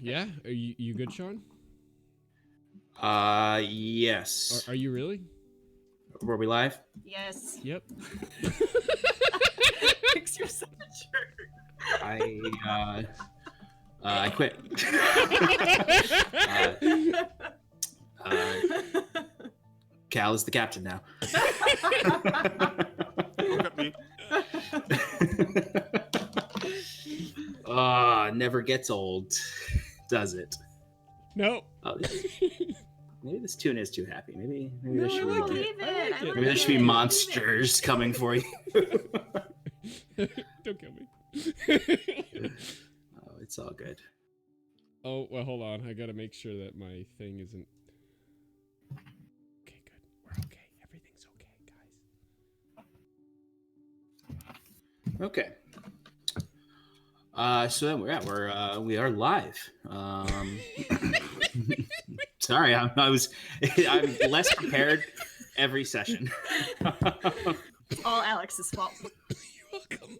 Yeah, are you good, Sean? Yes. Are you really? Were we live? Yes. Yep. Fix your signature. I quit. Cal is the captain now. Look at me. Never gets old, does it? No. Oh, maybe this tune is too happy. Maybe No, there should I like be, it. I like it. maybe there should be monsters coming for you. Don't kill me. Oh, it's all good. Oh, well, hold on. I gotta make sure that my thing isn't... Okay, good. We're okay. Everything's okay, guys. Okay. So then we are live. Sorry, I'm less prepared every session. It's all Alex's fault. You're welcome.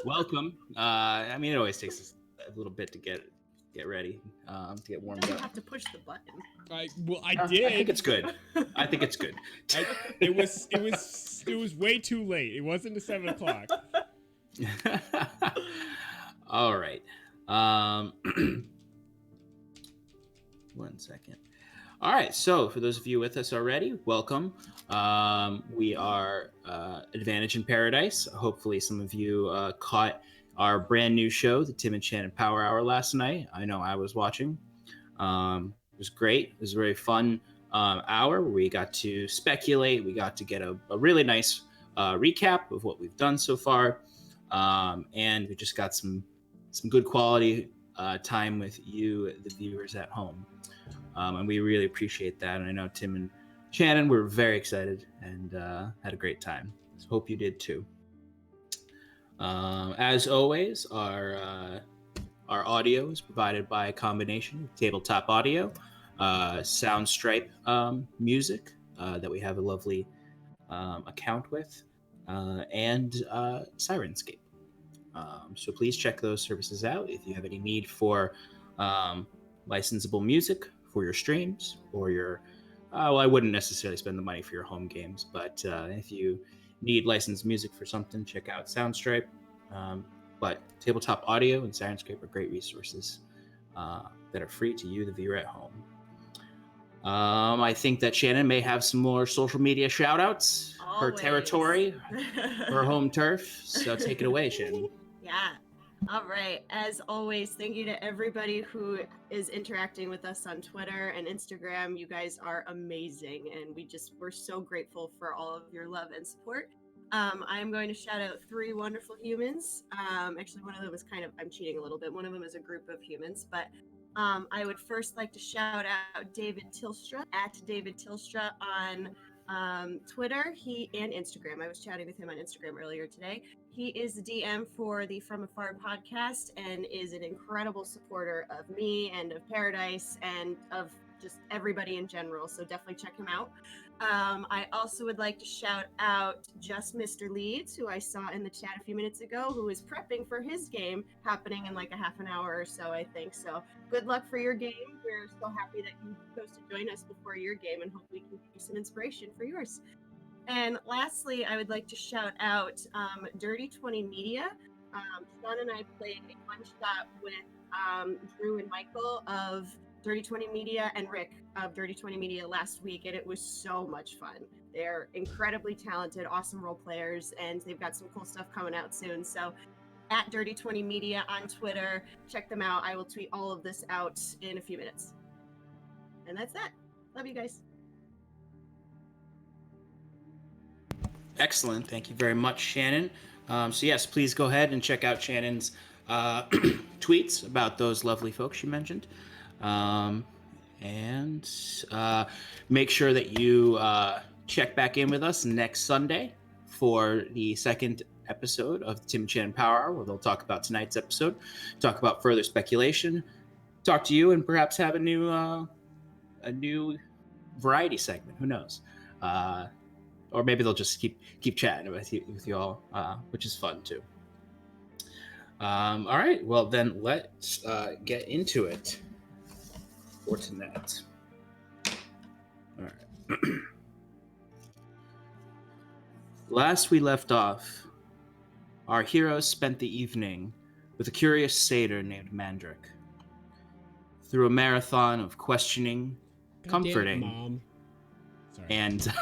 Welcome. I mean, it always takes us a little bit to get ready, to get warmed You up. have to push the button. I I did. think it's good. It was way too late. It wasn't to 7 o'clock. All right. 1 second. All right. So, for those of you with us already, welcome. We are Advantage in Paradise. Hopefully, some of you caught our brand new show, the Tim and Shannon Power Hour, last night. I know I was watching. It was great. It was a very fun hour where we got to speculate. We got to get a really nice recap of what we've done so far. And we just got some good quality time with you, the viewers at home. And we really appreciate that. And I know Tim and Shannon were very excited and had a great time. So hope you did too. As always, our audio is provided by a combination of Tabletop Audio, Soundstripe music that we have a lovely account with, and Sirenscape. So please check those services out if you have any need for licensable music for your streams or your... well, I wouldn't necessarily spend the money for your home games, but if you need licensed music for something, check out Soundstripe. But Tabletop Audio and Sirenscape are great resources that are free to you, the viewer at home. I think that Shannon may have some more social media shout-outs. Her territory, her home turf. So take it away, Shannon. Yeah. All right. As always, thank you to everybody who is interacting with us on Twitter and Instagram. You guys are amazing, and we're so grateful for all of your love and support. I am going to shout out 3 wonderful humans. Actually, one of them is I'm cheating a little bit. One of them is a group of humans, but I would first like to shout out David Tilstra at David Tilstra on Twitter and Instagram. I was chatting with him on Instagram earlier today. He is the DM for the From Afar podcast and is an incredible supporter of me and of Paradise and of just everybody in general. So definitely check him out. I also would like to shout out Just Mr. Leeds, who I saw in the chat a few minutes ago, who is prepping for his game happening in like a half an hour or so, I think. So good luck for your game. We're so happy that you chose to join us before your game and hope we can give you some inspiration for yours. And lastly, I would like to shout out Dirty 20 Media. Sean and I played a one-shot with Drew and Michael of Dirty 20 Media and Rick of Dirty 20 Media last week, and it was so much fun. They're incredibly talented, awesome role players, and they've got some cool stuff coming out soon. So at Dirty 20 Media on Twitter, check them out. I will tweet all of this out in a few minutes. And that's that. Love you guys. Excellent. Thank you very much, Shannon. So yes, please go ahead and check out Shannon's tweets about those lovely folks you mentioned. And make sure that you check back in with us next Sunday for the second episode of the Tim and Shannon Power Hour, where they'll talk about tonight's episode, talk about further speculation, talk to you, and perhaps have a new variety segment. Who knows? Or maybe they'll just keep chatting with you all, which is fun too. All right. Well, then let's get into it for tonight. All right. Last we left off, our heroes spent the evening with a curious satyr named Mandric. Through a marathon of questioning, God comforting, damn it, Mom. Sorry. and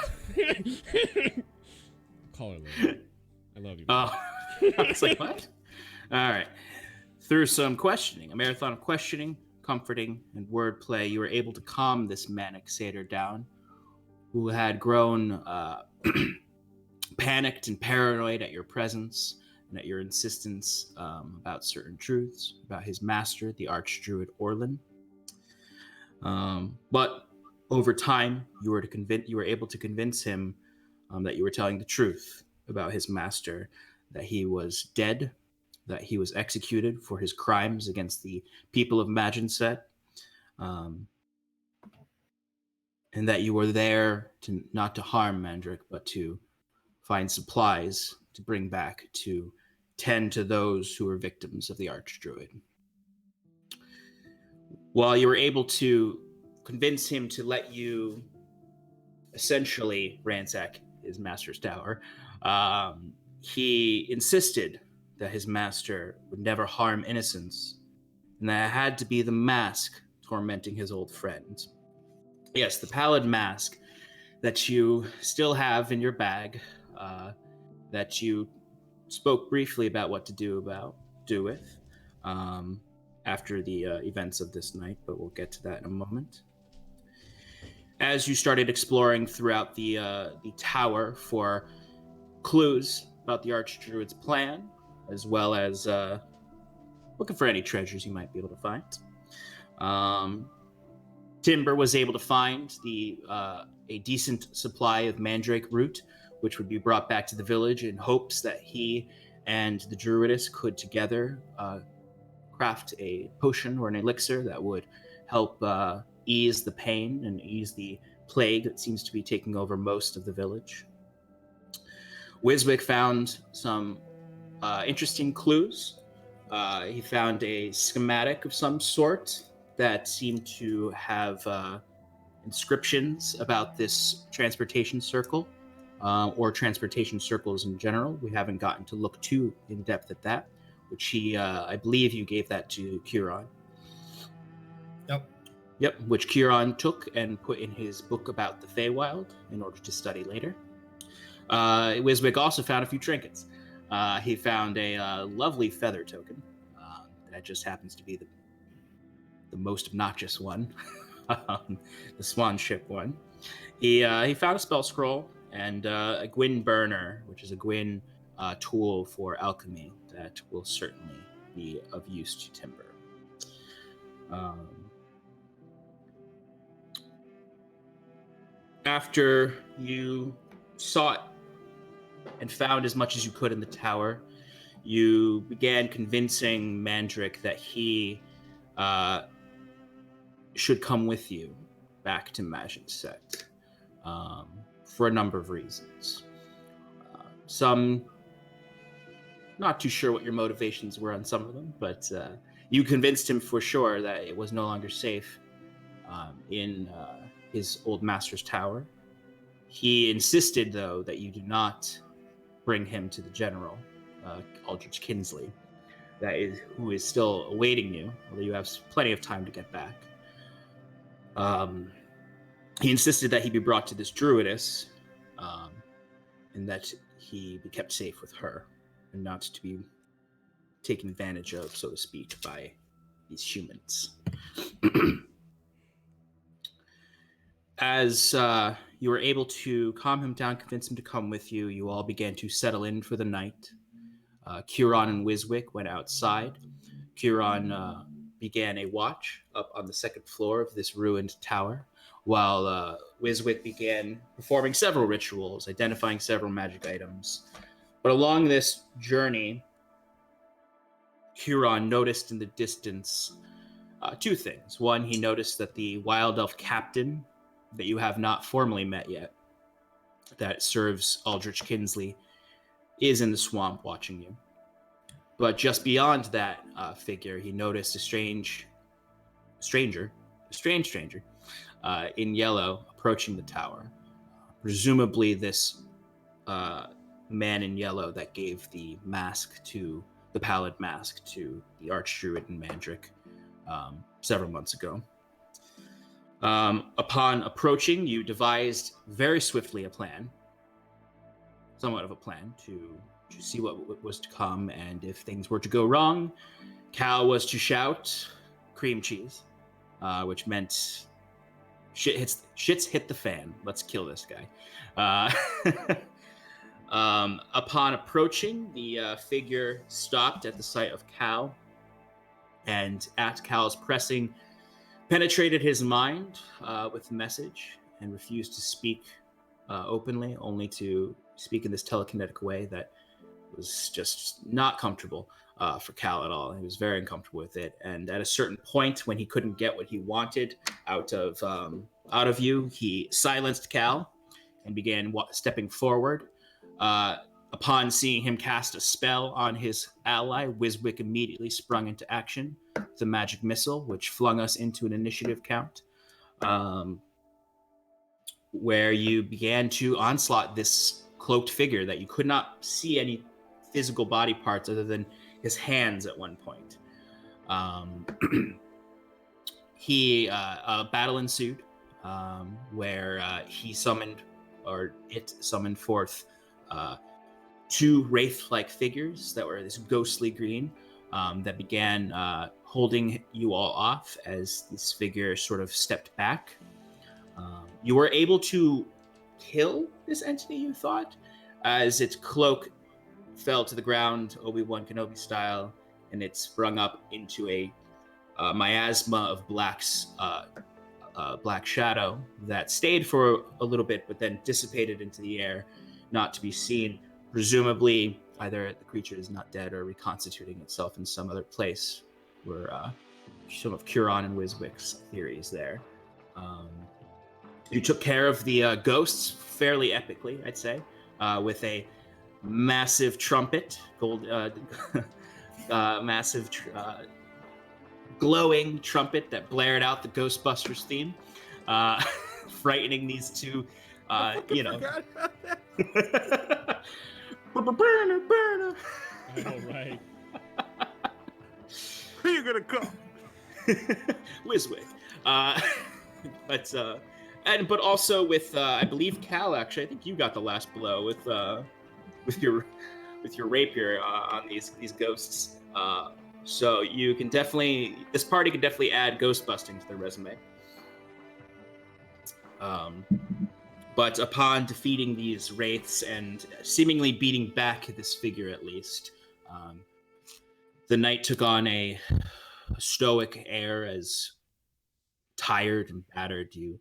Call her later. I love you. oh, I was like, what? All right. Through some questioning, a marathon of questioning, comforting, and wordplay, you were able to calm this manic satyr down, who had grown panicked and paranoid at your presence and at your insistence about certain truths about his master, the archdruid Orlin. But over time, you were able to convince him that you were telling the truth about his master, that he was dead, that he was executed for his crimes against the people of Maginset, and that you were there to not to harm Mandric, but to find supplies to bring back to tend to those who were victims of the Archdruid. While you were able to convince him to let you essentially ransack his master's tower, he insisted that his master would never harm innocents, and that it had to be the mask tormenting his old friend. Yes, the pallid mask that you still have in your bag, that you spoke briefly about what to do with after the events of this night, but we'll get to that in a moment. As you started exploring throughout the tower for clues about the Archdruid's plan, as well as looking for any treasures you might be able to find, Timber was able to find a decent supply of mandrake root, which would be brought back to the village in hopes that he and the druidess could together craft a potion or an elixir that would help ease the pain and ease the plague that seems to be taking over most of the village. Wiswick found some interesting clues. He found a schematic of some sort that seemed to have inscriptions about this transportation circle, or transportation circles in general. We haven't gotten to look too in depth at that, which I believe you gave that to Kieran. Yep, which Kieran took and put in his book about the Feywild in order to study later. Wiswick also found a few trinkets. He found a lovely feather token that just happens to be the most obnoxious one, the swan ship one. He found a spell scroll and a Gwyn burner, which is a Gwyn tool for alchemy that will certainly be of use to Timber. After you sought and found as much as you could in the tower, you began convincing Mandric that he should come with you back to Maginset for a number of reasons. Some, not too sure what your motivations were on some of them, but you convinced him for sure that it was no longer safe in his old master's tower. He insisted, though, that you do not bring him to the general, Aldrich Kinsley, who is still awaiting you, although you have plenty of time to get back. He insisted that he be brought to this druidess, and that he be kept safe with her, and not to be taken advantage of, so to speak, by these humans. As you were able to calm him down, convince him to come with you, you all began to settle in for the night. Kieran and Wiswick went outside. Kieran began a watch up on the second floor of this ruined tower, while Wiswick began performing several rituals, identifying several magic items. But along this journey, Kieran noticed in the distance two things. One, he noticed that the wild elf captain that you have not formally met yet, that serves Aldrich Kinsley, is in the swamp watching you. But just beyond that figure, he noticed a strange stranger in yellow approaching the tower. Presumably this man in yellow that gave the pallid mask to the archdruid and Mandric several months ago. Upon approaching, you devised very swiftly somewhat of a plan to see what was to come, and if things were to go wrong, Cal was to shout cream cheese, which meant shit's hit the fan. Let's kill this guy. Upon approaching, the figure stopped at the sight of Cal, and at Cal's pressing, penetrated his mind with the message and refused to speak openly, only to speak in this telekinetic way that was just not comfortable for Cal at all. He was very uncomfortable with it, and at a certain point, when he couldn't get what he wanted out of you, he silenced Cal and began stepping forward. Upon seeing him cast a spell on his ally, Wiswick immediately sprung into action with a magic missile, which flung us into an initiative count, where you began to onslaught this cloaked figure that you could not see any physical body parts other than his hands at one point. A battle ensued, where he summoned forth two wraith-like figures that were this ghostly green that began holding you all off as this figure sort of stepped back. You were able to kill this entity, you thought, as its cloak fell to the ground, Obi-Wan Kenobi style, and it sprung up into a miasma of black shadow that stayed for a little bit, but then dissipated into the air, not to be seen. Presumably, either the creature is not dead or reconstituting itself in some other place. Were some of Curon and Wiswick's theories there. You took care of the ghosts fairly epically, I'd say, with a massive trumpet, glowing trumpet that blared out the Ghostbusters theme, frightening these two, I know, right? Who you gonna call? Wiswick. But also with I believe Cal, actually, I think you got the last blow with your rapier on these ghosts. So you can this party can definitely add ghost busting to their resume. But upon defeating these wraiths and seemingly beating back this figure, at least, the night took on a stoic air. As tired and battered, you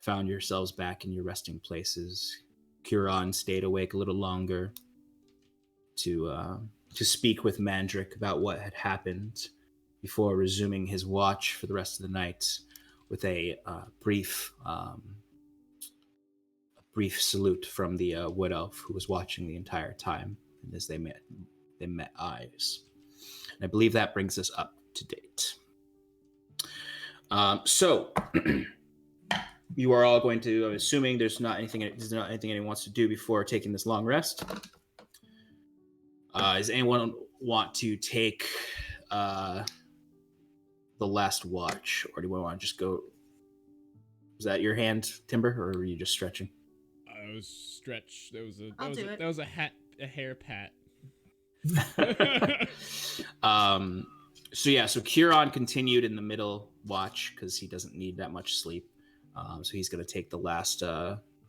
found yourselves back in your resting places. Curon stayed awake a little longer to speak with Mandric about what had happened before resuming his watch for the rest of the night with a brief salute from the wood elf who was watching the entire time. And as they met eyes. And I believe that brings us up to date. So you are all going to, I'm assuming there's not anything anyone wants to do before taking this long rest. Does anyone want to take the last watch, or do you want to just go? Was that your hand, Timber, or were you just stretching? I was stretched. That was a hair pat. So Curon continued in the middle watch because he doesn't need that much sleep. So he's going to take the last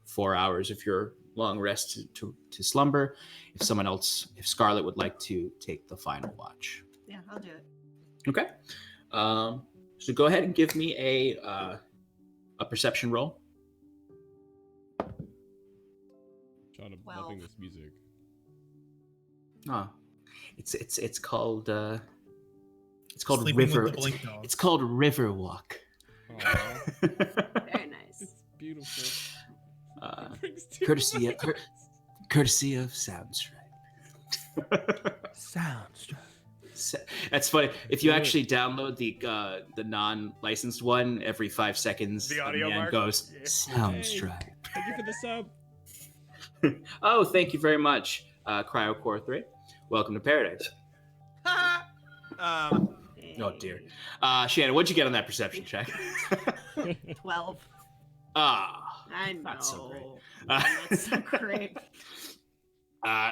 4 hours of your long rest to slumber. If Scarlet would like to take the final watch. Yeah, I'll do it. Okay. So go ahead and give me a perception roll. Sean, I'm loving this music. It's called Sleeping River. with the Blink Dogs. It's called Riverwalk. Very nice. It's beautiful. Courtesy of Soundstripe. Soundstripe. That's funny. If you actually download the non-licensed one, every 5 seconds, The audio man mark? goes Yeah. Soundstripe. Thank you for the sub. Oh, thank you very much, Cryocore 3. Welcome to Paradise. Oh dear. Shannon, what'd you get on that perception check? 12. Ah, I know. not so great. Not so great.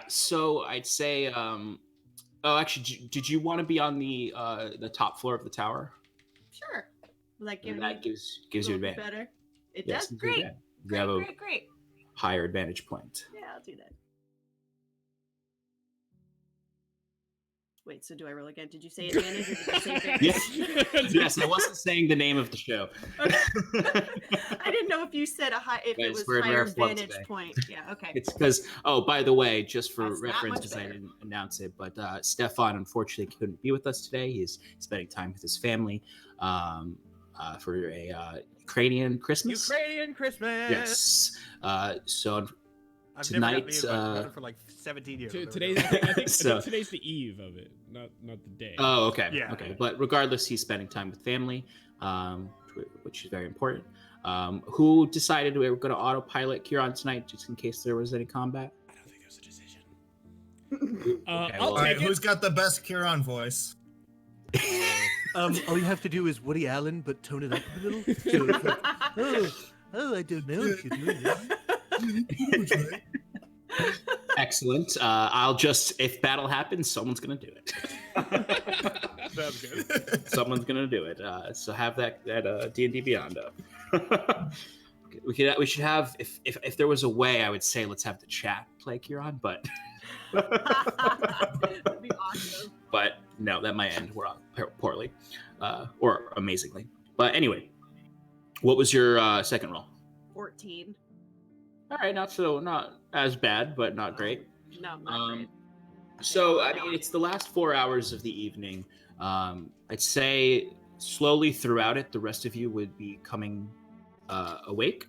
So I'd say, oh, actually, did you want to be on the top floor of the tower? Sure. Will that give And that me gives a you little bit advantage. better? It Yes, does? gives you Great. advantage. You have a Great. higher advantage point. Yeah, I'll do that. Wait, so do I roll again? Did you say advantage or did you say advantage? Yes, yes. I wasn't saying the name of the show. I didn't know if you said if Guys, it was we're in higher rare form advantage today. point. Yeah, okay. It's because, oh, by the way, just for That's not reference, much because I better. didn't announce it, but Stefan unfortunately couldn't be with us today. He's spending time with his family for a Ukrainian Christmas. Ukrainian Christmas. Yes. So I've tonight, never gotten the invite for like 17 years. Today's, I think So- today's the eve of it, not the day. Oh, okay. Yeah. Okay. But regardless, he's spending time with family, which is very important. Who decided we were going to autopilot Kieran tonight, just in case there was any combat? I don't think there's a decision. Okay, I'll well- All right, take it. who's got the best Kieran voice? All you have to do is Woody Allen, but tone it up a little. So it's like, I don't know if you're doing this. Excellent. I'll just, if battle happens, someone's going to do it. Sounds good. Someone's going to do it. So have that D&D Beyond up. We should have, if there was a way, I would say let's have the chat play Kieran, but That'd be awesome. but no, that might end poorly or amazingly. But anyway, what was your second roll? 14. All right, not as bad, but not great. No, not great. So I mean, it's the last 4 hours of the evening. I'd say slowly throughout it, the rest of you would be coming awake.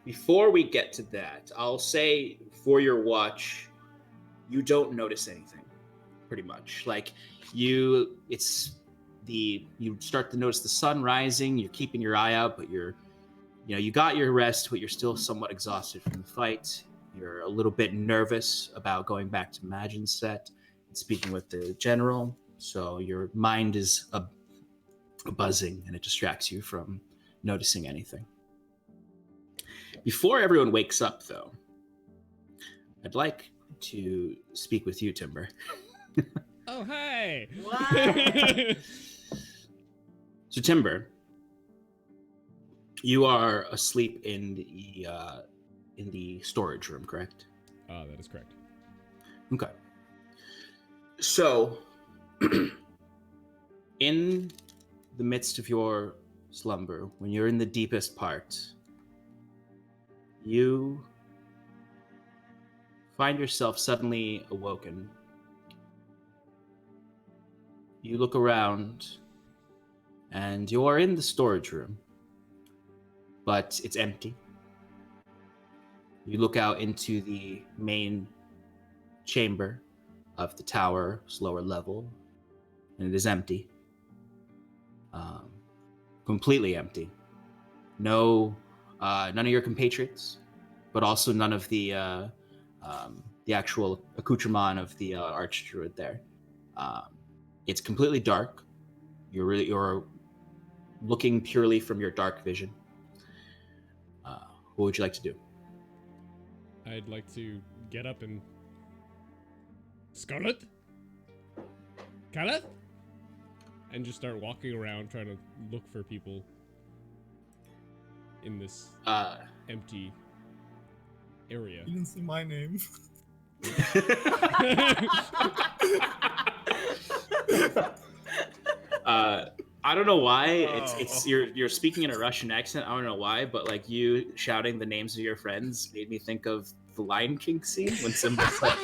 Before we get to that, I'll say for your watch, you don't notice anything, pretty much. Like you start to notice the sun rising. You're keeping your eye out, but you got your rest, but you're still somewhat exhausted from the fight. You're a little bit nervous about going back to Magin's set and speaking with the general. So your mind is a buzzing, and it distracts you from noticing anything. Before everyone wakes up, though, I'd like to speak with you, Timber. Oh, hi. What? So, Timber, you are asleep in the storage room, correct? That is correct. Okay. So, in the midst of your slumber, when you're in the deepest part, you find yourself suddenly awoken. You look around, and you are in the storage room, but it's empty. You look out into the main chamber of the tower's lower level, and it is empty. Completely empty. No, none of your compatriots, but also none of the actual accoutrement of the archdruid there. It's completely dark. You're looking purely from your dark vision. What would you like to do? I'd like to get up and Scarlet? Kenneth? And just start walking around trying to look for people in this empty area. You didn't say my name. I don't know why Oh. it's you're speaking in a Russian accent. I don't know why, but like you shouting the names of your friends made me think of the Lion King scene when Simba's like,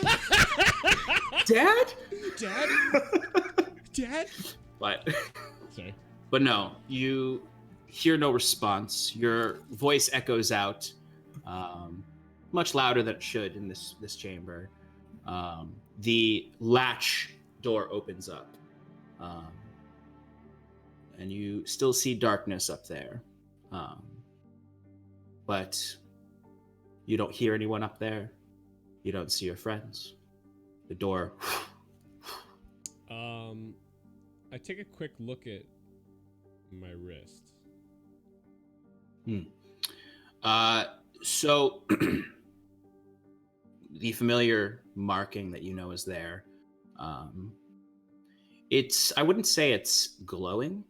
"Dad, Dad? Dad? But Sorry. but no, you hear no response. Your voice echoes out, much louder than it should in this chamber. The latch door opens up, and you still see darkness up there, but you don't hear anyone up there. You don't see your friends. The door. I take a quick look at my wrist. So the familiar marking that you know is there. I wouldn't say it's glowing,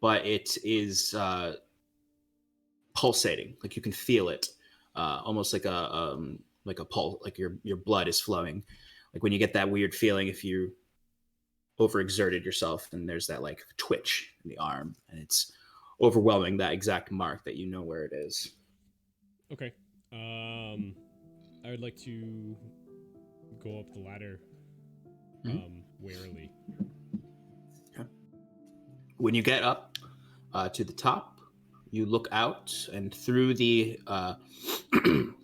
but it is pulsating. Like you can feel it, almost like a pulse, like your blood is flowing. Like when you get that weird feeling if you overexerted yourself, and there's that like twitch in the arm, and it's overwhelming that exact mark that you know where it is. Okay. I would like to go up the ladder warily. Okay. When you get up to the top, you look out, and through the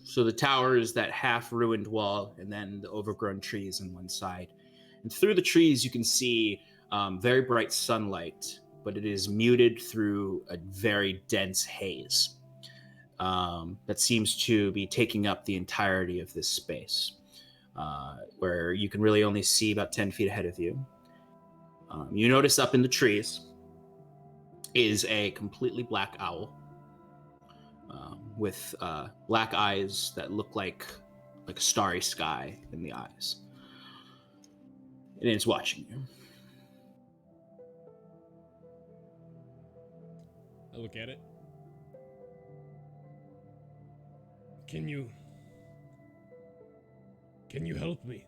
so the tower is that half ruined wall, and then the overgrown trees on one side. And through the trees, you can see very bright sunlight, but it is muted through a very dense haze that seems to be taking up the entirety of this space, where you can really only see about 10 feet ahead of you. You notice up in the trees is a completely black owl with black eyes that look like a starry sky in the eyes. And it's watching you. I look at it. Can you help me?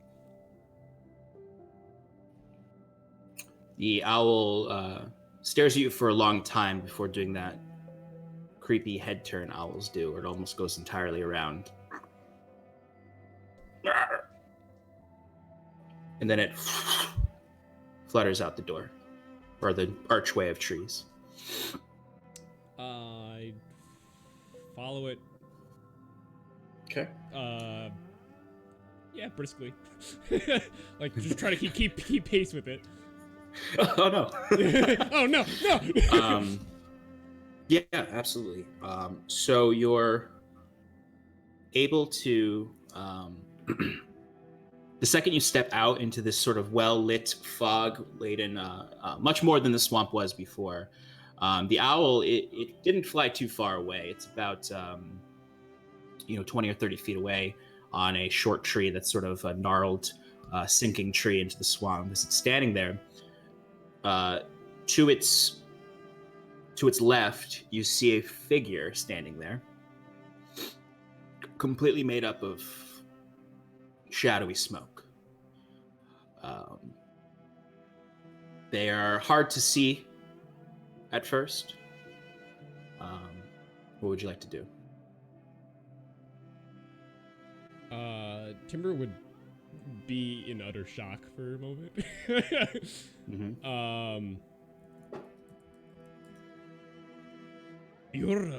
The owl stares at you for a long time before doing that creepy head turn owls do, where it almost goes entirely around. And then it flutters out the door, or the archway of trees. I follow it. Okay. Yeah, briskly. Like just try to keep pace with it. Oh no. Oh no. Yeah, absolutely. So you're able to the second you step out into this sort of well-lit, fog-laden, much more than the swamp was before, the owl, it didn't fly too far away. It's about 20 or 30 feet away on a short tree that's sort of a gnarled, sinking tree into the swamp. As it's standing there, to its left, you see a figure standing there, completely made up of shadowy smoke. They are hard to see at first. What would you like to do? Timber would be in utter shock for a moment. Mm-hmm. You're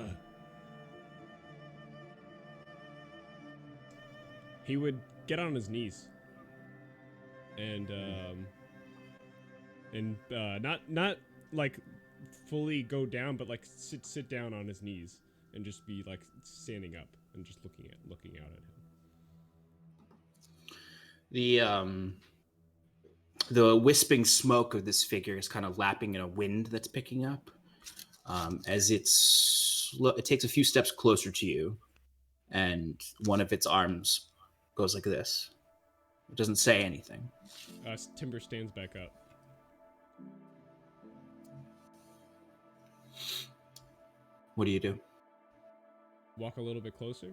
he would get on his knees and not like fully go down, but like sit down on his knees and just be like standing up and just looking out at him. The wisping smoke of this figure is kind of lapping in a wind that's picking up as it takes a few steps closer to you, and one of its arms goes like this. It doesn't say anything. Timber stands back up. What do you do? Walk a little bit closer.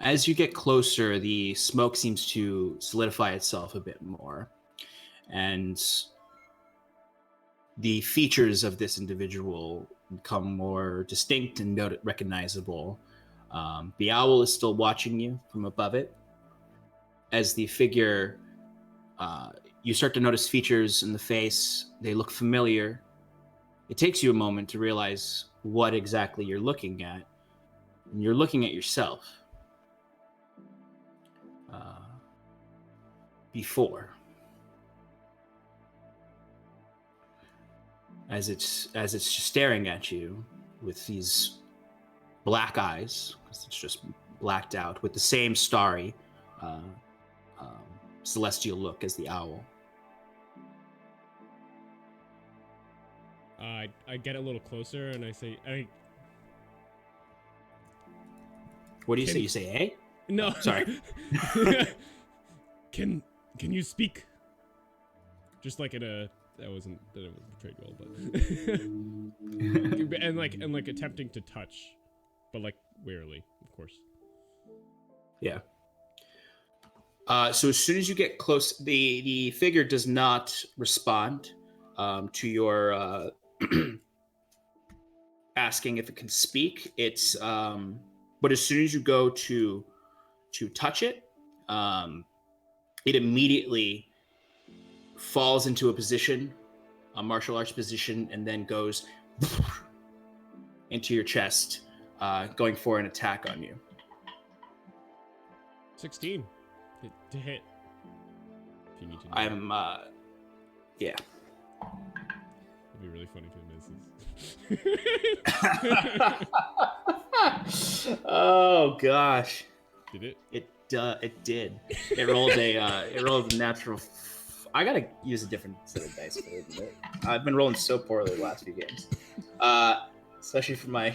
As you get closer, the smoke seems to solidify itself a bit more, and the features of this individual become more distinct and recognizable. The owl is still watching you from above it. As the figure, you start to notice features in the face. They look familiar. It takes you a moment to realize what exactly you're looking at. And you're looking at yourself before, as it's just staring at you with these black eyes, because it's just blacked out, with the same starry celestial look as the owl. I get a little closer and I say, What do you say? You say, "Hey"? no, Oh, sorry. Can you speak? Just like in a that wasn't portrayed well, but and like attempting to touch, but like warily, of course. Yeah. So as soon as you get close, the figure does not respond to your asking if it can speak. It's but as soon as you go to touch it, it immediately falls into a position, a martial arts position, and then goes into your chest, going for an attack on you. 16 to hit. If you need to know. I'm yeah. It'd be really funny if it misses. Oh gosh. Did it? It did. It rolled a natural. I gotta use a different set of dice for it. I've been rolling so poorly the last few games, especially for my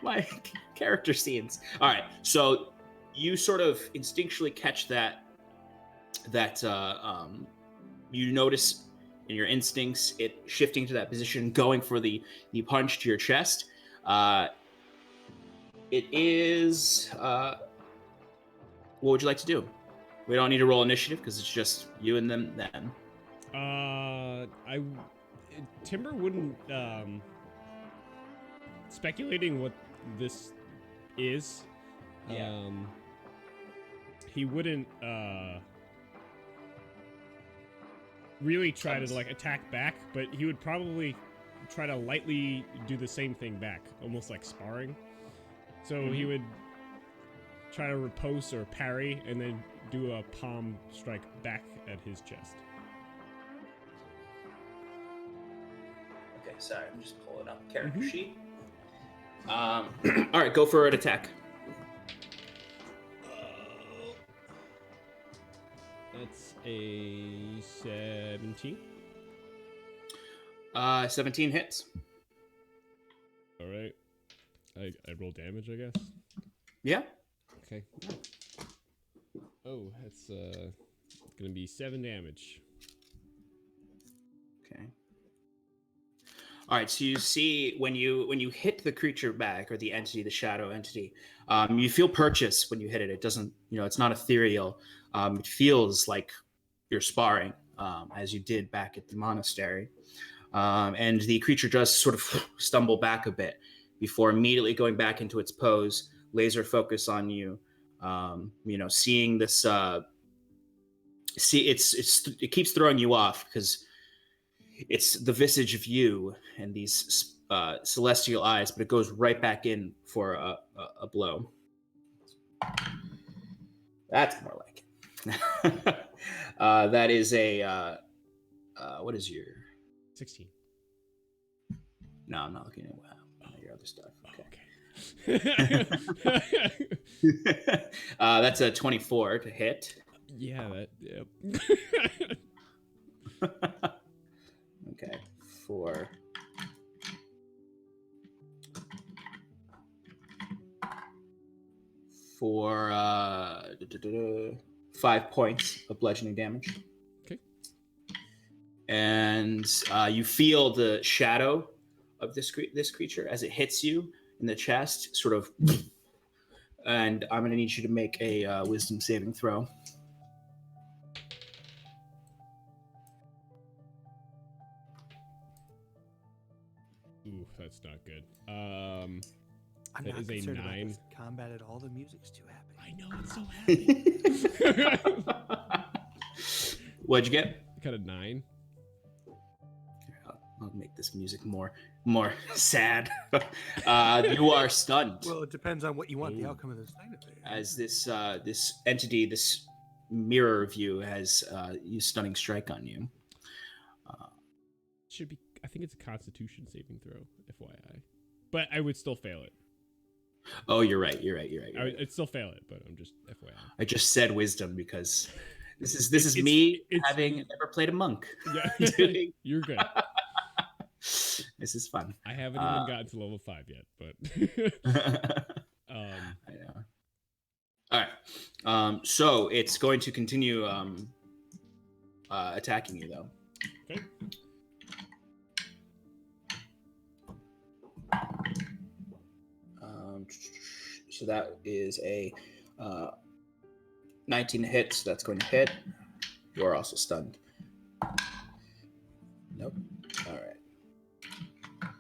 my character scenes. All right, so you sort of instinctually catch that you notice in your instincts it shifting to that position, going for the punch to your chest. It is. What would you like to do? We don't need to roll initiative because it's just you and them then. Timber wouldn't speculating what this is. Yeah. He wouldn't really try to like attack back, but he would probably try to lightly do the same thing back, almost like sparring. So he would try to riposte or parry and then do a palm strike back at his chest. Okay, sorry, I'm just pulling up character sheet. All right, go for an attack. That's a 17. 17 hits. All right. I roll damage, I guess. Yeah. Okay. Oh, that's gonna be 7 damage. Okay. All right. So you see when you hit the creature back, or the entity, the shadow entity, you feel purchase when you hit it. It doesn't, it's not ethereal. It feels like you're sparring, as you did back at the monastery. And the creature does sort of stumble back a bit before immediately going back into its pose, laser focus on you. Seeing this, it keeps throwing you off because it's the visage of you and these celestial eyes, but it goes right back in for a blow. That's more like it. That is a what is your 16. No, I'm not looking at your other stuff. Okay. That's a 24 to hit. Yeah, yep. Okay, for 5 points of bludgeoning damage. Okay. And you feel the shadow of this creature as it hits you in the chest, sort of. And I'm going to need you to make a wisdom saving throw. Ooh, that's not good. I'm That not is a concerned about 9. this combat at all. The music's too happy. I know, it's so happy. What'd you get? Got a 9. I'll make this music more more sad. You are stunned Well, it depends on what you want the Ooh. outcome of this night to be. as this entity, this mirror of you, has used stunning strike on you. Should be. I think it's a Constitution saving throw, FYI. But I would still fail it. Oh, you're right. I'd still fail it, but I'm just FYI. I just said wisdom because this is me having never played a monk. Yeah, Doing- you're good. This is fun. I haven't even gotten to level 5 yet, but I know. All right. So it's going to continue attacking you, though. okay. So that is a 19 hit. So that's going to hit. You are also stunned. Nope. All right.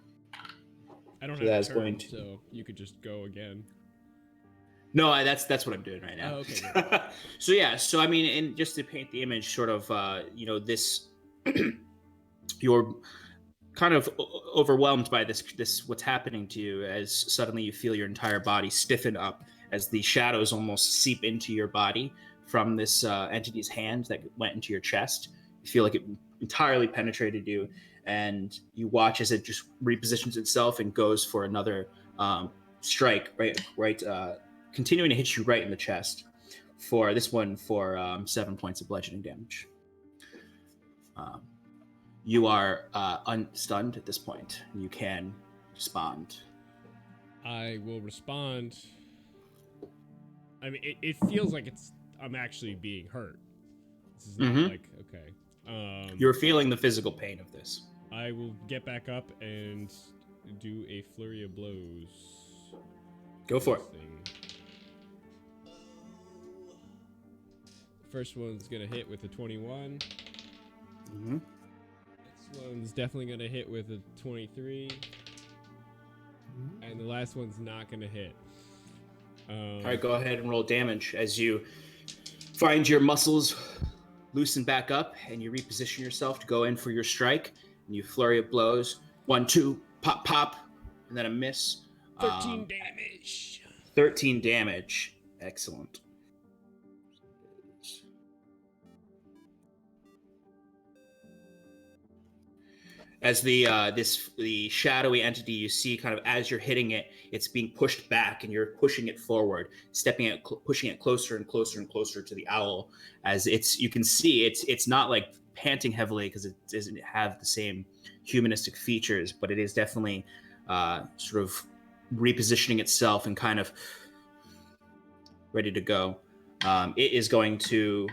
I don't So have that's a turn, going to- so you could just go again. No, that's what I'm doing right now. Oh, okay, So yeah, so I mean, and just to paint the image, sort of, this, you're kind of overwhelmed by this what's happening to you as suddenly you feel your entire body stiffen up as the shadows almost seep into your body from this entity's hand that went into your chest. You feel like it entirely penetrated you, and you watch as it just repositions itself and goes for another strike, right, continuing to hit you right in the chest. For this one, for 7 points of bludgeoning damage. You are unstunned at this point. You can respond. I will respond. I mean, it feels like I'm actually being hurt. This is not like, okay. You're feeling the physical pain of this. I will get back up and do a flurry of blows. Go for it. First one's gonna hit with a 21. Mm-hmm. Next one's definitely gonna hit with a 23. And the last one's not gonna hit. All right, go ahead and roll damage as you find your muscles loosen back up and you reposition yourself to go in for your strike. And you flurry of blows. 1, 2, pop, pop, and then a miss. 13 damage. 13 damage. Excellent. As the shadowy entity you see, kind of as you're hitting it, it's being pushed back, and you're pushing it forward, pushing it closer and closer and closer to the owl. As you can see, it's not like panting heavily because it doesn't have the same humanistic features, but it is definitely sort of repositioning itself and kind of ready to go. It is going to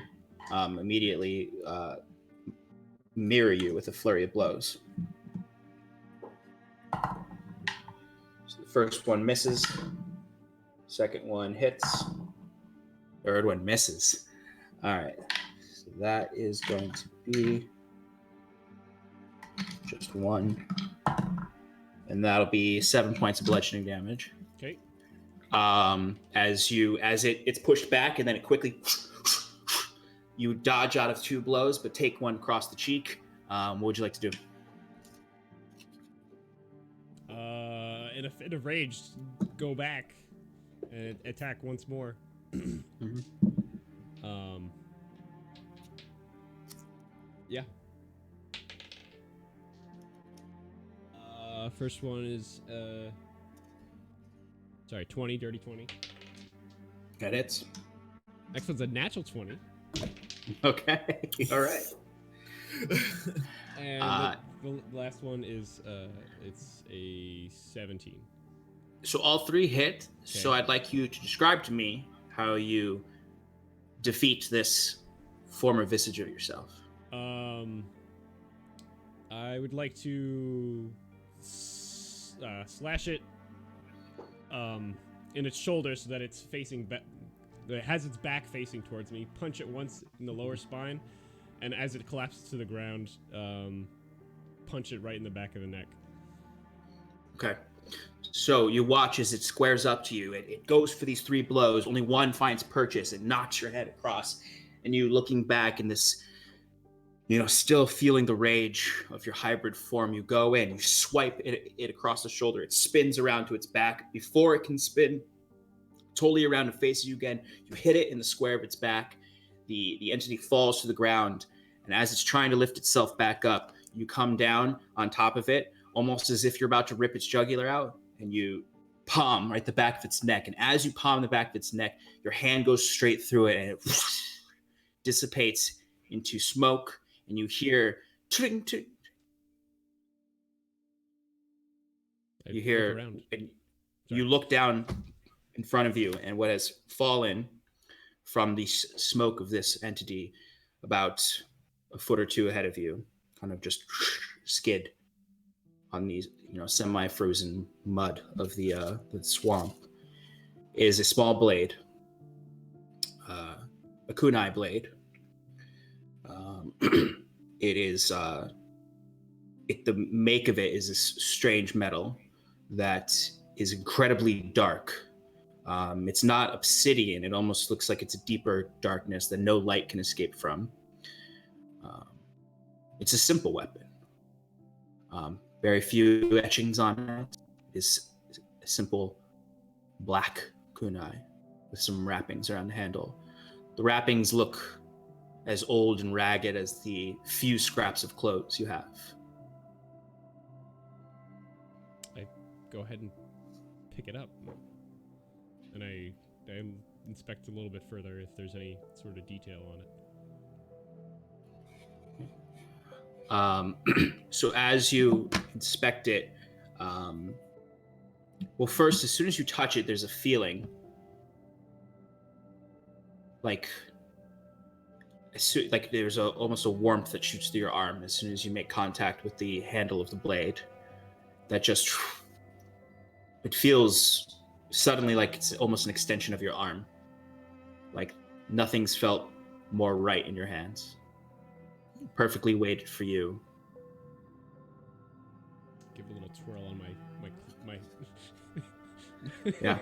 immediately mirror you with a flurry of blows. So the first one misses, second one hits, third one misses. All right, so that is going to be just one, and that'll be 7 points of bludgeoning damage. Okay. As it's pushed back, and then it quickly, you dodge out of 2 blows, but take one across the cheek. What would you like to do? In a fit of rage, go back and attack once more. Yeah. First one is 20, dirty 20. That hits. Next one's a natural 20. Okay. All right. And the last one is it's a 17. So all 3 hit. Okay. So I'd like you to describe to me how you defeat this former visage of yourself. I would like to slash it in its shoulder so that it's facing back. It has its back facing towards me. Punch it once in the lower spine, and as it collapses to the ground, punch it right in the back of the neck. Okay. So you watch as it squares up to you. It goes for these 3 blows. Only one finds purchase. It knocks your head across, and you looking back in this, still feeling the rage of your hybrid form, you go in, you swipe it across the shoulder. It spins around to its back. Before it can spin totally around and faces you again, you hit it in the square of its back. The entity falls to the ground, and as it's trying to lift itself back up, you come down on top of it, almost as if you're about to rip its jugular out, and you palm right the back of its neck. And as you palm the back of its neck, your hand goes straight through it, and it dissipates into smoke, and you hear ting, ting. You hear, and you look down in front of you, and what has fallen from the smoke of this entity about a foot or two ahead of you, kind of just skid on these, semi-frozen mud of the swamp, is a small blade, a kunai blade. It is the make of it is this strange metal that is incredibly dark. It's not obsidian. It almost looks like it's a deeper darkness that no light can escape from. It's a simple weapon. Very few etchings on it. It's a simple black kunai with some wrappings around the handle. The wrappings look as old and ragged as the few scraps of clothes you have. I go ahead and pick it up, and I inspect a little bit further if there's any sort of detail on it. So as you inspect it, well, first, as soon as you touch it, there's a feeling like there's almost a warmth that shoots through your arm as soon as you make contact with the handle of the blade. That just, it feels suddenly like it's almost an extension of your arm. Like nothing's felt more right in your hands. Perfectly weighted for you. Give a little twirl on my Yeah.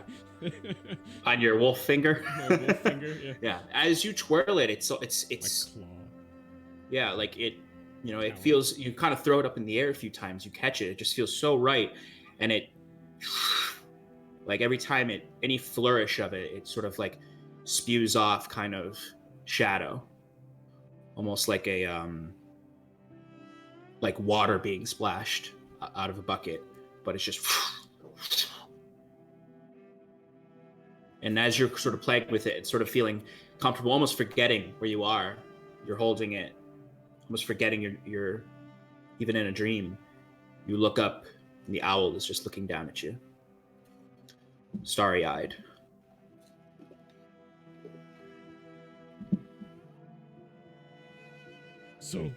On your wolf finger. My wolf finger. Yeah. Yeah. As you twirl it, it's My claw. yeah, like it, it feels, you kind of throw it up in the air a few times, you catch it, it just feels so right, and it, like every time any flourish of it, it sort of like spews off kind of shadow, almost like a like water being splashed out of a bucket, but it's just. And as you're sort of playing with it, it's sort of feeling comfortable, almost forgetting where you are. You're holding it, almost forgetting you're even in a dream. You look up, and the owl is just looking down at you, starry-eyed. So,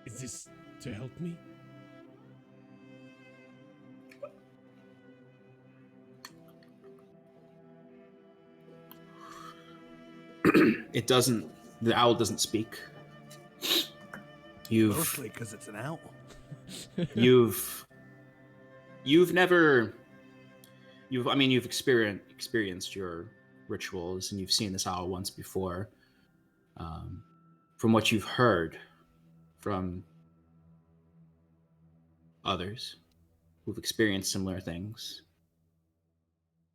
is this to help me? It doesn't. The owl doesn't speak. Mostly because it's an owl. You've experienced your rituals, and you've seen this owl once before. From what you've heard from others who've experienced similar things,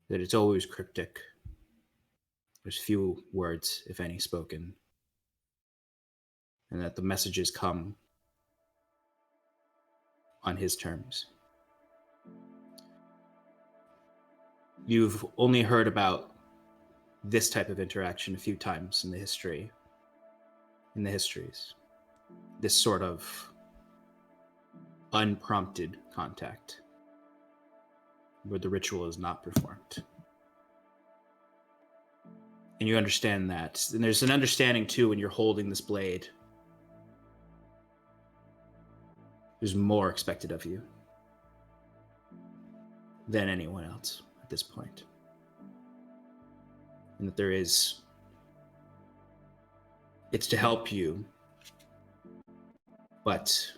that it's always cryptic. There's few words, if any, spoken, and that the messages come on his terms. You've only heard about this type of interaction a few times in the histories. This sort of unprompted contact where the ritual is not performed. And you understand that. And there's an understanding, too, when you're holding this blade. There's more expected of you than anyone else at this point. And that it's to help you, but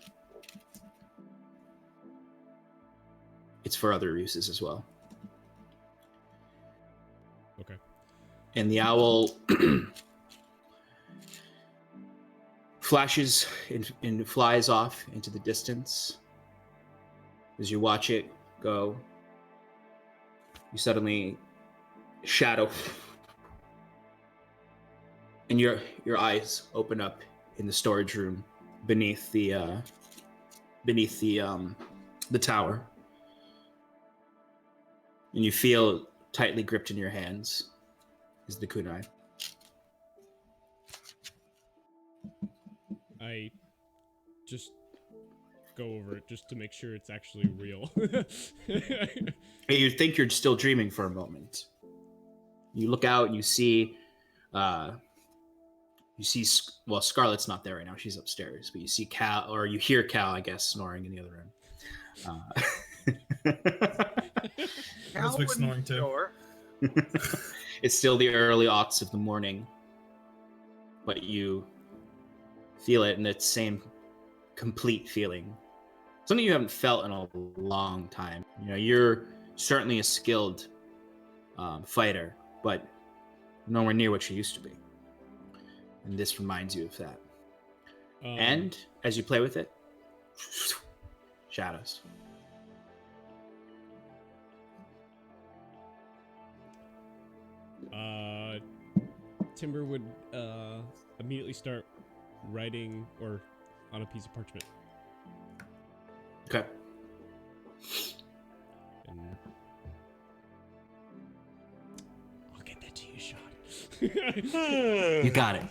it's for other uses as well. Okay. And the owl flashes and flies off into the distance. As you watch it go, you suddenly shadow, and your eyes open up in the storage room beneath the tower, and you feel tightly gripped in your hands is the kunai. I just go over it just to make sure it's actually real. You think you're still dreaming for a moment. You look out and you see, well, Scarlett's not there right now. She's upstairs. But you see Cal, or you hear Cal, I guess, snoring in the other room. Wiswick snoring too. Sure. It's still the early aughts of the morning, but you feel it in that same complete feeling. Something you haven't felt in a long time. You know, you're certainly a skilled fighter, but nowhere near what you used to be. And this reminds you of that. And as you play with it, shadows. Timber would immediately start writing or on a piece of parchment. Okay. And I'll get that to you, Sean. You got it.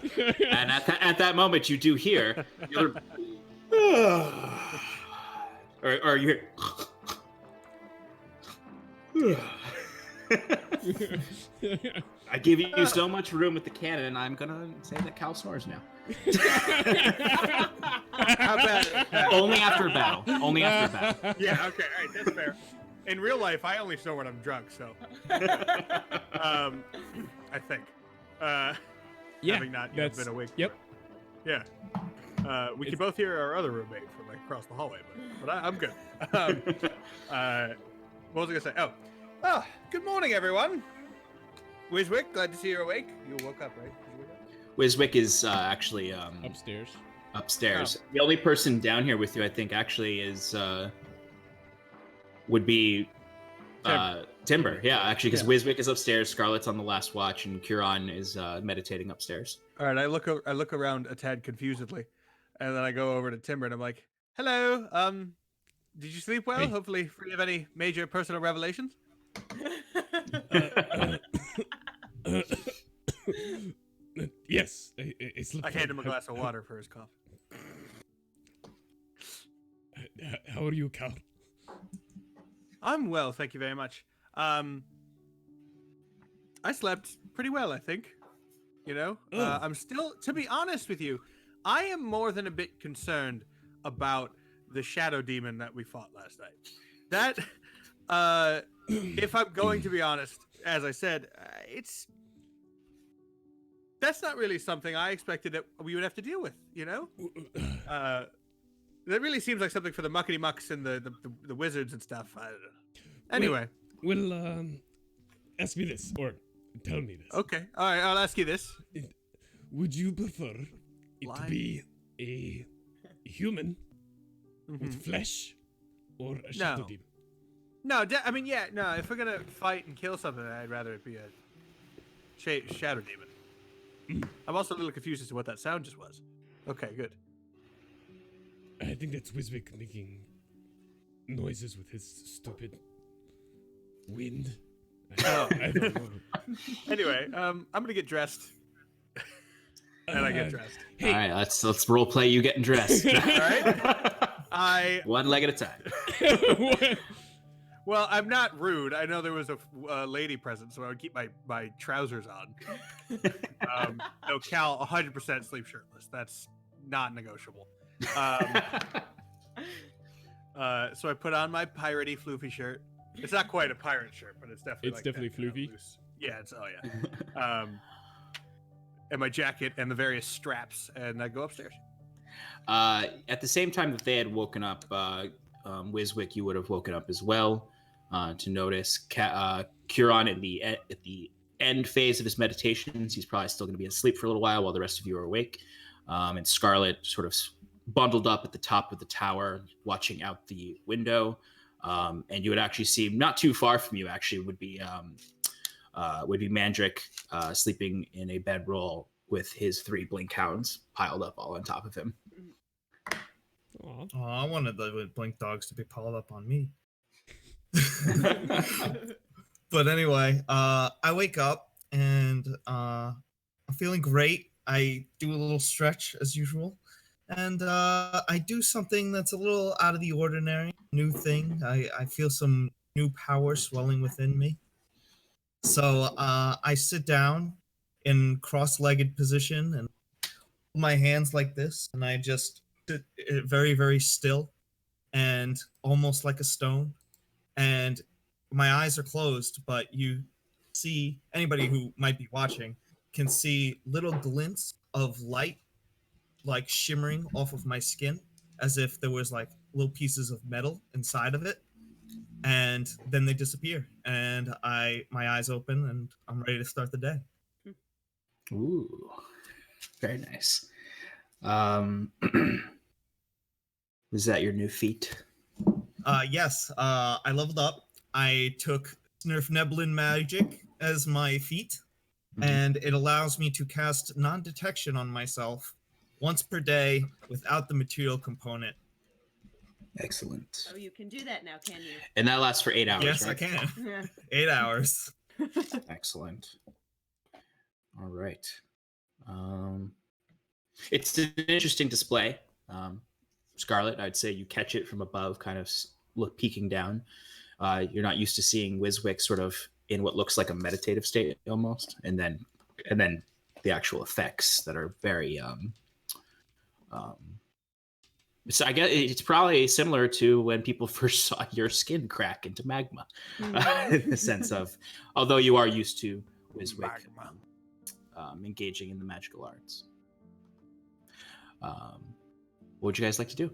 And at that moment, you do hear, or you hear. I give you so much room with the cannon, I'm gonna say that Cal snores now. How bad? Only after battle. Only after battle. Yeah, okay, all right, that's fair. In real life, I only snore when I'm drunk, so. I think. Yeah, having not been awake. Yep. Yeah. We can both hear our other roommate from like across the hallway, but I'm good. What was I gonna say? Oh, good morning, everyone. Wiswick, glad to see you're awake. You woke up, right? Wiswick is actually Upstairs. upstairs. Oh. The only person down here with you, I think, actually is would be Timber. Yeah, actually, because Wiswick is upstairs, Scarlett's on the last watch, and Curon is meditating upstairs. All right, I look around a tad confusedly, and then I go over to Timber and I'm like, "Hello. Did you sleep well? Hey. Hopefully, free of any major personal revelations." Yes, I slept. I hand him a glass of water for his cough. How are you, Cal? I'm well, thank you very much. I slept pretty well, I think. You know, I'm still, to be honest with you, I am more than a bit concerned about the shadow demon that we fought last night. That, if I'm going to be honest, as I said, that's not really something I expected that we would have to deal with, you know? That really seems like something for the muckety mucks and the wizards and stuff. I don't know. Anyway. Well, ask me this, or tell me this. Okay. All right, I'll ask you this. Would you prefer it to be a human with flesh or a shadow demon? No, I mean, yeah, no, if we're going to fight and kill something, I'd rather it be a shadow demon. I'm also a little confused as to what that sound just was. Okay, good. I think that's Wiswick making noises with his stupid wind. I don't know. Anyway, I'm gonna get dressed, and I get dressed. All right, let's role play you getting dressed. All right. One leg at a time. Well, I'm not rude. I know there was a lady present, so I would keep my trousers on. No, Cal, 100% sleep shirtless. That's not negotiable. So I put on my piratey floofy shirt. It's not quite a pirate shirt, but it's definitely floofy. Loose. Yeah, and my jacket and the various straps, and I go upstairs. At the same time that they had woken up, Wiswick, you would have woken up as well to notice Curon at the end phase of his meditations. He's probably still going to be asleep for a little while the rest of you are awake. and Scarlet sort of bundled up at the top of the tower, watching out the window. And you would actually see, not too far from you, actually, would be Mandrick sleeping in a bedroll with his 3 blink hounds piled up all on top of him. Aw. Oh, I wanted the blink dogs to be piled up on me. But anyway, I wake up and I'm feeling great. I do a little stretch as usual. And I do something that's a little out of the ordinary, new thing. I feel some new power swelling within me. So I sit down in cross-legged position and hold my hands like this, and I just sit very, very still and almost like a stone. And my eyes are closed, but you see, anybody who might be watching can see little glints of light like shimmering off of my skin as if there was like little pieces of metal inside of it, and then they disappear and my eyes open and I'm ready to start the day. Ooh, very nice. Is that your new feat? Yes, I leveled up. I took Snurf Neblin Magic as my feat, and it allows me to cast non-detection on myself once per day without the material component. Excellent. Oh, you can do that now, can you? And that lasts for 8 hours, Yes, right? I can. Yeah. 8 hours. Excellent. All right. It's an interesting display. Scarlet, I'd say you catch it from above, kind of peeking down. You're not used to seeing Wiswick sort of in what looks like a meditative state almost, and then the actual effects that are very so I guess it's probably similar to when people first saw your skin crack into magma, in the sense of, although you are used to Wiswick engaging in the magical arts. What would you guys like to do?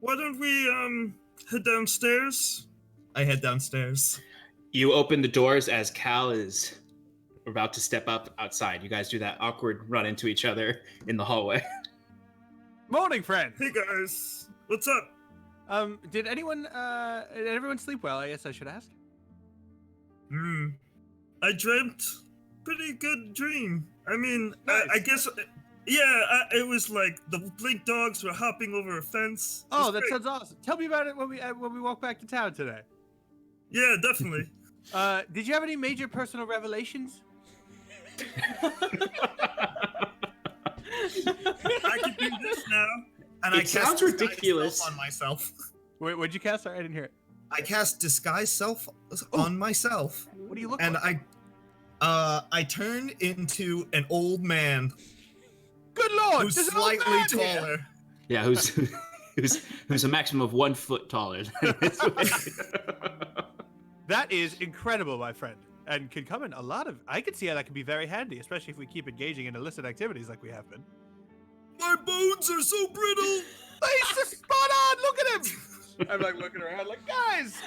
Why don't we head downstairs? I head downstairs. You open the doors as Cal is about to step up outside. You guys do that awkward run into each other in the hallway. Morning, friend. Hey guys, what's up? Did everyone sleep well? I guess I should ask. I dreamt pretty good dream. I mean, Nice. I guess, yeah, it was like the blink dogs were hopping over a fence. Oh, It's that great. sounds awesome. Tell me about it when we walk back to town today. Yeah, definitely. Did you have any major personal revelations? I can do this now. And It I cast sounds disguise ridiculous. self on myself. Wait, what'd you cast? Sorry, I didn't hear it. I cast disguise self on myself, What do you look and like? I turn into an old man Good lord! who's there's an old slightly man here! taller. Yeah, who's a maximum of 1 foot taller than Wiswick. That is incredible, my friend, and can come in a lot of. I could see how that could be very handy, especially if we keep engaging in illicit activities like we have been. My bones are so brittle. He's just spot on. Look at him. I'm like looking around, like guys.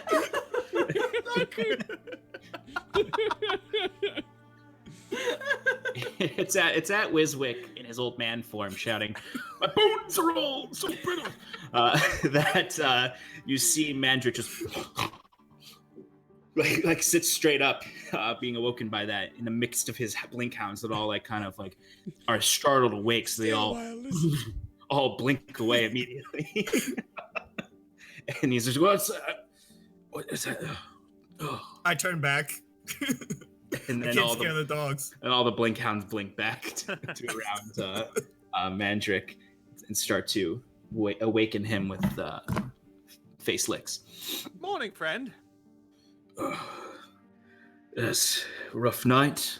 it's at Wiswick in his old man form shouting, "My bones are all so brittle." That you see Mandrick just like sits straight up, being awoken by that in the midst of his blink hounds that all like kind of like are startled awake, so they all blink away immediately. And he's just, "What's that? What is that?" Oh. I turn back. And I then can't all scare the dogs. all the blink hounds blink back to around Mandrick and start to awaken him with face licks. Morning, friend. Yes, rough night.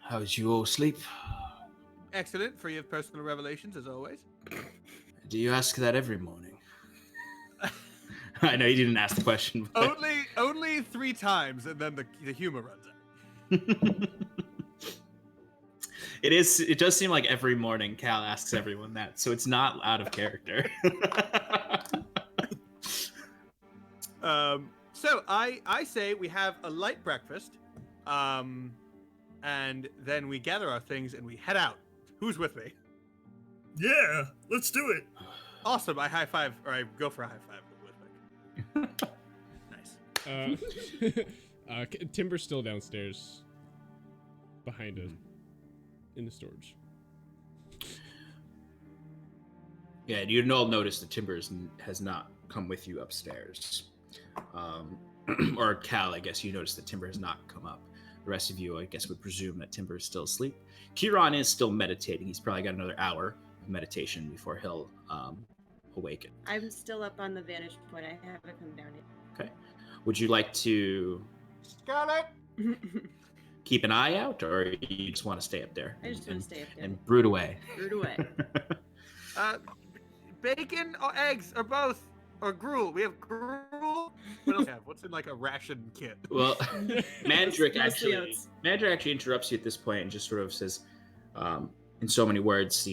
How did you all sleep? Excellent. Free of personal revelations, as always. Do you ask that every morning? I know you didn't ask the question. But... Only 3 times, and then the humor runs out. It does seem like every morning Cal asks everyone that, so it's not out of character. So I say we have a light breakfast, and then we gather our things and we head out. Who's with me? Yeah, let's do it. Awesome. I high five, or I go for a high five with me. Nice. Timber's still downstairs, behind us, in the storage. Yeah, you'd all notice that Timbers has not come with you upstairs. Or Cal, I guess you noticed that Timber has not come up. The rest of you, I guess, would presume that Timber is still asleep. Kieran is still meditating. He's probably got another hour of meditation before he'll awaken. I'm still up on the vantage point. I haven't come down Okay. Would you like to Scarlet. yet. keep an eye out, or you just want to stay up there? I just want to stay up there. And brood away. Root away. Bacon or eggs or both or gruel. We have gruel. What else do we have? What's in like a ration kit? Well, Mandrick Mostly actually oats. interrupts you at this point and just sort of says, in so many words,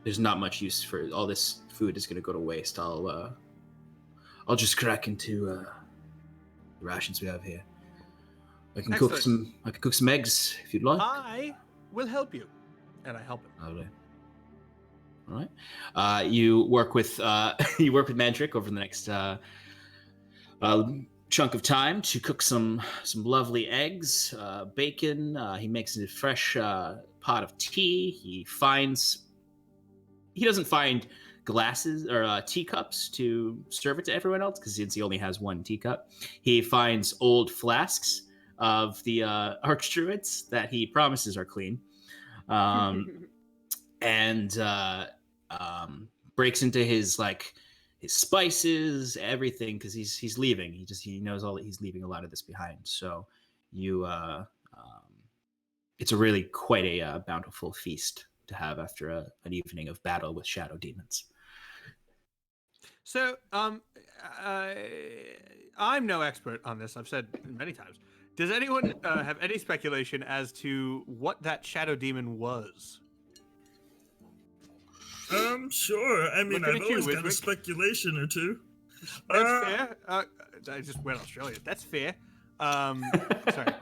there's not much use for all this food is going to go to waste. I'll just crack into the rations we have here. I can cook some eggs if you'd like. I will help you, and I help him. Lovely. All right. You work with Mandrick over the next chunk of time to cook some lovely eggs, bacon. He makes a fresh pot of tea. He doesn't find glasses or teacups to serve it to everyone else because since he only has one teacup, he finds old flasks of the archdruids that he promises are clean. And breaks into his spices, everything, because he's leaving. He knows all that he's leaving a lot of this behind. So it's a really quite a bountiful feast to have after an evening of battle with shadow demons. So, I'm no expert on this. I've said many times. Does anyone have any speculation as to what that shadow demon was? Sure. I mean, Looking I've at you, always got a Wiswick. speculation or two. That's fair. I just went Australia. That's fair. Sorry.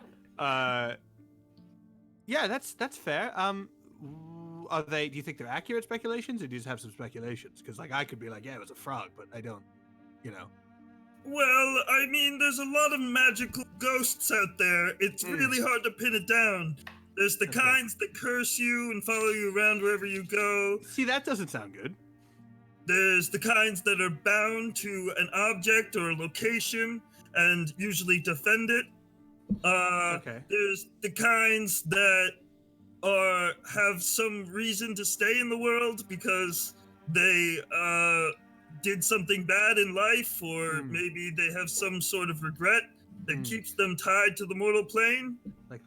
Yeah, that's fair. Are they? Do you think they're accurate speculations, or do you just have some speculations? Because I could be like, yeah, it was a frog, but I don't. Well, I mean, there's a lot of magical ghosts out there. It's really hard to pin it down. There's the Okay. kinds that curse you and follow you around wherever you go. See, that doesn't sound good. There's the kinds that are bound to an object or a location and usually defend it. Okay. There's the kinds that have some reason to stay in the world because they did something bad in life, or maybe they have some sort of regret that keeps them tied to the mortal plane. Like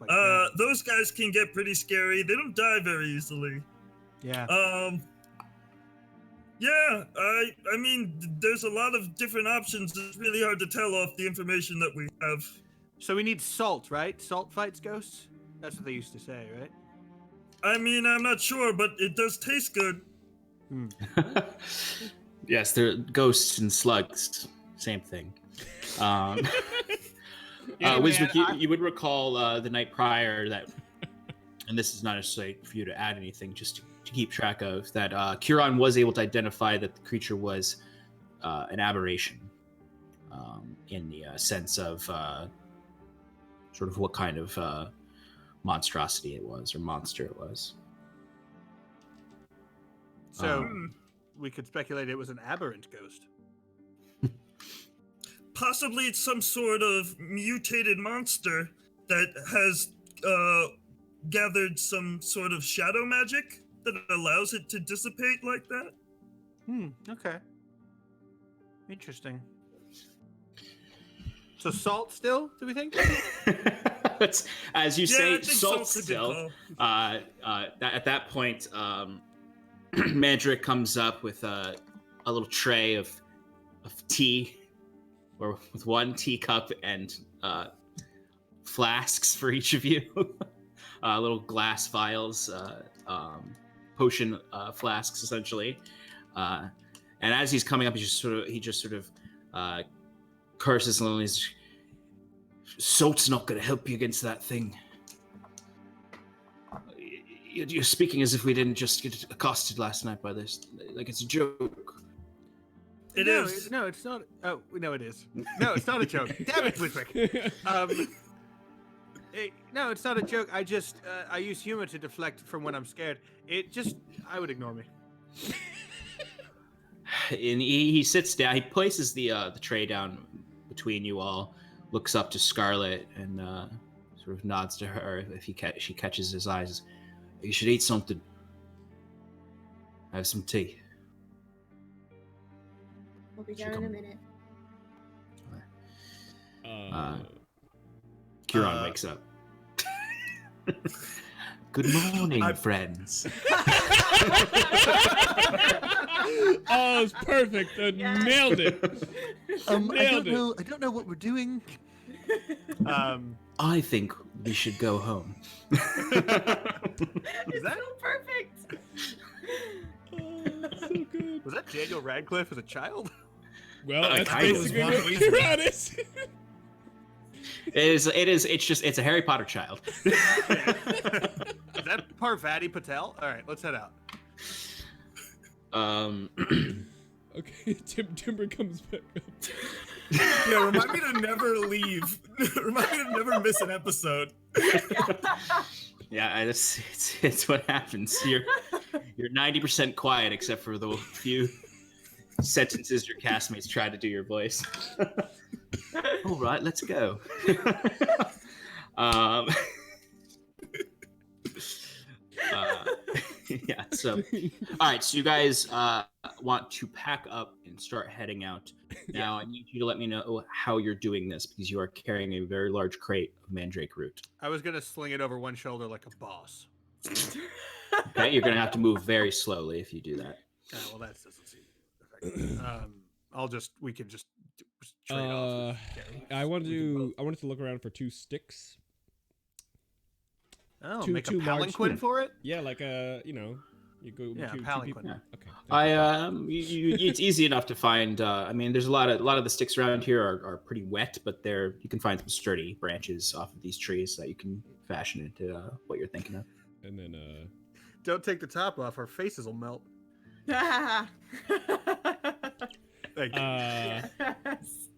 Those guys can get pretty scary. They don't die very easily. yeah. Yeah, I mean, there's a lot of different options. It's really hard to tell off the information that we have. So we need salt, right? Salt fights ghosts. That's what they used to say, right? I mean, I'm not sure, but it does taste good. Yes, they're ghosts and slugs. Same thing. Wiswick, you would recall the night prior that, and this is not necessarily for you to add anything, just to keep track of, that Kieran was able to identify that the creature was an aberration in the sense of sort of what kind of monstrosity it was, or monster it was. So we could speculate it was an aberrant ghost. Possibly it's some sort of mutated monster that has gathered some sort of shadow magic that allows it to dissipate like that. Okay. Interesting. So salt still, do we think? It's, as you say, I think salt salt's a good still. call. At that point, Mandrick comes up with a little tray of tea, or with one teacup and flasks for each of you, little glass vials, potion flasks essentially. And as he's coming up, he just sort of curses and loneliness. Salt's not going to help you against that thing. You're speaking as if we didn't just get accosted last night by this. Like it's a joke. It is. No, it's not. Oh, no, it is. No, it's not a joke. Damn it, Flitwick. No, it's not a joke. I use humor to deflect from when I'm scared. I would ignore me. And he sits down. He places the tray down between you all, looks up to Scarlet, and sort of nods to her. If she catches his eyes, you should eat something. Have some tea. We'll be down in a minute. Kieran wakes up. Good morning, friends. Oh, it's perfect. Yes. Nailed it. Nailed it. I don't know what we're doing. I think we should go home. It's so perfect. Oh, so good. Was that Daniel Radcliffe as a child? Well, that's kind of. basically what Kieran is. It's a Harry Potter child. Is that Parvati Patel? All right, let's head out. Okay, Timber comes back up. Yeah, remind me to never leave. Remind me to never miss an episode. Yeah, it's what happens. You're 90% quiet except for the few sentences your castmates try to do your voice. All right, let's go. Yeah, so all right, so you guys want to pack up and start heading out. Now I need you to let me know how you're doing this, because you are carrying a very large crate of mandrake root. I was gonna sling it over one shoulder like a boss. Okay, you're gonna have to move very slowly if you do that. Well, that doesn't seem effective. We can just trade off. I wanted to look around for 2 sticks. Oh, Two make a large- palanquin for it? Yeah, like you go Yeah, two palanquin. people. Okay. It's easy enough to find. There's a lot of the sticks around here are pretty wet, but you can find some sturdy branches off of these trees that you can fashion into what you're thinking of. And then Don't take the top off, our faces will melt. Thank you. Yes.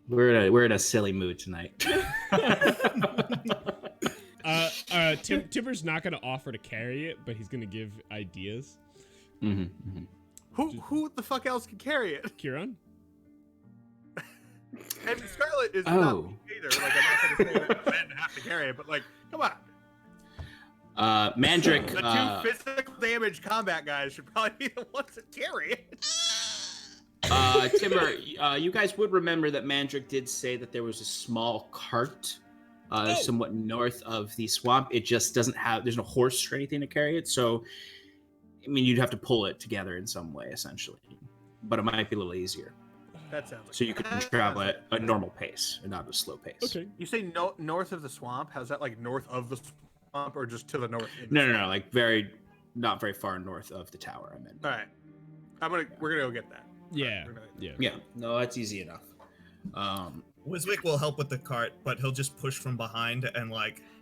We're in a silly mood tonight. Timber's not gonna offer to carry it, but he's gonna give ideas. Mm-hmm, mm-hmm. Who the fuck else can carry it? Kieran? And Scarlet is not either. Like, I'm not gonna say that men have to carry it, but like, come on. Mandrick. The 2 physical damage combat guys should probably be the ones that carry it. Timber, you guys would remember that Mandrick did say that there was a small cart somewhat north of the swamp. It just doesn't have, there's no horse or anything to carry it. So, you'd have to pull it together in some way, essentially. But it might be a little easier. That sounds like So you can travel at a normal pace and not a slow pace. Okay. You say north of the swamp? How's that, like north of the swamp or just to the north? No, like not very far north of the tower, I meant. All right. We're gonna go get that. Yeah. Right, Yeah, no, that's easy enough. Wiswick will help with the cart, but he'll just push from behind and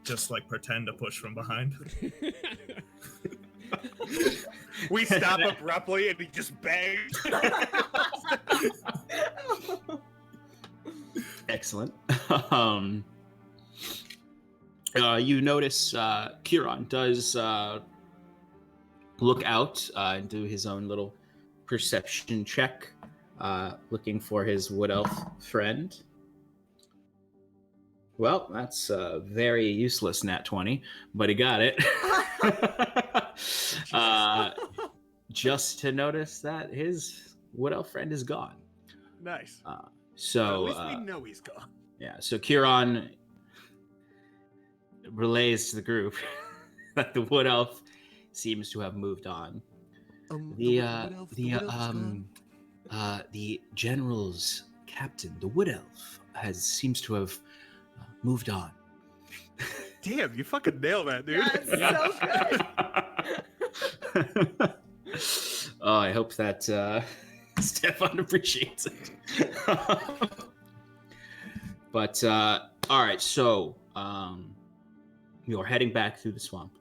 just pretend to push from behind. We stop abruptly and he just bangs. Excellent. You notice Kieran does look out and do his own little perception check, looking for his wood elf friend. Well, that's a very useless nat 20, but he got it. Just to notice that his wood elf friend is gone. Nice. So at least we know he's gone. Yeah, so Kieran relays to the group that the wood elf seems to have moved on. The general's captain, the wood elf, seems to have moved on. Damn, you fucking nailed that, dude. That's so good. Oh, I hope that Stefan appreciates it. But all right, so you're heading back through the swamp.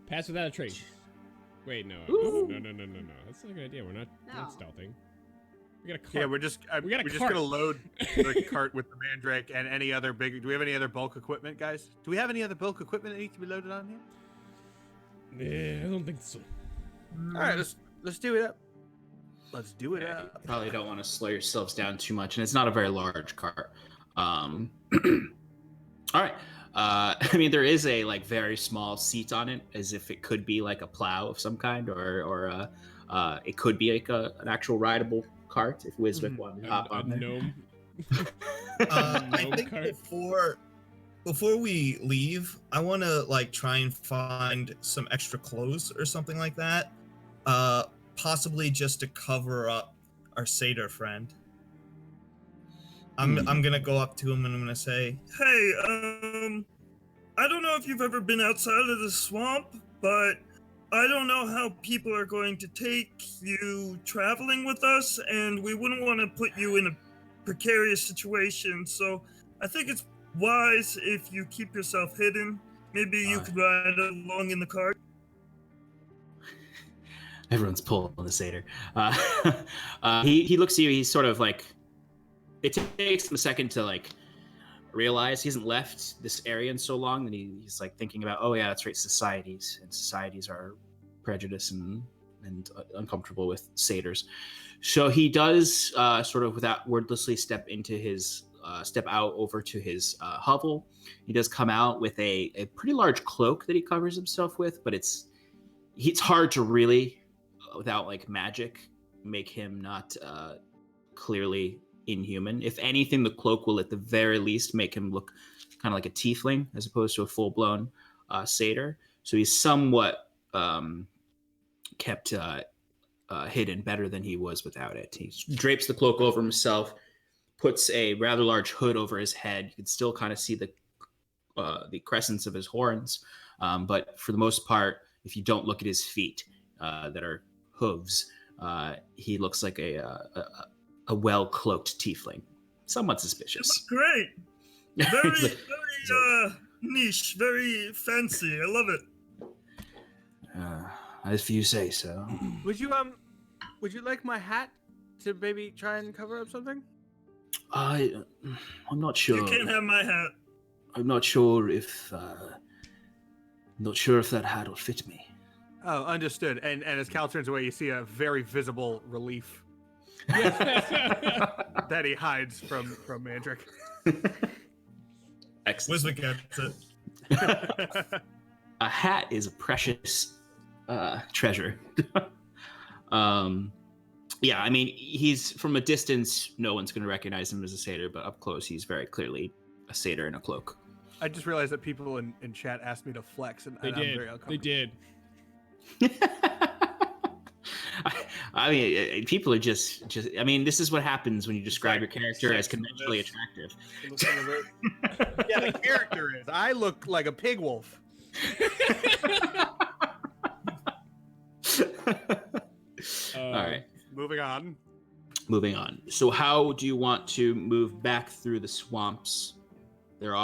Pass without a trace. Wait, no. Ooh. No. That's not a good idea. We're not No. stealthing. We got a cart. Yeah, we're just gonna load the cart with the mandrake and any other big. Do we have any other bulk equipment, guys? Do we have any other bulk equipment that needs to be loaded on here? Yeah, I don't think so. All right, let's do it up. Let's do it You up. probably don't want to slow yourselves down too much, and it's not a very large cart. All right. I mean, there is a like very small seat on it, as if it could be like a plow of some kind, or it could be like an actual rideable cart if Wiswick wanted to hop on there. Gnome. I Gnome think cart. before we leave, I want to like try and find some extra clothes or something like that. Possibly just to cover up our satyr friend. I'm gonna go up to him and I'm gonna say, "Hey, I don't know if you've ever been outside of the swamp, but I don't know how people are going to take you traveling with us, and we wouldn't want to put you in a precarious situation. So I think it's wise if you keep yourself hidden. Maybe you could ride along in the cart." Everyone's pulling the satyr. He looks at you. He's sort of like. It takes him a second to like realize he hasn't left this area in so long that he's like thinking about, oh yeah, that's right, societies are prejudiced and uncomfortable with satyrs. So he does sort of without wordlessly step out over to his hovel. He does come out with a pretty large cloak that he covers himself with, but it's hard to really, without like magic, make him not clearly inhuman. If anything, the cloak will at the very least make him look kind of like a tiefling as opposed to a full-blown satyr. So he's somewhat kept hidden better than he was without it. He drapes the cloak over himself, puts a rather large hood over his head. You can still kind of see the crescents of his horns, but for the most part, if you don't look at his feet that are hooves, he looks like a well-cloaked tiefling. Somewhat suspicious. Great. Very niche, very fancy. I love it. If you say so. Would you like my hat to maybe try and cover up something? I'm not sure. You can't have my hat. I'm not sure if that hat will fit me. Oh, understood. And as Cal turns away, you see a very visible relief that he hides from Mandrick. Excellent. Wiswick gets it. A hat is a precious treasure. Yeah, I mean, he's from a distance, no one's going to recognize him as a satyr, but up close, he's very clearly a satyr in a cloak. I just realized that people in chat asked me to flex, and I'm very uncomfortable. They did. I mean, people are just. I mean, this is what happens when you describe your character as conventionally attractive. Yeah, the character is. I look like a pig wolf. All right. Moving on. So how do you want to move back through the swamps? There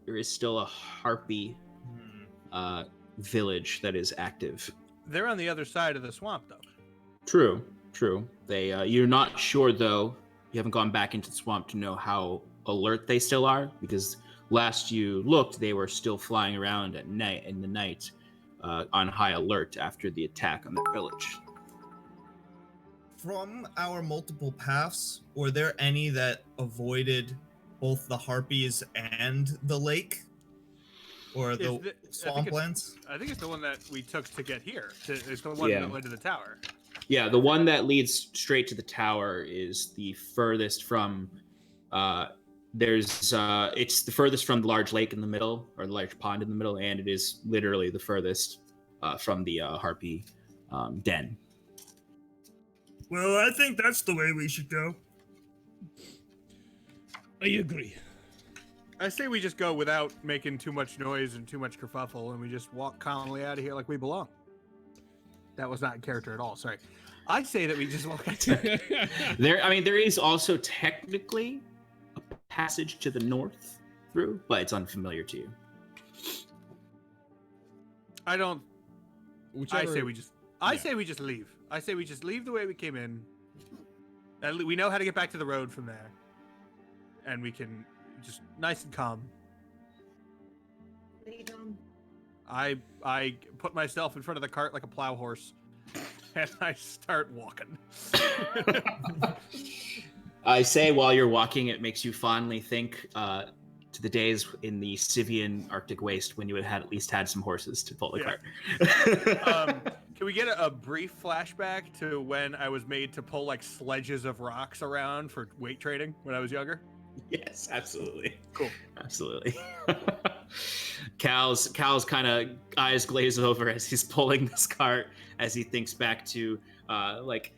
is still a harpy village that is active. They're on the other side of the swamp, though. True. They you're not sure though. You haven't gone back into the swamp to know how alert they still are, because last you looked, they were still flying around at night in the night on high alert after the attack on the village. From our multiple paths, were there any that avoided both the harpies and the lake? Or the swamplands? I think it's the one that we took to get here. It's the one that led to the tower. Yeah, the one that leads straight to the tower is the furthest from. It's the furthest from the large lake in the middle, or the large pond in the middle, and it is literally the furthest from the harpy den. Well, I think that's the way we should go. I agree. I say we just go without making too much noise and too much kerfuffle, and we just walk calmly out of here like we belong. That was not in character at all. Sorry. I say that we just walk out. There is also technically a passage to the north through, but it's unfamiliar to you. I don't. Whichever, I say we just leave. I say we just leave the way we came in. We know how to get back to the road from there, and we can just nice and calm. Lead 'em. I put myself in front of the cart like a plow horse, and I start walking. I say while you're walking, it makes you fondly think to the days in the Sivian Arctic waste when you had at least had some horses to pull the cart. Can we get a brief flashback to when I was made to pull like sledges of rocks around for weight training when I was younger? Yes, absolutely. Cool. Absolutely. Cal's kind of eyes glaze over as he's pulling this cart, as he thinks back to like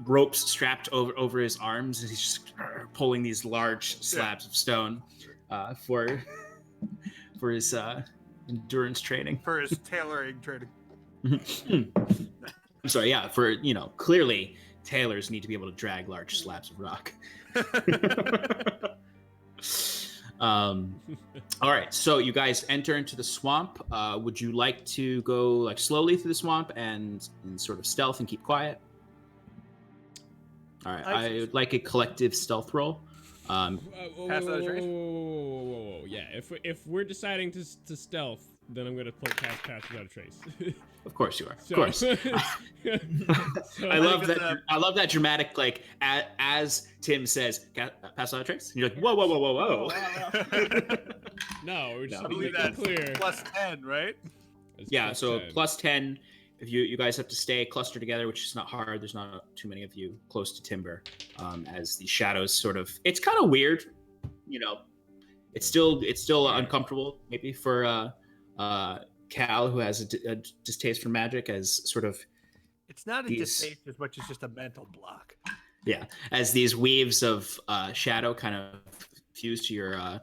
ropes strapped over his arms, and he's just pulling these large slabs of stone for his endurance training. For his tailoring training. I'm sorry, yeah, for clearly tailors need to be able to drag large slabs of rock. All right, so you guys enter into the swamp. Would you like to go like slowly through the swamp and sort of stealth and keep quiet? All right, I would like a collective stealth roll. Pass out a trace? Whoa. Yeah, if we're deciding to stealth, then I'm gonna pass without a trace. Of course you are. So, Of course. so I love that. I love that dramatic, like as Tim says, "Pass without a trace." And you're like, "Whoa." No, we're just I believe making that's it clear. plus 10, right? It's Yeah, plus so 10. plus 10. If you guys have to stay clustered together, which is not hard. There's not too many of you close to timber, as the shadows sort of. It's kind of weird, It's still uncomfortable, maybe for Cal, who has a distaste for magic, as sort of. It's not a distaste as much as just a mental block. Yeah, as these weaves of shadow kind of fuse to your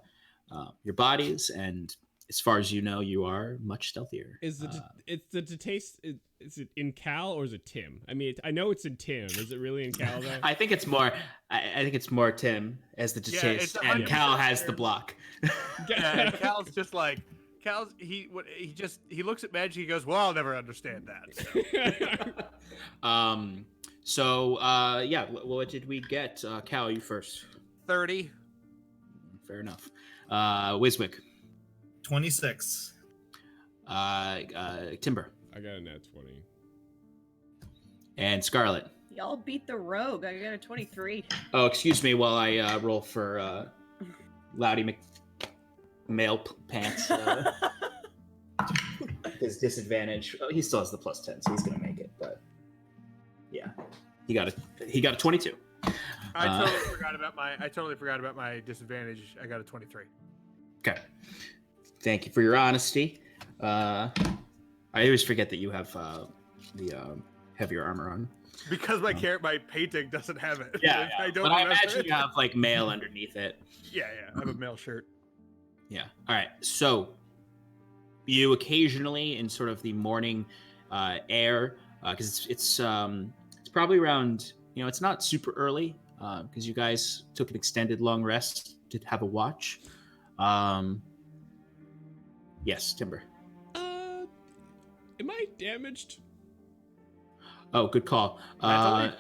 bodies, and as far as you know, you are much stealthier. Is the taste? Is it in Cal or is it Tim? I mean, I know it's in Tim. Is it really in Cal though? I think it's more. I think it's more Tim as the distaste, and Cal has the block. Yeah, and Cal's just like he looks at magic. He goes, "Well, I'll never understand that." So. Yeah. What did we get? Cal, you first. 30. Fair enough. Wiswick. 26. Timber. I got a nat 20. And Scarlet. Y'all beat the rogue. I got a 23. Oh, excuse me while I roll for Loudy Pants. His disadvantage. Oh, he still has the plus 10, so he's gonna make it. But yeah, he got a 22. I totally forgot about my disadvantage. I got a 23. Okay. Thank you for your honesty. I always forget that you have the heavier armor on. Because my painting doesn't have it. Yeah, I don't but I remember imagine it. you have like mail underneath it. Yeah, I have a mail shirt. Yeah. All right. So you occasionally, in sort of the morning air, because it's probably around. It's not super early because you guys took an extended long rest to have a watch. Yes, Timber. Am I damaged? Oh, good call. That's.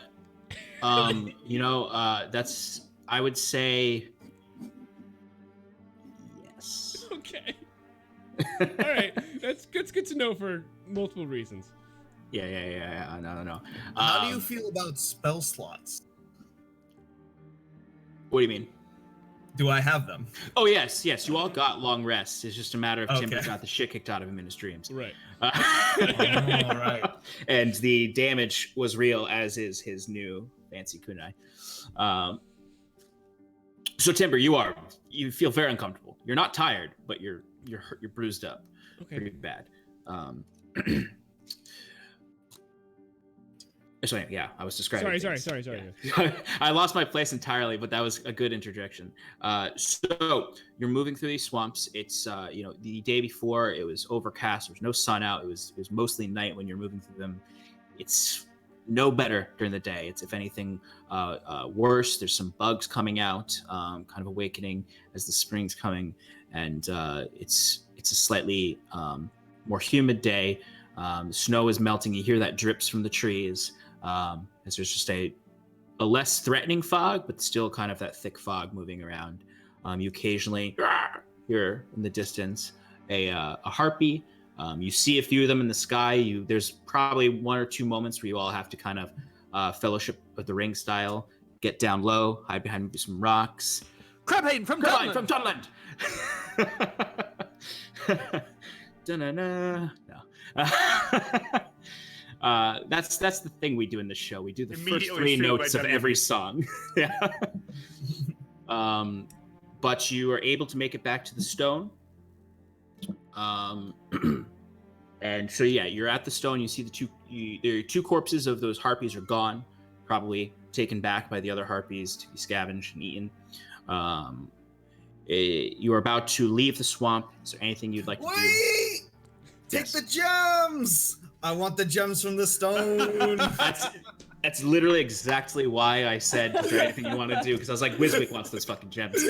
I would say. Yes. Okay. All right. That's good to know for multiple reasons. Yeah. No. How do you feel about spell slots? What do you mean? Do I have them? Oh, yes. You all got long rests. It's just a matter of Timber Okay. got the shit kicked out of him in his dreams. Right. All right. And the damage was real, as is his new fancy kunai. So Timber, you feel very uncomfortable. You're not tired, but you're hurt, you're bruised up, Okay. pretty bad. Sorry, yeah, I was describing. Sorry. Yeah. I lost my place entirely, but that was a good interjection. So you're moving through these swamps. It's the day before it was overcast. There was no sun out. It was mostly night when you're moving through them. It's no better during the day. It's if anything worse. There's some bugs coming out, kind of awakening as the spring's coming, and it's a slightly more humid day. The snow is melting. You hear that drips from the trees. As there's just a less threatening fog, but still kind of that thick fog moving around. You occasionally hear in the distance a harpy. You see a few of them in the sky. There's probably 1 or 2 moments where you all have to kind of Fellowship of the Ring style, get down low, hide behind maybe some rocks. Crabhain from Dunland! From Dunland! Da-na-na. No. That's the thing we do in the show. We do the first 3 notes of every song. Yeah. But you are able to make it back to the stone. And so yeah, you're at the stone. You see the 2 corpses of those harpies are gone, probably taken back by the other harpies to be scavenged and eaten. You are about to leave the swamp. Is there anything you'd like to do? Take the gems! I want the gems from the stone. That's literally exactly why I said, is there anything you want to do? Because I was like, Wiswick wants those fucking gems.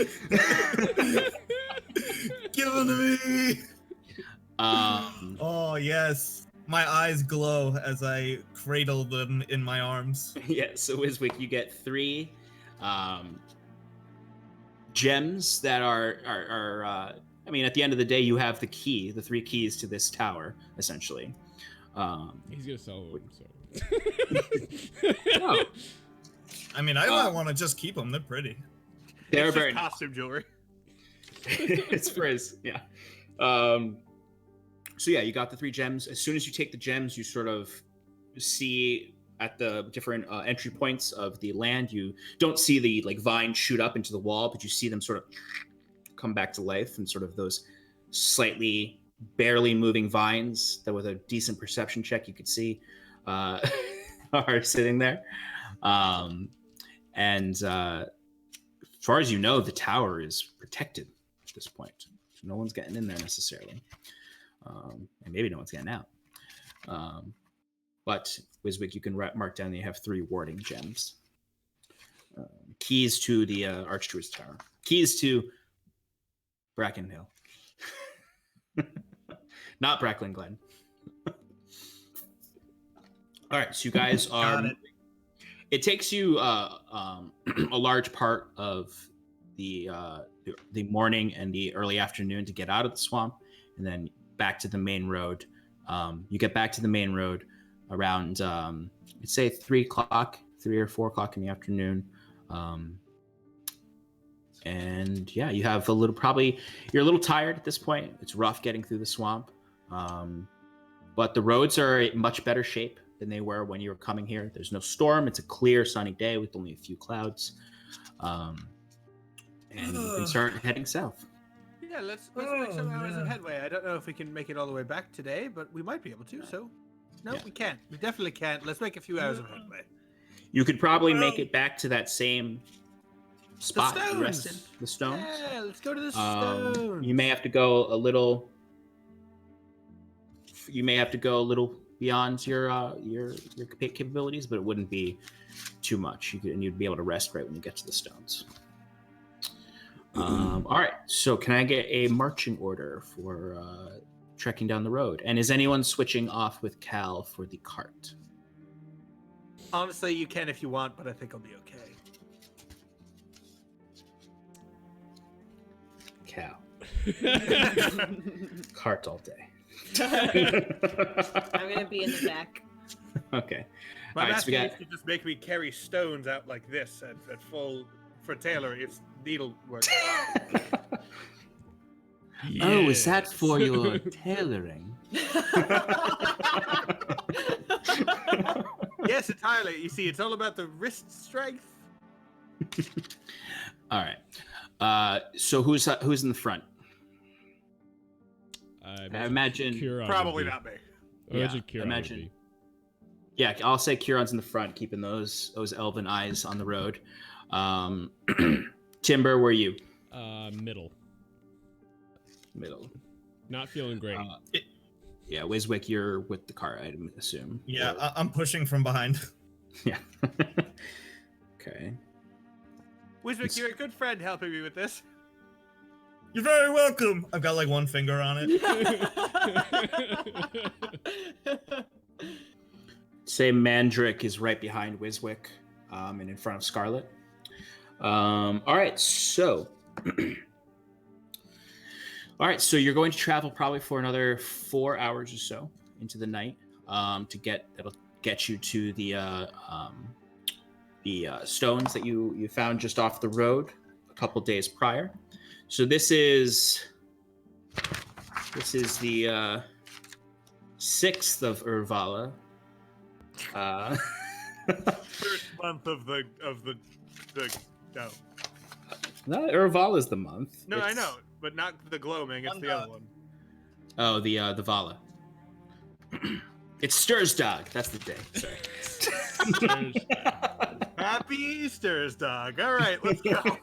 Give them to me! Oh, yes. My eyes glow as I cradle them in my arms. Yeah, so Wiswick, you get 3 gems that are I mean, at the end of the day, you have the 3 keys to this tower, essentially. He's gonna sell them, so. No. I mean, I might want to just keep them. They're pretty. They're it's very just costume jewelry. It's for his, yeah. So yeah, you got the 3 gems. As soon as you take the gems, you sort of see at the different entry points of the land. You don't see the vines shoot up into the wall, but you see them sort of come back to life, and sort of those slightly barely moving vines that with a decent perception check you could see are sitting there. And as far as you know, the tower is protected at this point. So no one's getting in there necessarily. And maybe no one's getting out. But Wiswick, you can mark down that you have 3 warding gems. Keys to the Archdruid's Tower. Keys to Bracken Hill. Not Brackling Glen. All right, so you guys are... It takes you a large part of the morning and the early afternoon to get out of the swamp, and then back to the main road. You get back to the main road around, I'd say 3 or 4 o'clock in the afternoon. And yeah, you have you're a little tired at this point. It's rough getting through the swamp. But the roads are in much better shape than they were when you were coming here. There's no storm. It's a clear, sunny day with only a few clouds. And you can start heading south. Yeah, let's make some hours of headway. I don't know if we can make it all the way back today, but we might be able to. So, no, we can't. We definitely can't. Let's make a few hours of headway. You could probably make it back to that same spot the you rested. The stones. Yeah, let's go to the stones. You may have to go a little. You may have to go a little beyond your capabilities, but it wouldn't be too much. You'd be able to rest right when you get to the stones. All right. So, can I get a marching order for trekking down the road? And is anyone switching off with Cal for the cart? Honestly, you can if you want, but I think I'll be okay. Cal. Cart all day. I'm gonna be in the back. Okay. My All right, master used to just make me carry stones out like this at full for tailoring. It's needlework. Oh, is that for your tailoring? Yes, entirely. You see, it's all about the wrist strength. All right. So who's in the front? I imagine Kira Probably would be. not me. I imagine Yeah, Kira imagine- would be. Yeah, I'll say Kieran's in the front, keeping those elven eyes on the road. Timber, where are you? Middle. Middle. Not feeling great. Yeah, Wiswick, you're with the car, I assume. Yeah, Or- I'm pushing from behind. Yeah. Okay. Wiswick, you're a good friend helping me with this. You're very welcome. I've got like one finger on it. Say Mandrick is right behind Wiswick, and in front of Scarlet. All right, so you're going to travel probably for another 4 hours or so into the night that'll get you to the stones that you found just off the road a couple days prior. So this is the 6th of Urvala. First month of the no. No, Urvala is the month. No, I It's- know, but not the gloaming. It's the other one. Oh, the Vala. It's Stursdag. That's the day. Sorry. Happy Easter's dog. All right, let's go.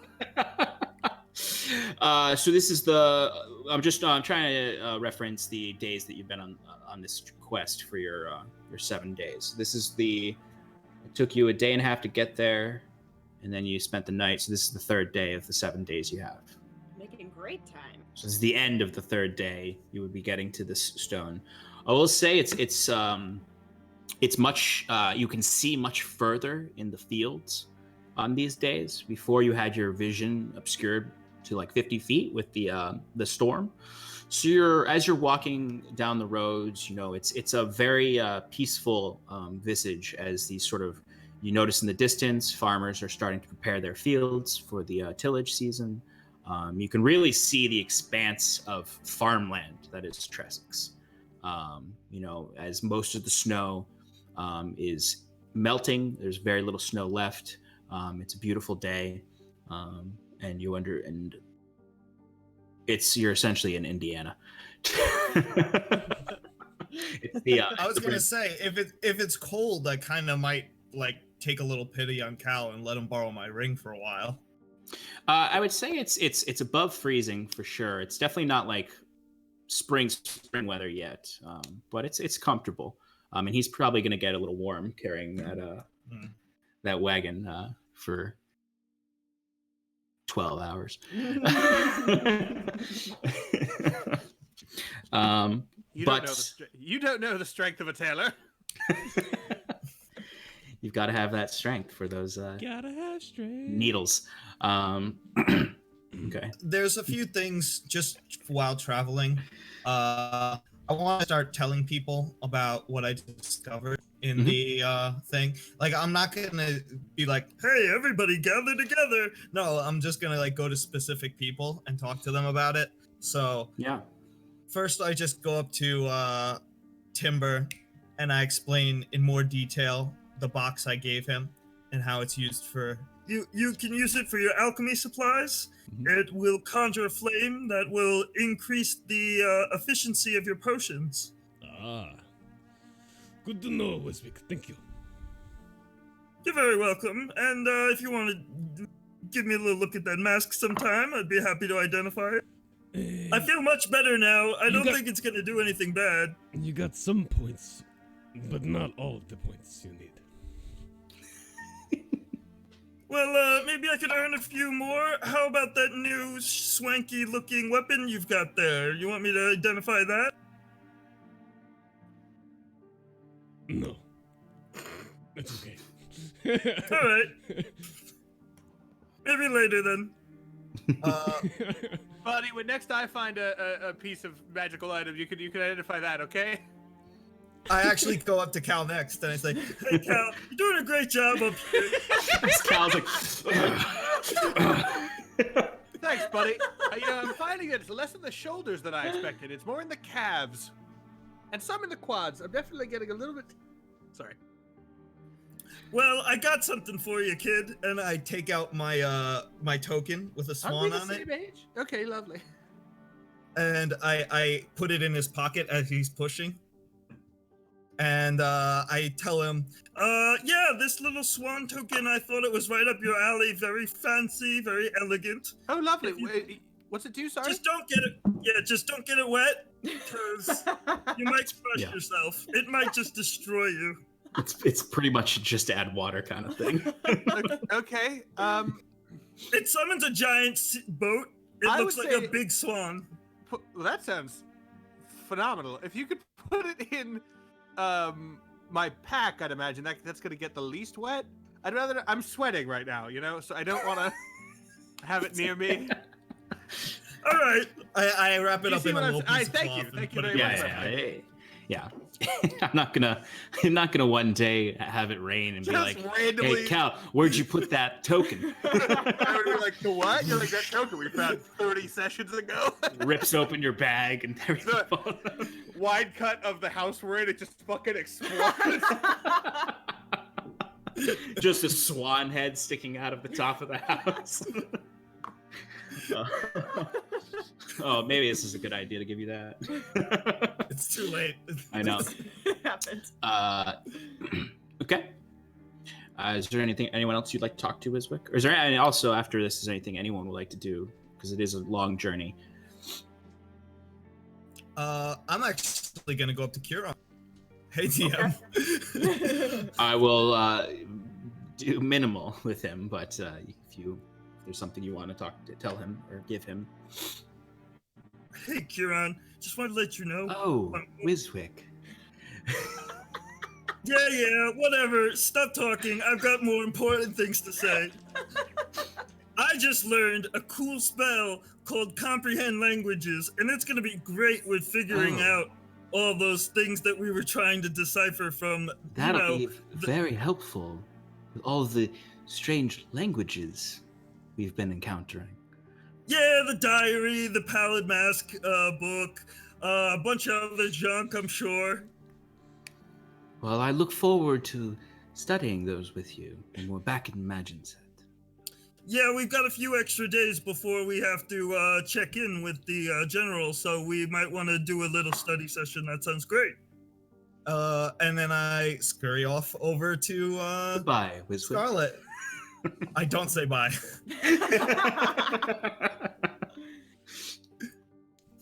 So this is I'm trying to reference the days that you've been on this quest for your 7 days. This is it took you a day and a half to get there, and then you spent the night. So this is the 3rd day of the 7 days you have. Making great time. So this is the end of the 3rd day. You would be getting to this stone. I will say it's much. You can see much further in the fields on these days. Before you had your vision obscured to like 50 feet with the storm. So as you're walking down the roads, it's a very peaceful visage as these sort of, you notice in the distance, farmers are starting to prepare their fields for the tillage season. You can really see the expanse of farmland that is Tresix. As most of the snow is melting, there's very little snow left. It's a beautiful day, and you're essentially in Indiana. I was gonna say if it's cold, I kind of might like take a little pity on Cal and let him borrow my ring for a while. I would say it's above freezing for sure. It's definitely not like spring weather yet, but it's comfortable. And he's probably gonna get a little warm carrying that wagon for 12 hours. You don't know the strength of a tailor. You've got to have that strength for those Gotta have strength. needles. Okay. There's a few things just while traveling. I want to start telling people about what I discovered in the thing. Like, I'm not gonna be like, "Hey, everybody, gather together." No, I'm just gonna like go to specific people and talk to them about it. So Yeah. first, I just go up to Timber, and I explain in more detail the box I gave him and how it's used for. You can use it for your alchemy supplies. It will conjure a flame that will increase the efficiency of your potions. Ah. Good to know, Wiswick. Thank you. You're very welcome. And if you want to give me a little look at that mask sometime, I'd be happy to identify it. I feel much better now. I don't think it's going to do anything bad. You got some points, but not all of the points you need. Well, maybe I could earn a few more. How about that new swanky-looking weapon you've got there? You want me to identify that? No. That's okay. All right. Maybe later then. Buddy, when next I find a piece of magical item, you can identify that, okay? I actually go up to Cal next, and I say, "Hey, Cal, you're doing a great job up here." Cal's like, Thanks, buddy. I'm finding that it's less in the shoulders than I expected. It's more in the calves, and some in the quads. I'm definitely getting a little bit. Sorry. Well, I got something for you, kid, and I take out my my token with a Aren't swan we the on it, same age? Okay, lovely. and I put it in his pocket as he's pushing. And I tell him, yeah, this little swan token, I thought it was right up your alley. Very fancy, very elegant. Oh, lovely. If you- Wait, what's it do? Sorry. Just don't get it. Yeah, just don't get it wet, because you might crush Yeah. yourself. It might just destroy you. It's pretty much just add water kind of thing. Okay. It summons a giant boat. It I looks would like say- a big swan. Well, that sounds phenomenal. If you could put it in my pack, I'd imagine that's gonna get the least wet. I'm sweating right now, so I don't want to have it near me. All right. I wrap it You up see in a what I'm little saying? piece of Thank cloth you. and Thank you put it very in much. my bag. Yeah. I'm not gonna one day have it rain and be Just like, randomly. "Hey, Cal, where'd you put that token?" I would be like, the what? You're like, that token we found 30 sessions ago. Rips open your bag and everything The- falls out. Wide cut of the house we're in, it just fucking explodes. Just a swan head sticking out of the top of the house. Oh, maybe this is a good idea to give you that. It's too late. I know. It happens. Okay. Is there anyone else you'd like to talk to, Wiswick? Or is there and also after this is anything anyone would like to do? Because it is a long journey. I'm actually gonna go up to Kieran. Hey, DM. I will do minimal with him, but if there's something you want to tell him or give him. Hey, Kieran. Just wanted to let you know. Oh, Wiswick. Yeah, whatever. Stop talking. I've got more important things to say. I just learned a cool spell called Comprehend Languages, and it's going to be great with figuring out all those things that we were trying to decipher from, That'll be very helpful with all the strange languages we've been encountering. Yeah, the diary, the Pallid Mask book, a bunch of other junk, I'm sure. Well, I look forward to studying those with you when we're back in Magicset. Yeah, we've got a few extra days before we have to check in with the general, so we might want to do a little study session. That sounds great. And then I scurry off over to Goodbye, Wiswick. Scarlet. I don't say bye.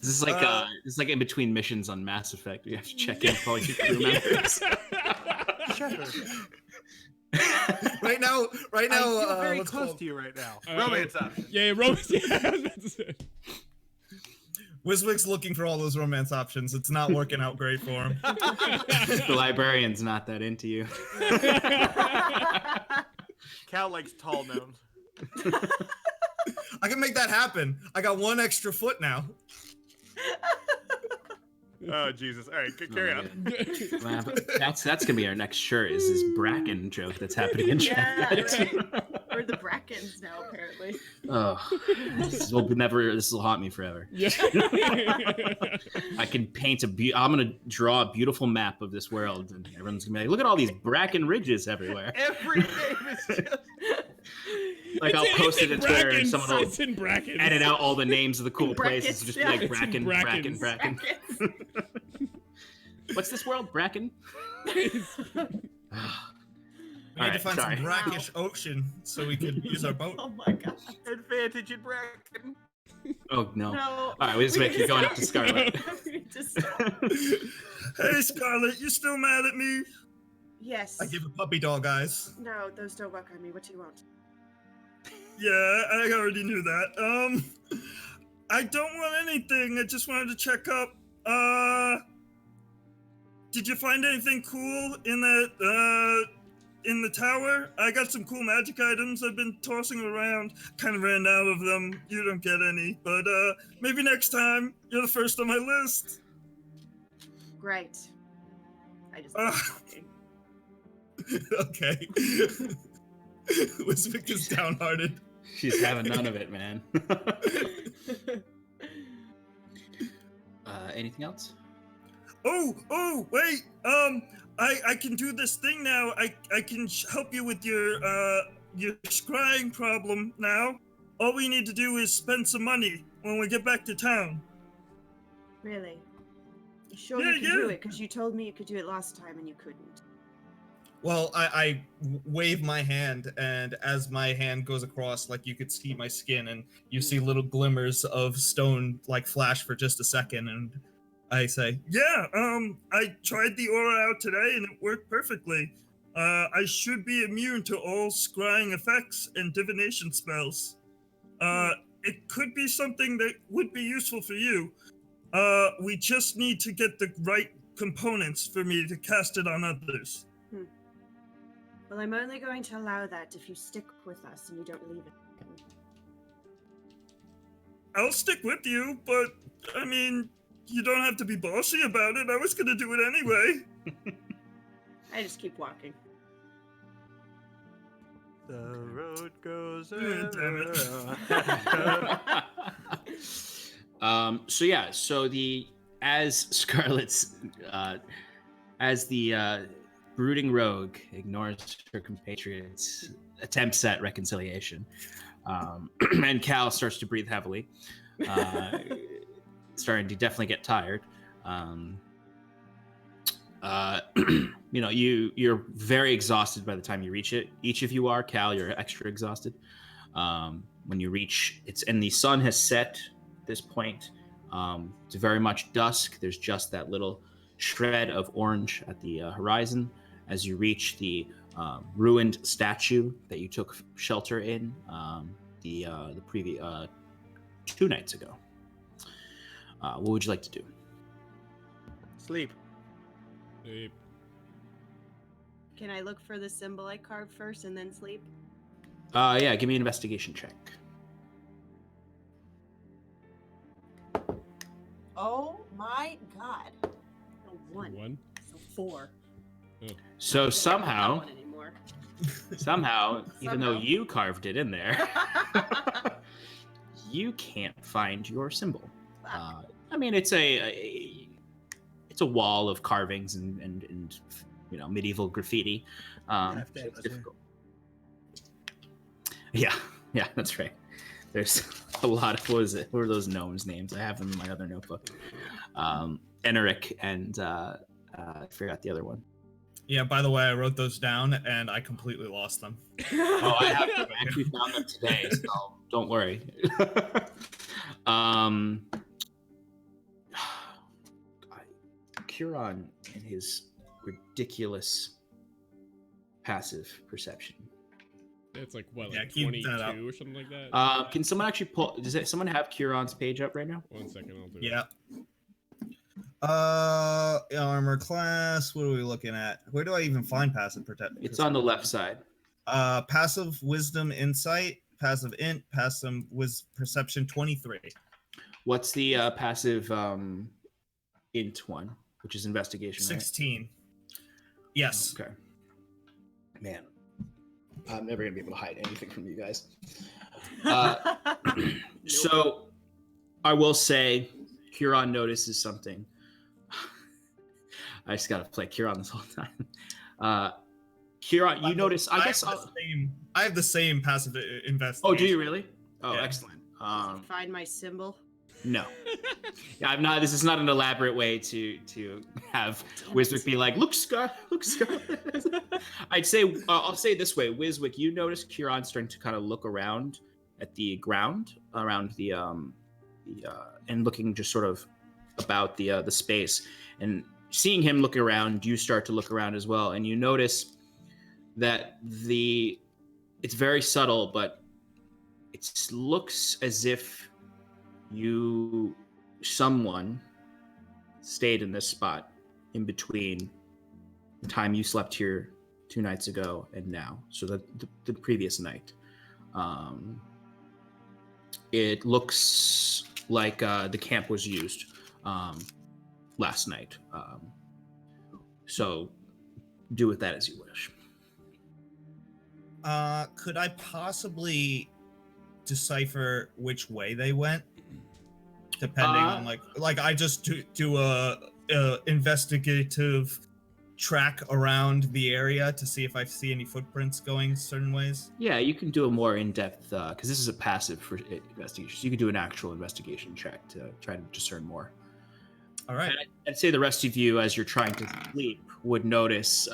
This is like in between missions on Mass Effect. You have to check in with all your crew members. right now, I feel very what's close called- to you right now. Romance option. Yeah, romance. Yeah, I was about to say. Wiswick's looking for all those romance options. It's not working out great for him. The librarian's not that into you. Cal likes tall gnomes. I can make that happen. I got one extra foot now. Oh Jesus! All right, carry on. Wow, that's gonna be our next shirt. Is this Bracken joke that's happening in chat? Right. We're the Brackens now, apparently. Oh, this will haunt me forever. Yeah. I can paint I'm gonna draw a beautiful map of this world, and everyone's gonna be like, "Look at all these Bracken ridges everywhere." Every name is just. Like I'll post it to Twitter, and someone will It's in brackets. edit out all the names of the cool Brackets, places, just yeah. be like It's in Bracken. Brackens. What's this world, Bracken? We need to find sorry. some brackish ocean so we could use our boat. Oh my god. Advantage in Bracken. Oh no! No. All right, we just make you going up to Scarlet. We need to stop. Hey, Scarlet, you still mad at me? Yes. I give a puppy dog eyes. No, those don't work on me. What do you want? Yeah, I already knew that. I don't want anything. I just wanted to check up. Did you find anything cool in that, in the tower? I got some cool magic items I've been tossing around. Kind of ran out of them. You don't get any. But, maybe next time. You're the first on my list. Great. I just. Okay. Wiswick is downhearted. She's having none of it, man. Anything else? Oh, wait. I can do this thing now. I can help you with your scrying problem now. All we need to do is spend some money when we get back to town. Really? You sure you can do it? Because you told me you could do it last time and you couldn't. Well, I wave my hand, and as my hand goes across, like you could see my skin, and you see little glimmers of stone like flash for just a second, and I say, "Yeah, I tried the aura out today, and it worked perfectly. I should be immune to all scrying effects and divination spells. It could be something that would be useful for you. We just need to get the right components for me to cast it on others." Well, I'm only going to allow that if you stick with us and you don't leave it. I'll stick with you, but I mean, you don't have to be bossy about it. I was gonna do it anyway. I just keep walking. The road goes Damn around. So as Scarlet's as the brooding rogue ignores her compatriots' attempts at reconciliation, and Cal starts to breathe heavily, starting to definitely get tired. You're very exhausted by the time you reach it. Each of you are. Cal, you're extra exhausted. When you reach and the sun has set at this point. It's very much dusk. There's just that little shred of orange at the horizon as you reach the ruined statue that you took shelter in the previous 2 nights ago. What would you like to do? Sleep. Can I look for the symbol I carved first and then sleep? Yeah, give me an investigation check. Oh my god. Oh, 1. 1. So 4. So somehow, Not one anymore. even though you carved it in there, you can't find your symbol. I mean, it's a wall of carvings and medieval graffiti. So it's difficult. Yeah, that's right. There's a lot of what were those gnomes' names? I have them in my other notebook. Enric and I forgot the other one. Yeah, by the way, I wrote those down and I completely lost them. Oh, I actually found them today, so don't worry. Curon and his ridiculous passive perception. It's like what, Yeah, like keep 22 that up. or something like that? Can someone actually pull? Someone have Curon's page up right now? 1 second, I'll do it. Yeah. Armor class. What are we looking at? Where do I even find passive protection? It's on the left side. Passive wisdom insight, passive int, passive perception 23. What's the passive int one, which is investigation? 16. Right? Yes. Okay. Man, I'm never gonna be able to hide anything from you guys. So, I will say, Huron notices something. I just gotta play Huron this whole time. Huron, you notice? I have the same passive investigation. Oh, do you really? Oh, Yeah. Excellent. Does it find my symbol? No. Yeah, I'm not. This is not an elaborate way to have Wiswick be like, look, Scott. I'd say I'll say it this way, Wiswick. You notice Kieran starting to kind of look around at the ground, around the and looking just sort of about the space, and seeing him look around, you start to look around as well, and you notice that it's very subtle, but it looks as if someone stayed in this spot in between the time you slept here 2 nights ago and now, so the previous night. It looks like the camp was used last night, so do with that as you wish. Could I possibly decipher which way they went? Depending on like I just do a investigative track around the area to see if I see any footprints going certain ways. Yeah, you can do a more in-depth because this is a passive for investigation. So you can do an actual investigation check to try to discern more. All right. And I'd say the rest of you, as you're trying to sleep, would notice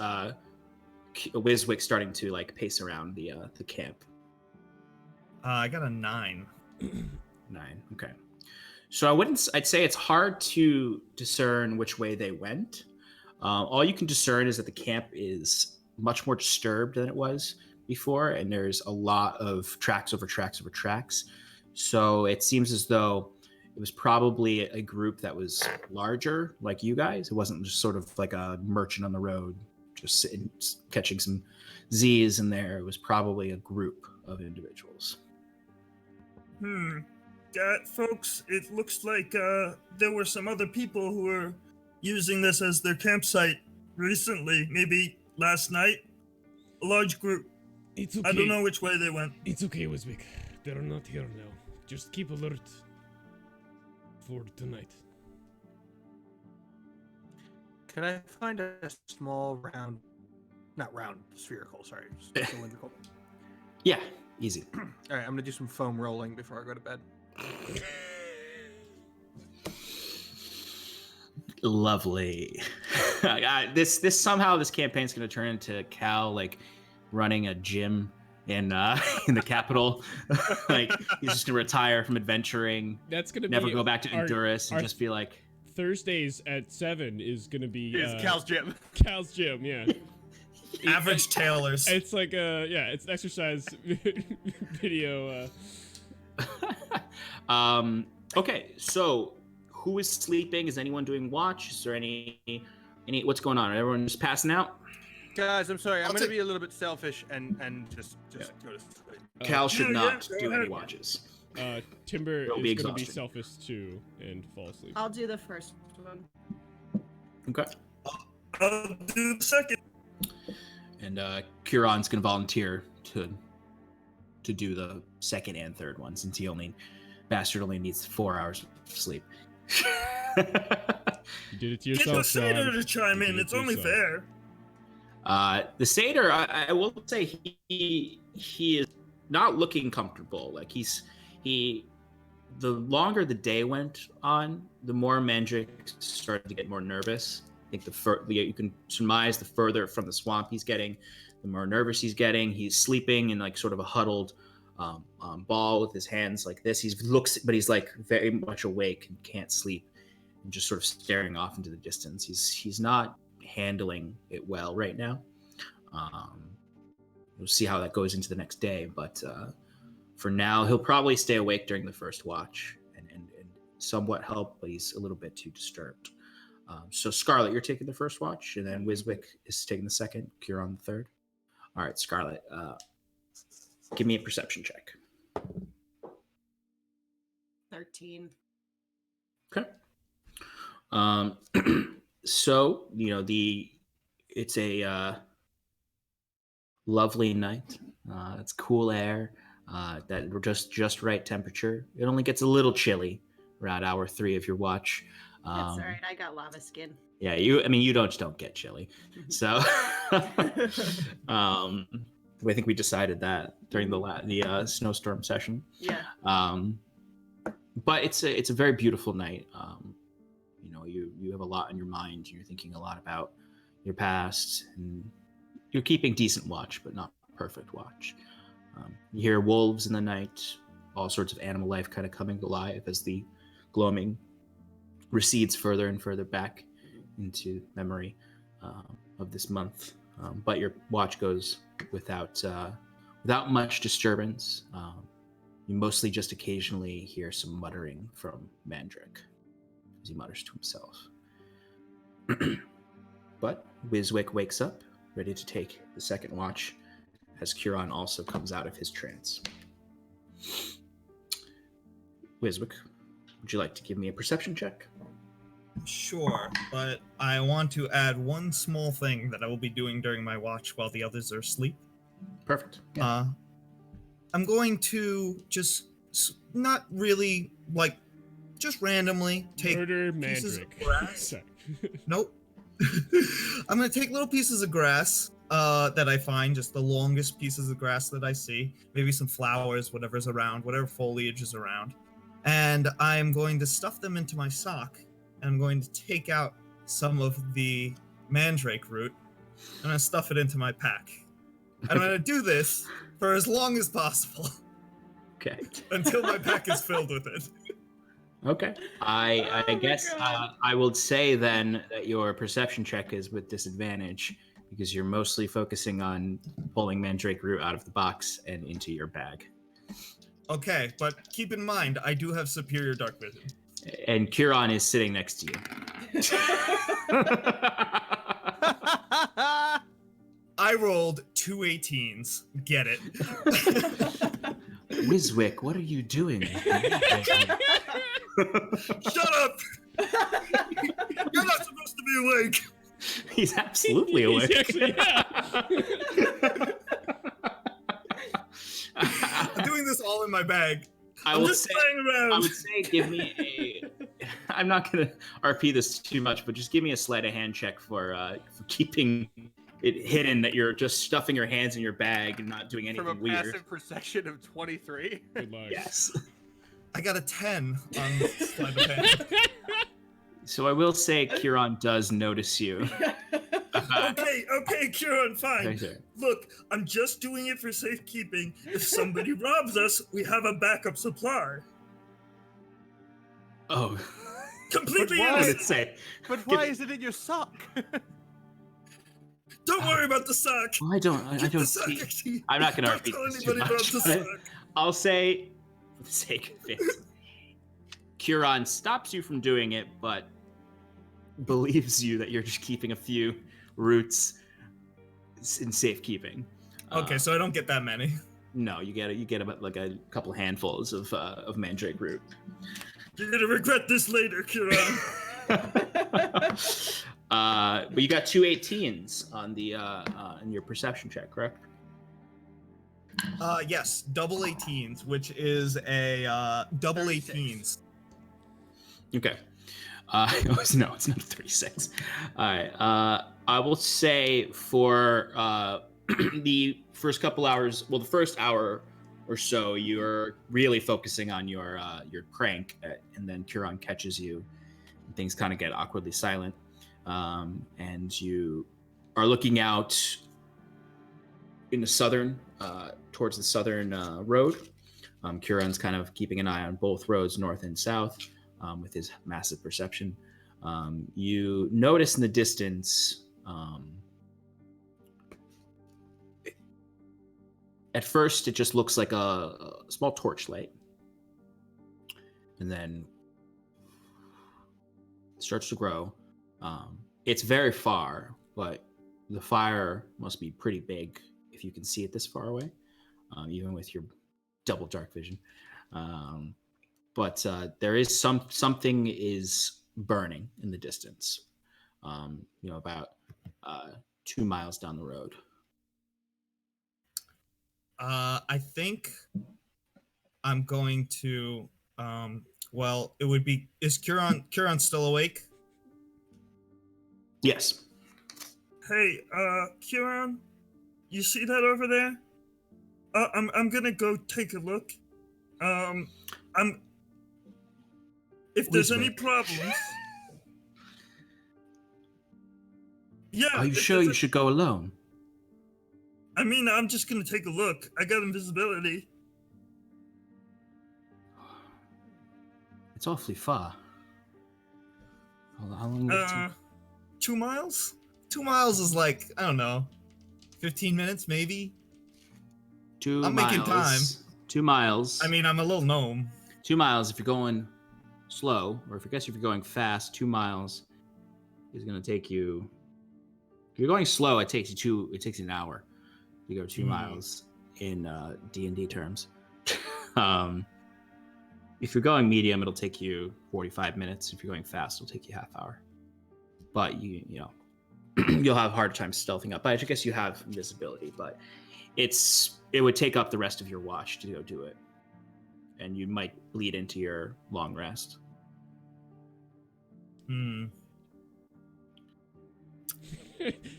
Wiswick starting to like pace around the camp. I got a 9. 9. Okay. So I'd say it's hard to discern which way they went. All you can discern is that the camp is much more disturbed than it was before, and there's a lot of tracks over tracks over tracks. So it seems as though it was probably a group that was larger, like you guys. It wasn't just sort of like a merchant on the road, just sitting, catching some Z's in there. It was probably a group of individuals. Folks, it looks like there were some other people who were using this as their campsite recently, maybe last night. A large group. It's okay. I don't know which way they went. It's okay, Wiswick. They're not here now. Just keep alert for tonight. Can I find a small round, not round, spherical, sorry, cylindrical? Yeah, easy. All right, I'm gonna do some foam rolling before I go to bed. Lovely. This somehow this campaign's gonna turn into Cal like running a gym in the capital. Like he's just gonna retire from adventuring. That's gonna never be go back to our- Endurus and our just be like Thursdays at 7 is gonna be It's Cal's gym. Cal's gym, yeah. Average tailors. It's like it's exercise video. Okay, so who is sleeping? Is anyone doing watch? Is there any what's going on? Everyone just passing out? Guys, I'm sorry. I'm I'll gonna take- be a little bit selfish and just go to sleep. Cal should yeah, not go do ahead. any watches. Timber He'll is be gonna be exhausted. selfish too and fall asleep. I'll do the first one. Okay. I'll do the second. And Curon's gonna volunteer to do the second and third one since Bastard only needs 4 hours of sleep. You did it to Get the yourself, satyr Sean. to chime You in. did it It's to only yourself. fair. The satyr, I will say he is not looking comfortable. Like the longer the day went on, the more Mandrick started to get more nervous. I think you can surmise the further from the swamp he's getting, the more nervous he's getting. He's sleeping in like sort of a huddled ball with his hands like this. But he's like very much awake and can't sleep, and just sort of staring off into the distance. He's not handling it well right now. We'll see how that goes into the next day, but for now he'll probably stay awake during the first watch and somewhat help, but he's a little bit too disturbed. So Scarlet, you're taking the first watch, and then Wiswick is taking the second, Curon the third. All right, Scarlet, give me a perception check. 13. Okay. So it's a lovely night. It's cool air. That just right temperature. It only gets a little chilly around hour 3 of your watch. That's all right. I got lava skin. Yeah, you don't get chilly. So I think we decided that during the snowstorm session. Yeah. But it's a very beautiful night. You have a lot on your mind. You're thinking a lot about your past, and you're keeping decent watch, but not perfect watch. You hear wolves in the night, all sorts of animal life kind of coming alive as the gloaming recedes further and further back into memory of this month. But your watch goes without much disturbance. You mostly just occasionally hear some muttering from Mandrick as he mutters to himself. But Wiswick wakes up, ready to take the second watch, as Curon also comes out of his trance. Wiswick, would you like to give me a perception check? Sure, but I want to add one small thing that I will be doing during my watch while the others are asleep. Perfect. I'm going to just not really just randomly take Murder pieces of Mandrick. grass. Sorry. Nope. I'm gonna take little pieces of grass that I find, just the longest pieces of grass that I see, maybe some flowers, whatever's around, whatever foliage is around, and I'm going to stuff them into my sock and I'm going to take out some of the mandrake root, and I'm going to stuff it into my pack. And I'm going to do this for as long as possible Okay. until my pack is filled with it. Okay. I my guess God. I will say then that your perception check is with disadvantage because you're mostly focusing on pulling mandrake root out of the box and into your bag. Okay, but keep in mind, I do have superior dark vision. And Kieran is sitting next to you. I rolled 2 18s. Get it. Wiswick, what are you doing? Shut up! You're not supposed to be awake. He's absolutely He's awake. actually, yeah. I'm doing this all in my bag. I'm just playing around. I would say give me a. I'm not gonna RP this too much, but just give me a sleight of hand check for keeping it hidden that you're just stuffing your hands in your bag and not doing anything From a weird. passive perception of 23. Good luck. Yes. I got a 10 on sleight of hand. So I will say Kieran does notice you. Okay, Kieran, fine. Okay. Look, I'm just doing it for safekeeping. If somebody robs us, we have a backup supply. Oh. Completely But why? What did innocent. it say? But why is it in your sock? Don't worry about the sock. Well, I don't Keep the see. sock. I'm not gonna Don't repeat tell this too anybody about much. the but sock. I'll say, for the sake of it, Kieran stops you from doing it, but believes you that you're just keeping a few roots in safekeeping. Okay, so I don't get that many. No, you get about like a couple handfuls of mandrake root. You're gonna regret this later, Kieran. But you got 2 18s on the in your perception check, correct? Yes, double 18s, which is a double 36. 18s. Okay. No, it's not a 36. All right. I will say for the first couple hours, well, the first hour or so, you're really focusing on your crank, and then Kieran catches you, and things kind of get awkwardly silent, and you are looking out in the southern, towards the southern road. Kieran's kind of keeping an eye on both roads, north and south. With his massive perception, you notice in the distance. At first, it just looks like a small torchlight, and then it starts to grow. It's very far, but the fire must be pretty big if you can see it this far away, even with your double dark vision. But there is something is burning in the distance, about 2 miles down the road. I think I'm going to. Well, it would be. Is Kieran still awake? Yes. Hey, Kieran, you see that over there? I'm gonna go take a look. If there's any Wiswick. problems. Yeah. Are you if sure there's you should go alone? I mean, I'm just gonna take a look. I got invisibility. It's awfully far. How long will it take? 2 miles? 2 miles is like, I don't know, 15 minutes maybe. 2 I'm miles. making time. 2 miles. I mean, I'm a little gnome. 2 miles. If you're going slow, or if you're going fast, 2 miles is going to take you. If you're going slow, it takes you an hour. You go 2 miles in D&D terms. If you're going medium, it'll take you 45 minutes. If you're going fast, it'll take you half hour. But you you'll have a hard time stealthing up. But I guess you have invisibility, but it would take up the rest of your watch to go do it, and you might bleed into your long rest.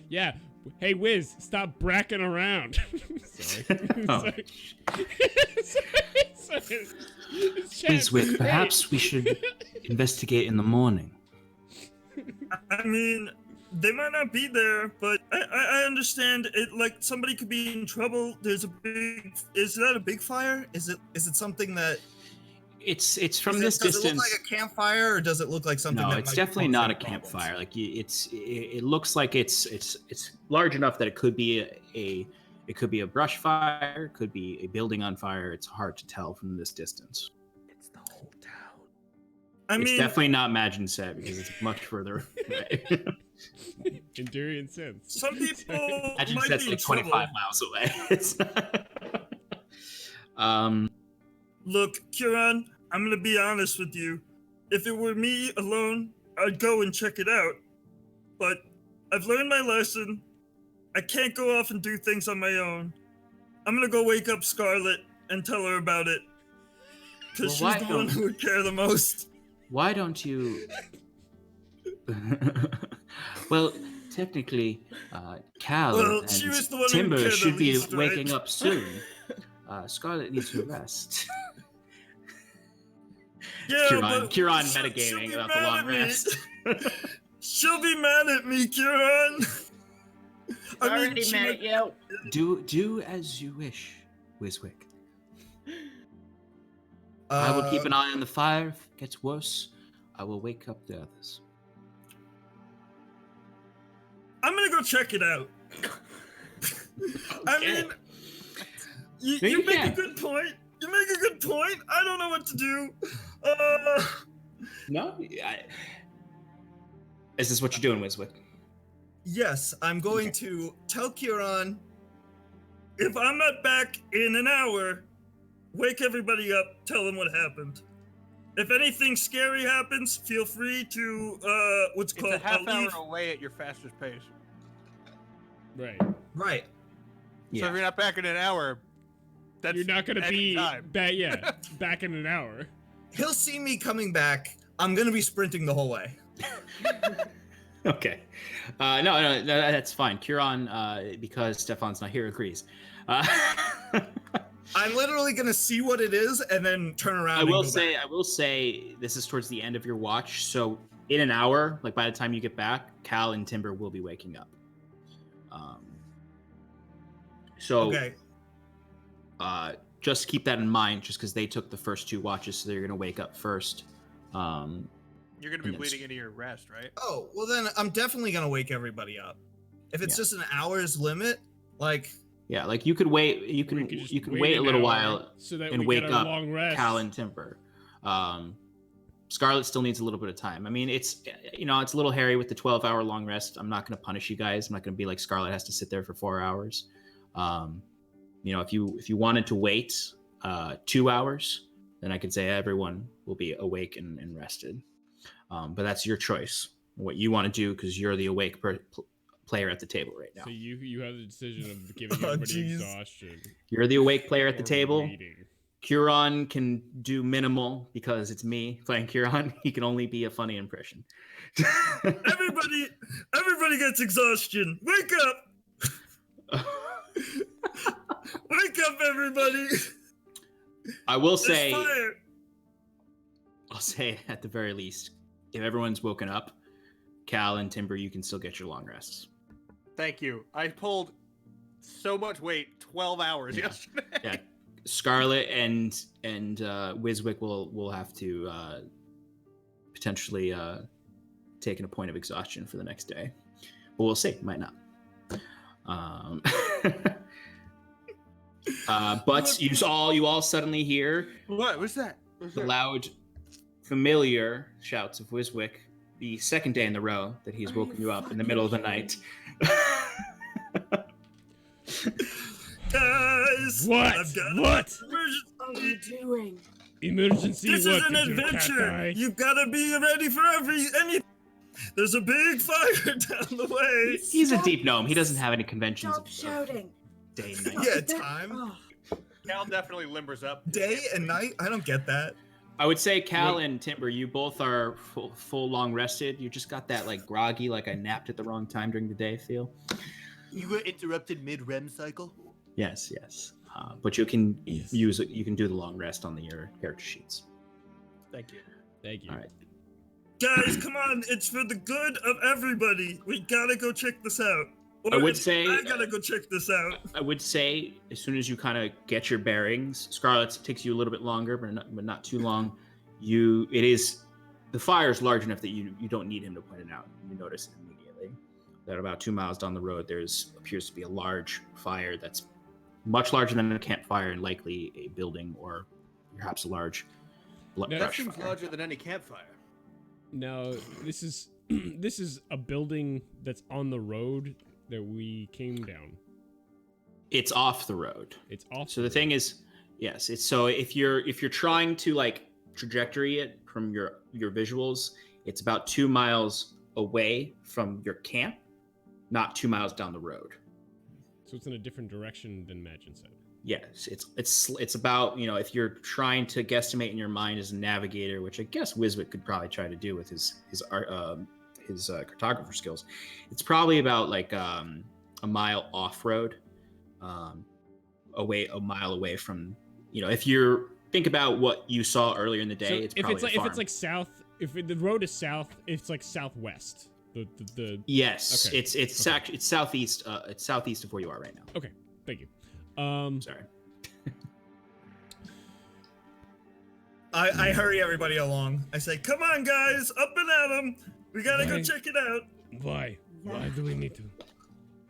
Yeah. Hey, Wiz, stop bracking around. Sorry. Oh. Sorry. Wiswick, perhaps we should investigate in the morning. I mean, they might not be there, but I understand it. Like somebody could be in trouble. There's a big. Is that a big fire? Is it something that It's from this does distance. it look like a campfire, or does it look like something? No, that it's might definitely cause not any a problems? campfire. Like it looks like it's large enough that it could be it could be a brush fire, it could be a building on fire. It's hard to tell from this distance. It's the whole town. I It's mean, definitely not Magin Set because it's much further away. Enduring sense. some people Magin might Set's be in like trouble. 25 miles away. It's Look, Kieran, I'm gonna be honest with you. If it were me alone, I'd go and check it out. But I've learned my lesson. I can't go off and do things on my own. I'm gonna go wake up Scarlet and tell her about it. Because Well, she's why the one don't- who would care the most. Why don't you? Well, technically, Cal Well, she was the and one who Timber cared the should be least, right? waking up soon. Scarlet needs to rest. Yeah, Kieran she'll metagaming be about the mad long at me. rest. She'll be mad at me, Kieran. Already she mad would- at you. Do as you wish, Wiswick. I will keep an eye on the fire. If it gets worse, I will wake up the others. I'm gonna go check it out. I Okay. mean, you No, you make can. a good point. You make a good point. I don't know what to do. No, is this what you're doing, Wiswick? Yes, I'm going to tell Kieran. If I'm not back in an hour, wake everybody up. Tell them what happened. If anything scary happens, feel free to what's It's called a half hour leave. away at your fastest pace. Right. Right. So if you're not back in an hour, that's You're not gonna any be time. back in an hour. He'll see me coming back. I'm gonna be sprinting the whole way. Okay. No, that's fine. Kieran, because Stefan's not here, agrees. I'm literally gonna see what it is and then turn around. I and will go say, back. this is towards the end of your watch. So in an hour, like by the time you get back, Cal and Timber will be waking up. Okay. Just keep that in mind, just because they took the first two watches, so they're gonna wake up first. You're gonna be And it's- bleeding into your rest, right? Oh, well then I'm definitely gonna wake everybody up. If it's Yeah. just an hour's limit, like Yeah, like you could wait. You We can could just you can wait wait a an little hour while so that and we wake get our up long rest. Cal and Timber. Scarlet still needs a little bit of time. I mean, it's it's a little hairy with the 12-hour long rest. I'm not going to punish you guys. I'm not going to be like Scarlet has to sit there for 4 hours. If you wanted to wait 2 hours, then I could say everyone will be awake and rested. But that's your choice. What you want to do, because you're the awake player at the table right now. So you have the decision of giving Oh, everybody jeez. exhaustion. You're the awake player at the or table. waiting. Kieran can do minimal because it's me playing Kieran. He can only be a funny impression. Everybody gets exhaustion. Wake up! Wake up, everybody! I will There's say, fire. I'll say at the very least, if everyone's woken up, Cal and Timber, you can still get your long rests. Thank you. I pulled so much weight 12 hours Yeah. yesterday. Yeah, Scarlet and Wiswick will have to potentially take a point of exhaustion for the next day, but we'll see. Might not. But you all suddenly hear What was that? the loud, familiar shouts of Wiswick. The second day in the row that he's woken you up in the middle of the night. Guys! What? I've got What? What are you doing? Emergency. This what? is an Did your cat adventure. die? You gotta be ready for any. There's a big fire down the way. He's a deep gnome. He doesn't have any conventions Stop of shouting. day and night. Yeah, time, Oh, Cal definitely limbers up. day and night. I don't get that. I would say Cal and Timber, you both are full long rested. You just got that like groggy, like I napped at the wrong time during the day feel. You were interrupted mid-REM cycle? Yes. But you can you can do the long rest on your character sheets. Thank you. Thank you. All right. Guys, come on! It's for the good of everybody. We gotta go check this out. I would I say gotta go check this out. I would say as soon as you kind of get your bearings, Scarlet takes you a little bit longer, but not too long. The fire is large enough that you don't need him to point it out. You notice it immediately. That about 2 miles down the road, appears to be a large fire that's much larger than a campfire and likely a building or perhaps a large Now, That seems fire. larger than any campfire. Now, this is this is a building that's on the road that we came down. It's off the road. It's off. So the thing is, yes, it's so if you're trying to like trajectory it from your visuals, it's about 2 miles away from your camp, not 2 miles down the road. So it's in a different direction than Magin said. Yes, it's about, if you're trying to guesstimate in your mind as a navigator, which I guess Wiswick could probably try to do with his cartographer skills. It's probably about like a mile off road, a mile away from, if you think about what you saw earlier in the day, So it's if probably it's like a farm. if it's like south, the road is south, it's like southwest. The Yes, Okay. it's Okay. actually it's southeast. It's southeast of where you are right now. Okay, thank you. Sorry. I hurry everybody along. I say, come on, guys, up and at 'em. We gotta go Right. check it out. Why? Why do we need to?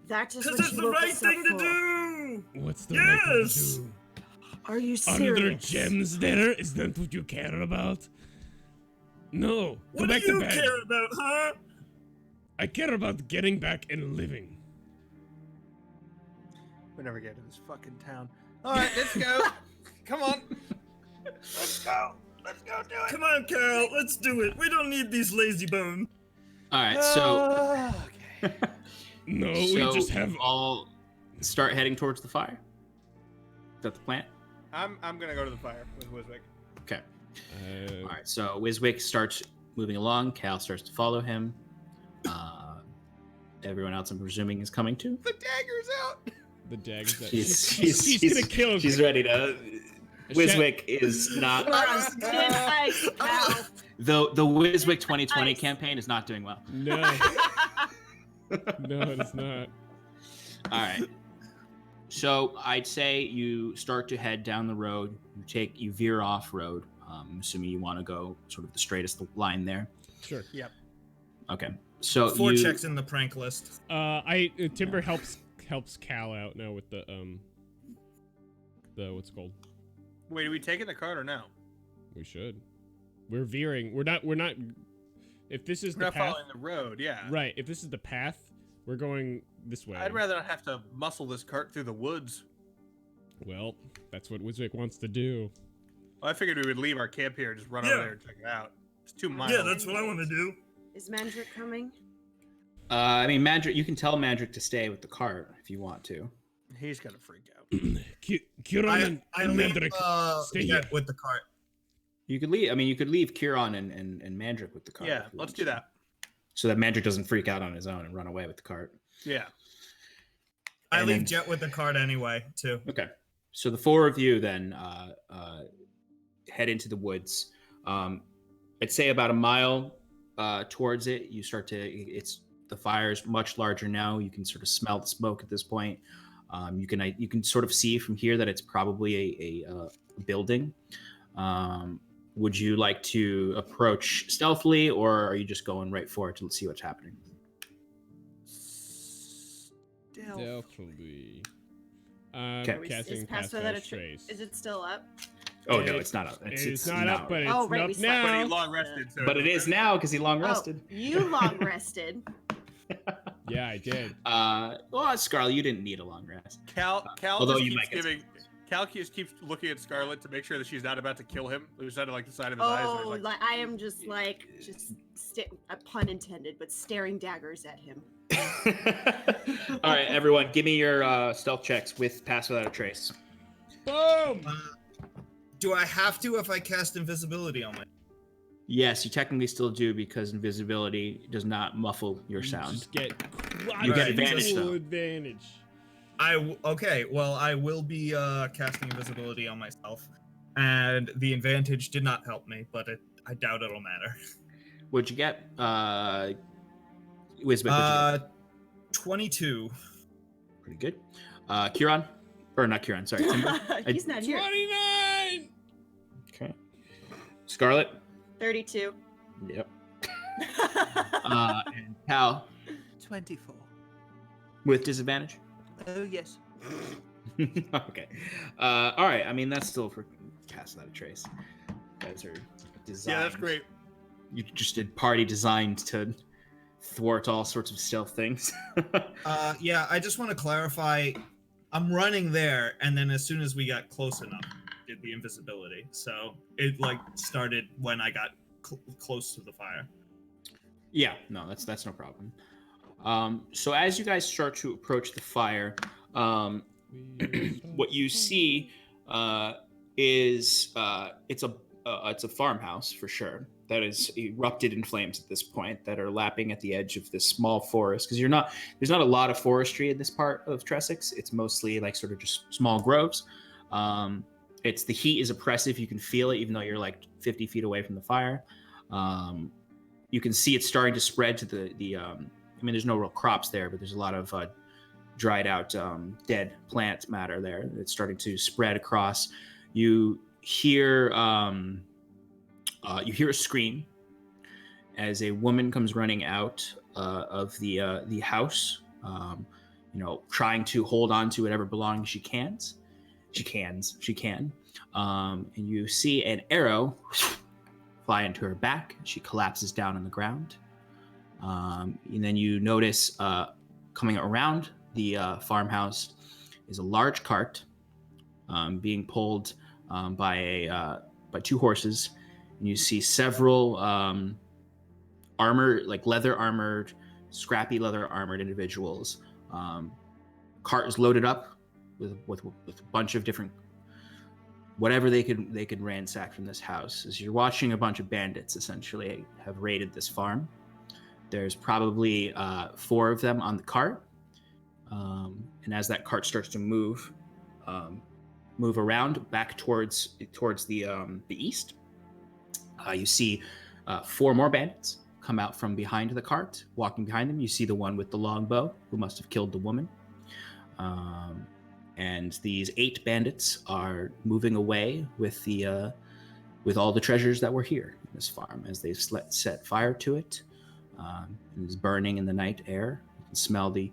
That is Because what it's you the woke right us up thing to for. do. What's the right thing Yes! to do? Are you Are there serious? gems there? Is that what you care about? No. Go What back do to you bed. care about, huh? I care about getting back and living. We never get to this fucking town. All right, let's go. Come on. Let's go. Let's go do it. Come on, Carol, let's do it. We don't need these lazy bones. All right, so Okay. No, so we just have. all start heading towards the fire. Is that the plan? I'm gonna go to the fire with Wiswick. Okay. All right, so Wiswick starts moving along. Cal starts to follow him. Everyone else, I'm presuming, is coming too. The dagger's out. The daggers that She's gonna kill him. She's ready to. Wiswick is not. We're on thin ice, pal. The Wiswick 2020 Ice. campaign is not doing well. No, no, it's not. All right. So I'd say you start to head down the road. You veer off road. I'm assuming you want to go sort of the straightest line there. Sure. Yep. Okay. So 4 you, checks in the prank list. Timber helps Cal out now with the what's it called? Wait, are we taking the cart or no? We should. We're veering. We're not. If this is We're the not path, following the road. Yeah. right? If this is the path, we're going this way. I'd rather not have to muscle this cart through the woods. Well, that's what Wiswick wants to do. Well, I figured we would leave our camp here and just run Yeah. over there and check it out. It's 2 miles. Yeah, that's what I want to do. Is Mandrick coming? I mean, Mandrick. You can tell Mandrick to stay with the cart if you want to. He's gonna freak out. Kieran I and leave, Mandrick, stay Jet here. with the cart. You could leave. I mean, you could leave Kieran and Mandrick with the cart. Yeah, if you let's want do to. that. So that Mandrick doesn't freak out on his own and run away with the cart. Yeah. I And leave then- Jet with the cart anyway, too. Okay. So the 4 of you then head into the woods. I'd say about a mile towards it. You start to. The fire's much larger now. You can sort of smell the smoke at this point. You can sort of see from here that it's probably a building. Would you like to approach stealthily, or are you just going right for it to see what's happening? Stealthily. Okay. Casting Is Pass Without a Without Trace? Trace. Is it still up? Oh no, It- it's not up. It's not up, but it's Oh, right, up we slept. But now. he long rested. So but it is now because he long Oh, rested. you long rested. Yeah, I did. Well, Scarlet, you didn't need a long rest. Cal Although just you keeps might get giving. Cal just keeps looking at Scarlet to make sure that she's not about to kill him. Lose out of like the side of his eyes. Oh, Or he's like I am just a pun intended, but staring daggers at him. All right, everyone, give me your stealth checks with Pass Without a Trace. Boom! Do I have to if I cast invisibility on my... Yes, you technically still do because invisibility does not muffle your sound. Just get You get advantage, though. advantage. Okay, well, I will be casting invisibility on myself. And the advantage did not help me, but I doubt it'll matter. What'd you get? Wisbek, what'd you get? 22. Pretty good. Kieran? Or not Kieran, sorry. Timber? He's not here. 29. Okay. Scarlet? 32. Yep. And Cal 24. with disadvantage? Oh, yes. Okay. All right. I mean, that's still for cast without a trace. You guys are designed. Yeah, that's great. You just did party designed to thwart all sorts of stealth things. Yeah, I just want to clarify. I'm running there, and then as soon as we got close enough, did the invisibility. So it started when I got close to the fire. Yeah, no, that's no problem. So as you guys start to approach the fire, what you see is it's a farmhouse for sure that is erupted in flames at this point, that are lapping at the edge of this small forest, because there's not a lot of forestry in this part of Tressex. It's mostly like sort of just small groves. It's the heat is oppressive. You can feel it even though you're like 50 feet away from the fire. You can see it's starting to spread to the I mean, there's no real crops there, but there's a lot of dried out dead plant matter there. It's starting to spread across. You hear a scream as a woman comes running out of the house, trying to hold on to whatever belongings she can. And you see an arrow fly into her back. She collapses down on the ground. And then you notice coming around the farmhouse is a large cart being pulled by two horses. And you see several scrappy leather armored individuals. Cart is loaded up with a bunch of different whatever they could ransack from this house. As you're watching, a bunch of bandits essentially have raided this farm. There's probably 4 of them on the cart, and as that cart starts to move around back towards the east, you see 4 more bandits come out from behind the cart. Walking behind them, you see the one with the long bow, who must have killed the woman. And these 8 bandits are moving away with all the treasures that were here in this farm, as they set fire to it. It is burning in the night air. You can smell the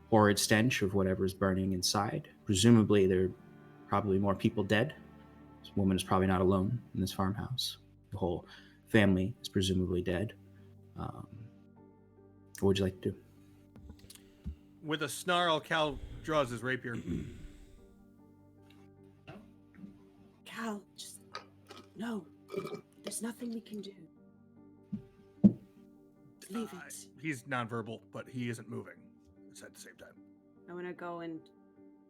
horrid stench of whatever is burning inside. Presumably, there are probably more people dead. This woman is probably not alone in this farmhouse. The whole family is presumably dead. What would you like to do? With a snarl, Cal draws his rapier. Cal, just no. There's nothing we can do. Leave it. He's nonverbal, but he isn't moving. It's at the same time. I want to go and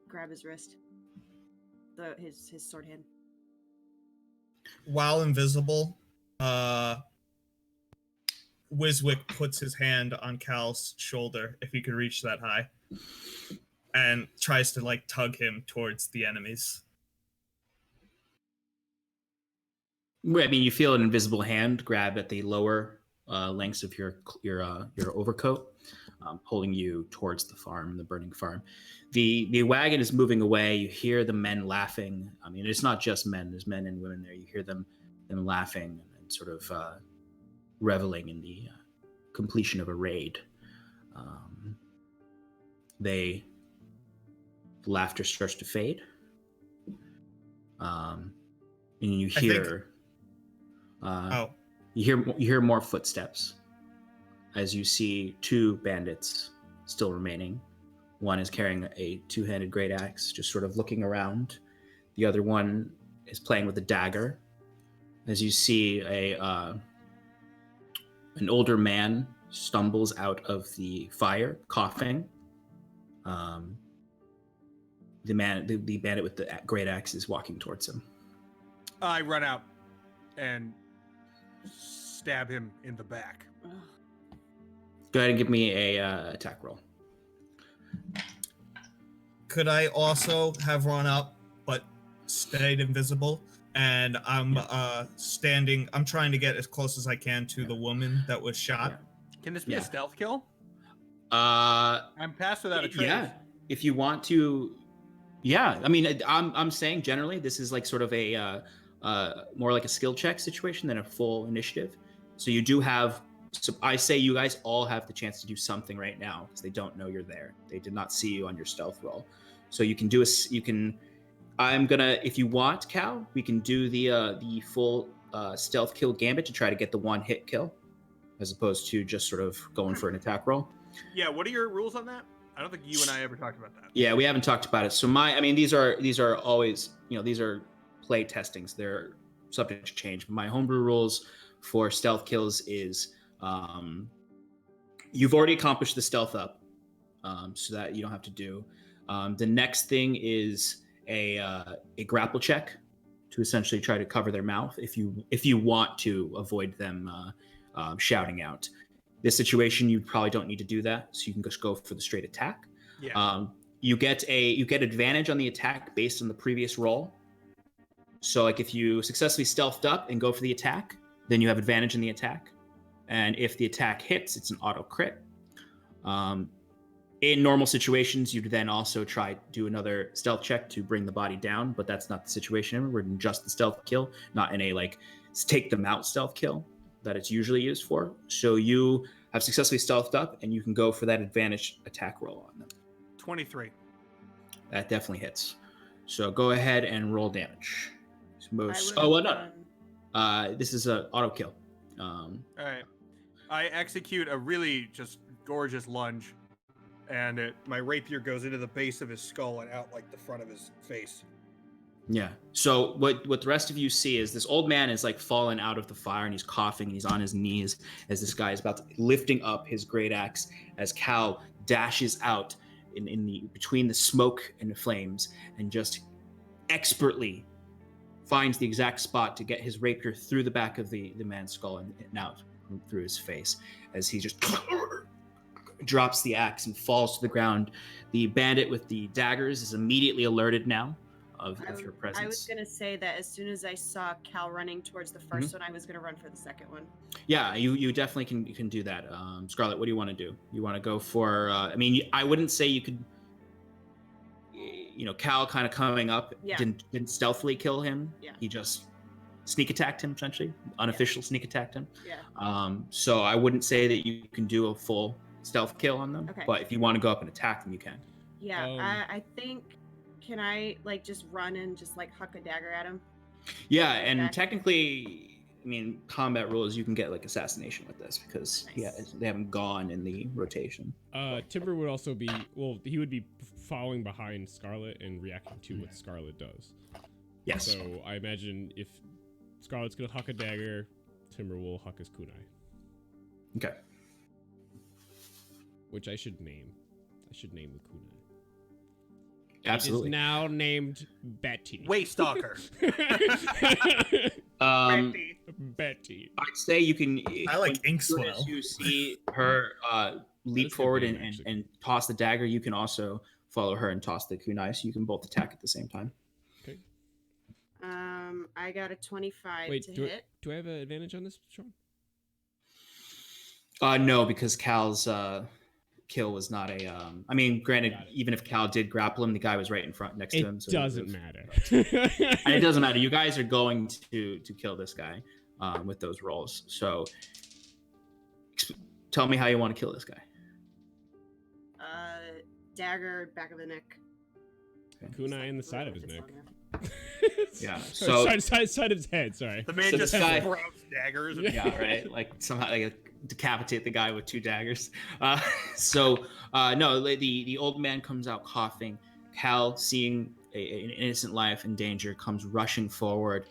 grab his wrist. His sword hand. While invisible, Wiswick puts his hand on Cal's shoulder, if he could reach that high, and tries to tug him towards the enemies. I mean, you feel an invisible hand grab at the lower lengths of your overcoat, pulling you towards the farm, the burning farm. The wagon is moving away. You hear the men laughing. I mean, it's not just men. There's men and women there. You hear them laughing and sort of reveling in the completion of a raid. The laughter starts to fade. And you hear you hear more footsteps as you see 2 bandits still remaining. One is carrying a 2-handed great axe, just sort of looking around. The other one is playing with a dagger. As you see an older man stumbles out of the fire, coughing. The bandit with the great axe is walking towards him. I run out and stab him in the back. Go ahead and give me a attack roll. Could I also have run up but stayed invisible and I'm standing. I'm trying to get as close as I can to the woman that was shot. Can this be Yeah. a stealth kill? Uh, I'm passed without a trace. yeah. If you want to, yeah. I mean, I'm saying generally this is like sort of a more like a skill check situation than a full initiative. So you do have. So I say you guys all have the chance to do something right now because they don't know you're there. They did not see you on your stealth roll. So you can do I'm gonna, if you want, Cal, we can do the full stealth kill gambit to try to get the one hit kill, as opposed to just sort of going for an attack roll. Yeah, what are your rules on that? I don't think you and I ever talked about that. Yeah, we haven't talked about it. So these are always, these are play testings. They're subject to change. My homebrew rules for stealth kills is you've already accomplished the stealth up, so that you don't have to do. The next thing is a grapple check to essentially try to cover their mouth if you want to avoid them shouting out. This situation, you probably don't need to do that, so you can just go for the straight attack. Yeah. You get advantage on the attack based on the previous roll. So like if you successfully stealthed up and go for the attack, then you have advantage in the attack. And if the attack hits, it's an auto crit. In normal situations, you'd then also try to do another stealth check to bring the body down, but that's not the situation. We're in just the stealth kill, not in a like take them out stealth kill that it's usually used for. So you have successfully stealthed up, and you can go for that advantage attack roll on them. 23. That definitely hits. So go ahead and roll damage. This is an auto kill. All right. I execute a really just gorgeous lunge, and my rapier goes into the base of his skull and out like the front of his face. Yeah. So what the rest of you see is this old man is like fallen out of the fire, and he's coughing, and he's on his knees as this guy is about to lifting up his great axe as Cal dashes out in the between the smoke and the flames and just expertly finds the exact spot to get his rapier through the back of the man's skull and out through his face as he just drops the axe and falls to the ground. The bandit with the daggers is immediately alerted now of your presence. I was going to say that as soon as I saw Cal running towards the first one, I was going to run for the second one. Yeah, you definitely can do that. Scarlett, what do you want to do? You want to go for, I wouldn't say you could, Cal kind of coming up, didn't stealthily kill him. Yeah. He just sneak attacked him, essentially. Unofficial sneak attacked him. Yeah. So I wouldn't say that you can do a full stealth kill on them. Okay. But if you want to go up and attack them, you can. Yeah, I think, can I like just run and just like huck a dagger at him? Yeah, and technically, combat rules, you can get like assassination with this because they haven't gone in the rotation. Timber would also be, he would be following behind Scarlet and reacting to what Scarlet does. Yes. So I imagine if Scarlet's gonna huck a dagger, Timber will huck his kunai. Okay. Which I should name. I should name the kunai. Absolutely. It is now named Betty. Waystalker. Betty. I'd say you can. I like Inkswell. As you see her leap forward and toss the dagger, you can also follow her and toss the kunai, so you can both attack at the same time. Okay. I got a 25 Wait, to hit. do I have an advantage on this, Sean? No, because Cal's kill was not a. Granted, even if Cal did grapple him, the guy was right in front next to him. So it doesn't matter. And it doesn't matter. You guys are going to kill this guy with those rolls. So tell me how you want to kill this guy. Dagger, back of the neck. Okay. Kunai in the side of his neck. Yeah. So side of his head. Sorry. The man So just this guy- sprouts daggers. Yeah, right. Like somehow decapitate the guy with two daggers. No, the old man comes out coughing. Cal, seeing an innocent life in danger, comes rushing forward,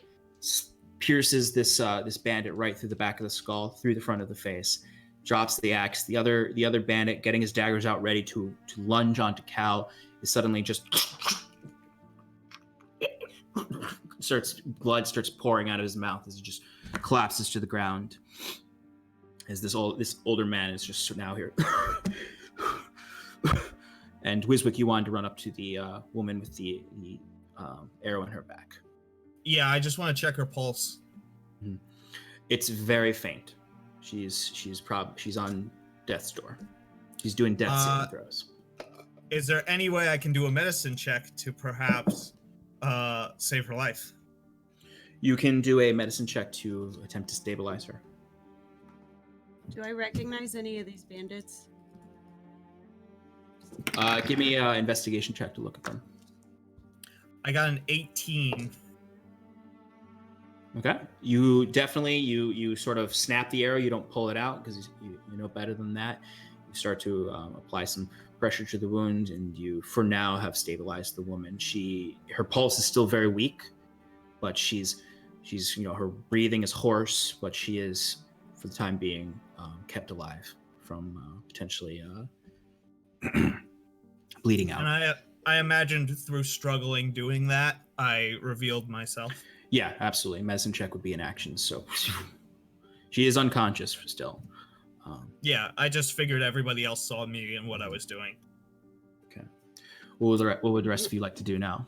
pierces this bandit right through the back of the skull, through the front of the face, drops the axe. The other bandit, getting his daggers out, ready to lunge onto Cal, is suddenly just blood starts pouring out of his mouth as he just collapses to the ground. As this older man is just now here. And Wiswick, you wanted to run up to the woman with the arrow in her back. Yeah, I just want to check her pulse. It's very faint. She's on death's door. She's doing death saving throws. Is there any way I can do a medicine check to perhaps save her life? You can do a medicine check to attempt to stabilize her. Do I recognize any of these bandits? Give me an investigation check to look at them. I got an 18. Okay. You definitely you sort of snap the arrow. You don't pull it out because you know better than that. You start to apply some pressure to the wound, and you, for now, have stabilized the woman. Her pulse is still very weak, but she's her breathing is hoarse, but she is, for the time being, kept alive from potentially bleeding out. And I imagined through struggling doing that, I revealed myself. Yeah, absolutely. Medicine check would be an action. So she is unconscious still. Yeah, I just figured everybody else saw me and what I was doing. Okay. What would the rest of you like to do now?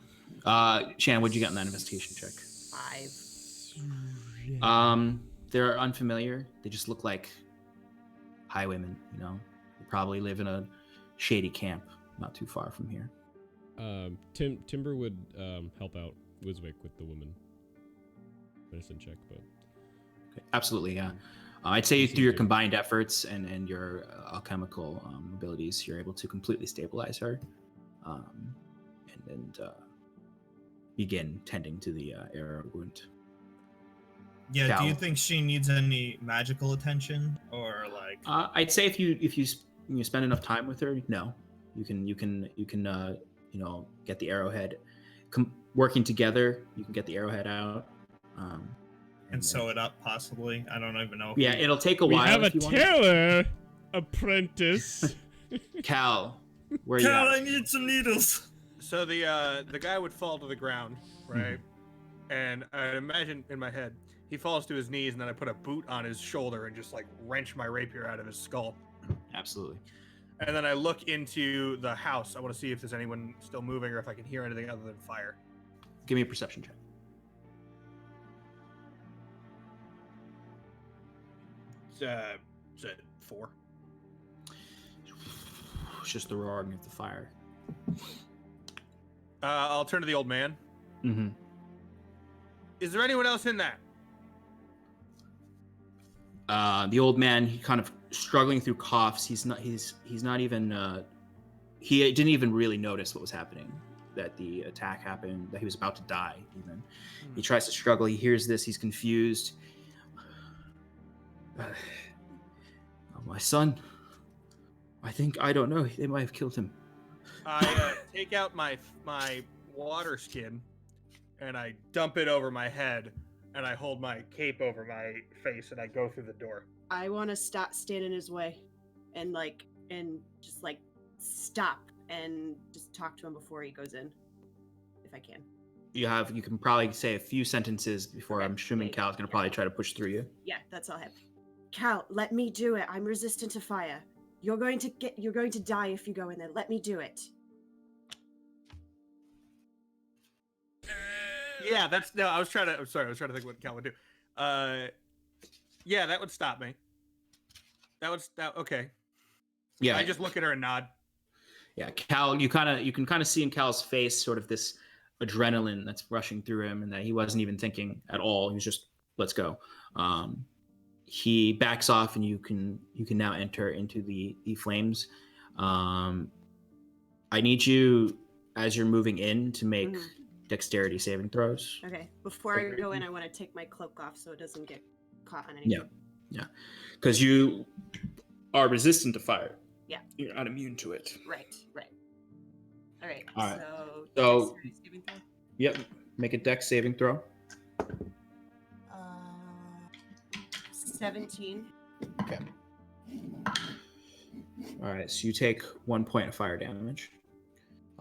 Shan, what'd you get in that investigation check? 5. They're unfamiliar. They just look like highwaymen, you know. They probably live in a shady camp not too far from here. Timber would help out Wiswick with the woman. Medicine check, but okay. Absolutely, yeah. I'd say through your combined efforts and your alchemical abilities, you're able to completely stabilize her, and begin tending to the arrow wound. Yeah. Cal. Do you think she needs any magical attention, or like? I'd say if you spend enough time with her, no, you can get the arrowhead. Working together, you can get the arrowhead out. And sew it up, possibly. I don't even know. Yeah, it'll take a while. We have a if you want. tailor apprentice. Cal, where Cal, you I at? need some needles. So the guy would fall to the ground, right? And I imagine in my head, he falls to his knees, and then I put a boot on his shoulder and just like wrench my rapier out of his skull. Absolutely. And then I look into the house. I want to see if there's anyone still moving or if I can hear anything other than fire. Give me a perception check. It's at 4. It's just the roaring of the fire. I'll turn to the old man. Mm-hmm. Is there anyone else in that? The old man, he kind of struggling through coughs. He's not even. He didn't even really notice what was happening. That the attack happened. That he was about to die. Even he tries to struggle. He hears this. He's confused. My son. I don't know. They might have killed him. I take out my water skin, and I dump it over my head, and I hold my cape over my face, and I go through the door. I want to stand in his way, and just stop and just talk to him before he goes in, if I can. You can probably say a few sentences before. Okay. I'm assuming Cal's gonna probably try to push through you. Yeah, that's all I have. Cal, let me do it. I'm resistant to fire. You're going to die if you go in there. Let me do it. Yeah, I was trying to think what Cal would do. Yeah, that would stop me. Okay. Yeah. I just look at her and nod. Yeah, Cal, you can kind of see in Cal's face sort of this adrenaline that's rushing through him, and that he wasn't even thinking at all. He was just, let's go. He backs off, and you can now enter into the flames. I need you, as you're moving in, to make dexterity saving throws. Okay. Before I go in, I want to take my cloak off so it doesn't get caught on anything. Yeah. Because you are resistant to fire. Yeah. You're not immune to it. Right. All right. All right. So dexterity saving throw? Yep. Make a dex saving throw. 17. Okay. All right. So you take 1 point of fire damage.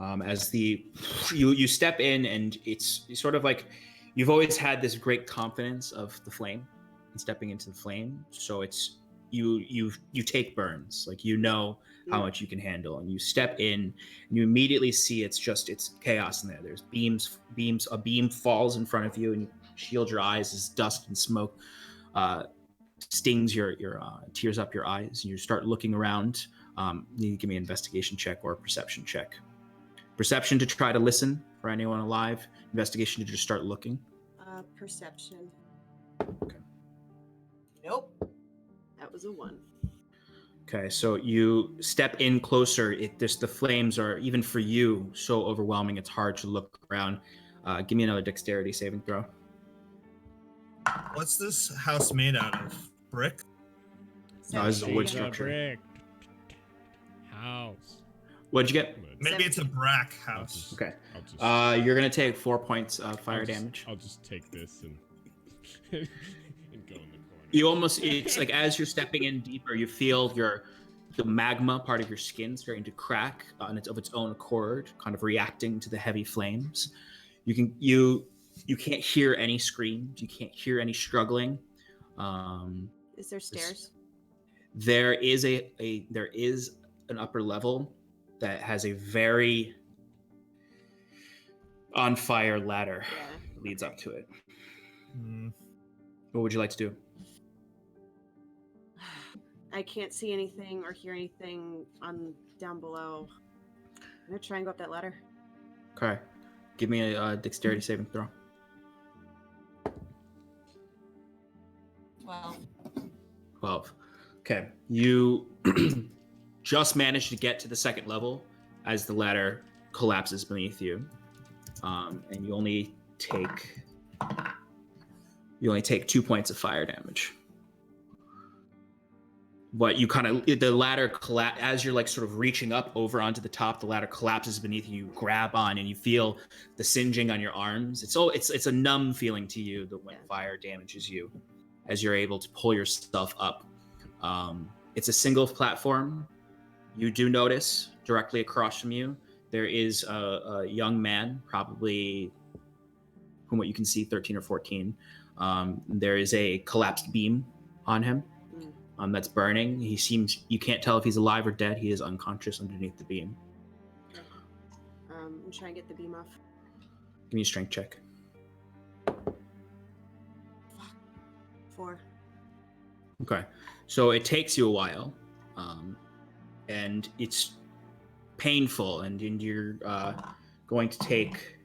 As you step in, and it's sort of like you've always had this great confidence of the flame and stepping into the flame. So it's you take burns. Like you know how much you can handle, and you step in and you immediately see it's chaos in there. There's beams. A beam falls in front of you and you shield your eyes as dust and smoke stings your tears up your eyes. You start looking around. You give me an investigation check or a perception check. Perception to try to listen for anyone alive. Investigation to just start looking. Perception. Okay. Nope. That was a 1. Okay, so you step in closer. The flames are, even for you, so overwhelming. It's hard to look around. Give me another dexterity saving throw. What's this house made out of? Brick? No, this is a wood Seventeen. structure. Brick house. What'd you get? Maybe it's a brack house. Okay. I'll just, You're gonna take 4 points of fire I'll just- damage. I'll just take this and, and go in the corner. It's like as you're stepping in deeper, you feel the magma part of your skin starting to crack of its own accord, kind of reacting to the heavy flames. You can't hear any screams. You can't hear any struggling. Is there stairs? There is an upper level that has a very on fire ladder that leads up to it. What would you like to do? I can't see anything or hear anything on down below. I'm gonna try and go up that ladder. Okay. Give me a dexterity saving throw. 12. Okay. You just managed to get to the second level as the ladder collapses beneath you. And you only take 2 points of fire damage. But the ladder as you're like sort of reaching up over onto the top, the ladder collapses beneath you. You grab on and you feel the singeing on your arms. It's a numb feeling to you that when fire damages you, as you're able to pull yourself up. It's a single platform. You do notice directly across from you there is a young man, probably from what you can see, 13 or 14. There is a collapsed beam on him. That's burning. You can't tell if he's alive or dead. He is unconscious underneath the beam. I'm trying to get the beam off. Give me a strength check. 4. Okay. So it takes you a while, and it's painful, and you're going to take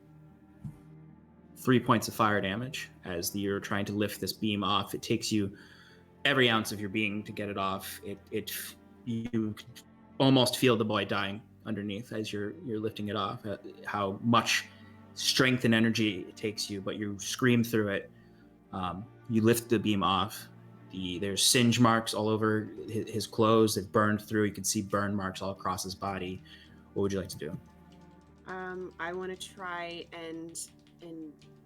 3 points of fire damage as you're trying to lift this beam off. It takes you every ounce of your being to get it off. You almost feel the boy dying underneath as you're lifting it off. How much strength and energy it takes you, but you scream through it. You lift the beam off. There's singe marks all over his clothes that burned through. You can see burn marks all across his body. What would you like to do? I want to try and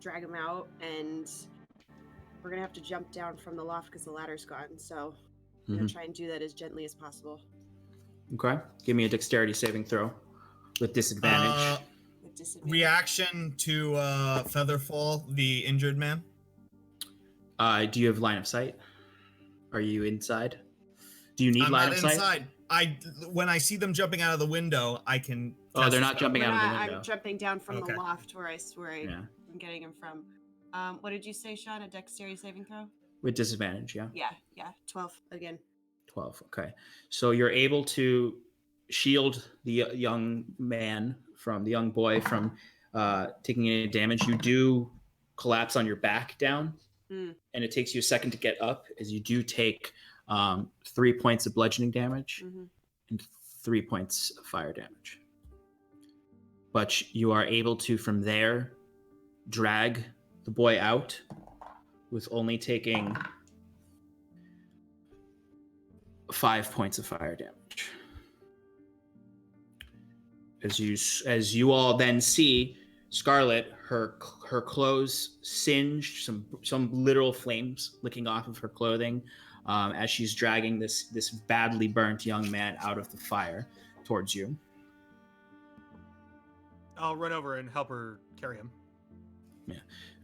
drag him out, and we're gonna have to jump down from the loft because the ladder's gone. So I'm gonna try and do that as gently as possible. Okay. Give me a dexterity saving throw with disadvantage. With disadvantage. Reaction to Featherfall, the injured man. Do you have line of sight? Are you inside? Do you need I'm line not of sight? inside. When I see them jumping out of the window, I can. Oh, they're not jumping We're out of the not- window. I'm jumping down from Okay. the loft where I'm Yeah. getting him from. What did you say, Sean? A dexterity saving throw? With disadvantage, yeah. Yeah. 12 again. 12. Okay. So you're able to shield the young boy from taking any damage. You do collapse on your back down, and it takes you a second to get up as you do take 3 points of bludgeoning damage and 3 points of fire damage. But you are able to, from there, drag the boy out with only taking 5 points of fire damage. As you all then see, Scarlet, her clothes singed, some literal flames licking off of her clothing, as she's dragging this badly burnt young man out of the fire towards you. I'll run over and help her carry him.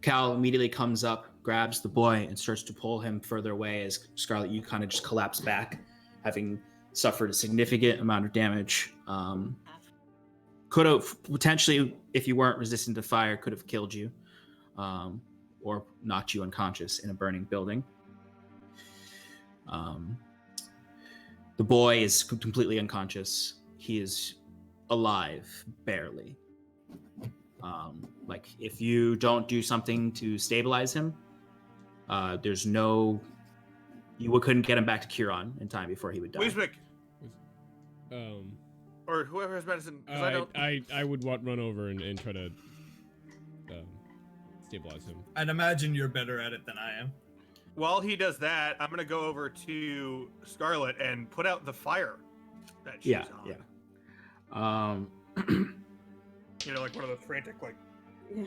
Cal immediately comes up, grabs the boy, and starts to pull him further away as Scarlet, you kind of just collapse back, having suffered a significant amount of damage. Could have potentially, if you weren't resistant to fire, could have killed you, or knocked you unconscious in a burning building. The boy is completely unconscious. He is alive, barely. Like, if you don't do something to stabilize him, there's no... You couldn't get him back to Curon in time before he would die. Weiswick, Um, or whoever has medicine. 'Cause I don't. I would run over and try to stabilize him. I'd imagine you're better at it than I am. While he does that, I'm gonna go over to Scarlet and put out the fire that she's on. You know, like one of those frantic, like. Yeah.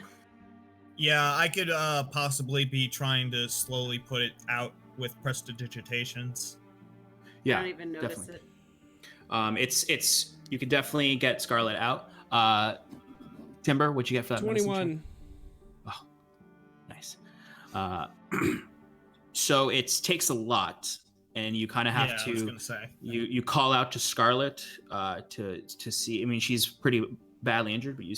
Yeah, I could possibly be trying to slowly put it out with prestidigitations. Yeah, I don't even notice definitely. it. It's you could definitely get Scarlet out. Timber, what'd you get for that? 21. Oh, nice. So it takes a lot, and you kind of have I to. was gonna say. You call out to Scarlet to see. I mean, she's pretty badly injured, but you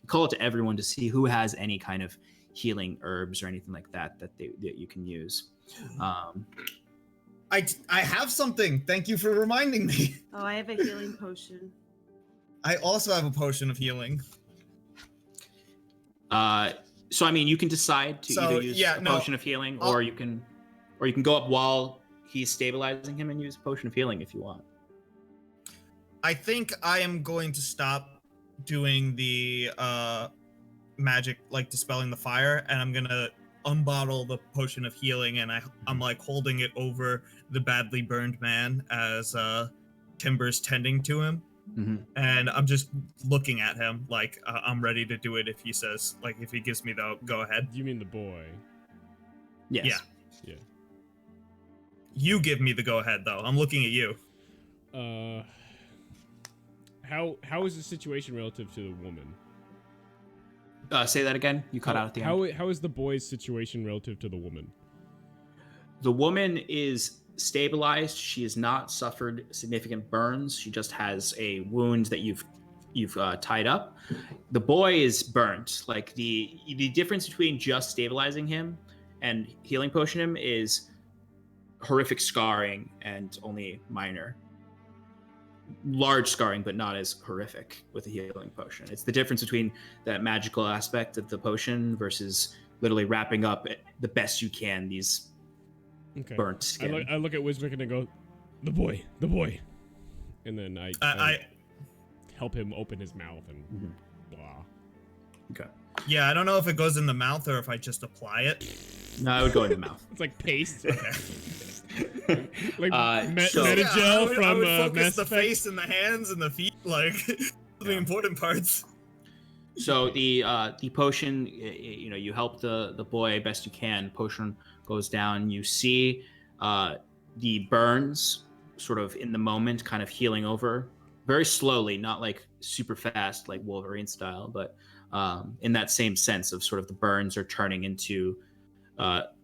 call it to everyone to see who has any kind of healing herbs or anything like that that you can use. I have something. Thank you for reminding me. Oh, I have a healing potion. I also have a potion of healing. So I mean, you can decide to either use a potion of healing, or you can go up while he's stabilizing him and use a potion of healing if you want. I think I am going to stop doing the magic, like dispelling the fire, and I'm gonna unbottle the potion of healing, and I'm like holding it over the badly burned man as Timber's tending to him. Mm-hmm. And I'm just looking at him like I'm ready to do it if he says, like, if he gives me the go ahead. You mean the boy? Yes. Yeah. Yeah. You give me the go ahead though. I'm looking at you. How is the situation relative to the woman? Say that again. You cut out at the end. How is the boy's situation relative to the woman? The woman is stabilized. She has not suffered significant burns. She just has a wound that you've tied up. The boy is burnt. Like the difference between just stabilizing him and healing potion him is horrific scarring and only minor. Large scarring, but not as horrific with a healing potion. It's the difference between that magical aspect of the potion versus literally wrapping up the best you can these burnt skin. I look at Wiswick and I go, the boy, and then I help him open his mouth and blah. Okay. Yeah, I don't know if it goes in the mouth or if I just apply it. No, I would go in the mouth. It's like paste. Okay. Like so- Metagel I from would focus Mass the Effect. face and the hands and the feet, like the important parts. So the potion, you know, you help the boy best you can. Potion goes down. You see the burns sort of in the moment, kind of healing over very slowly, not like super fast, like Wolverine style, but in that same sense of sort of the burns are turning into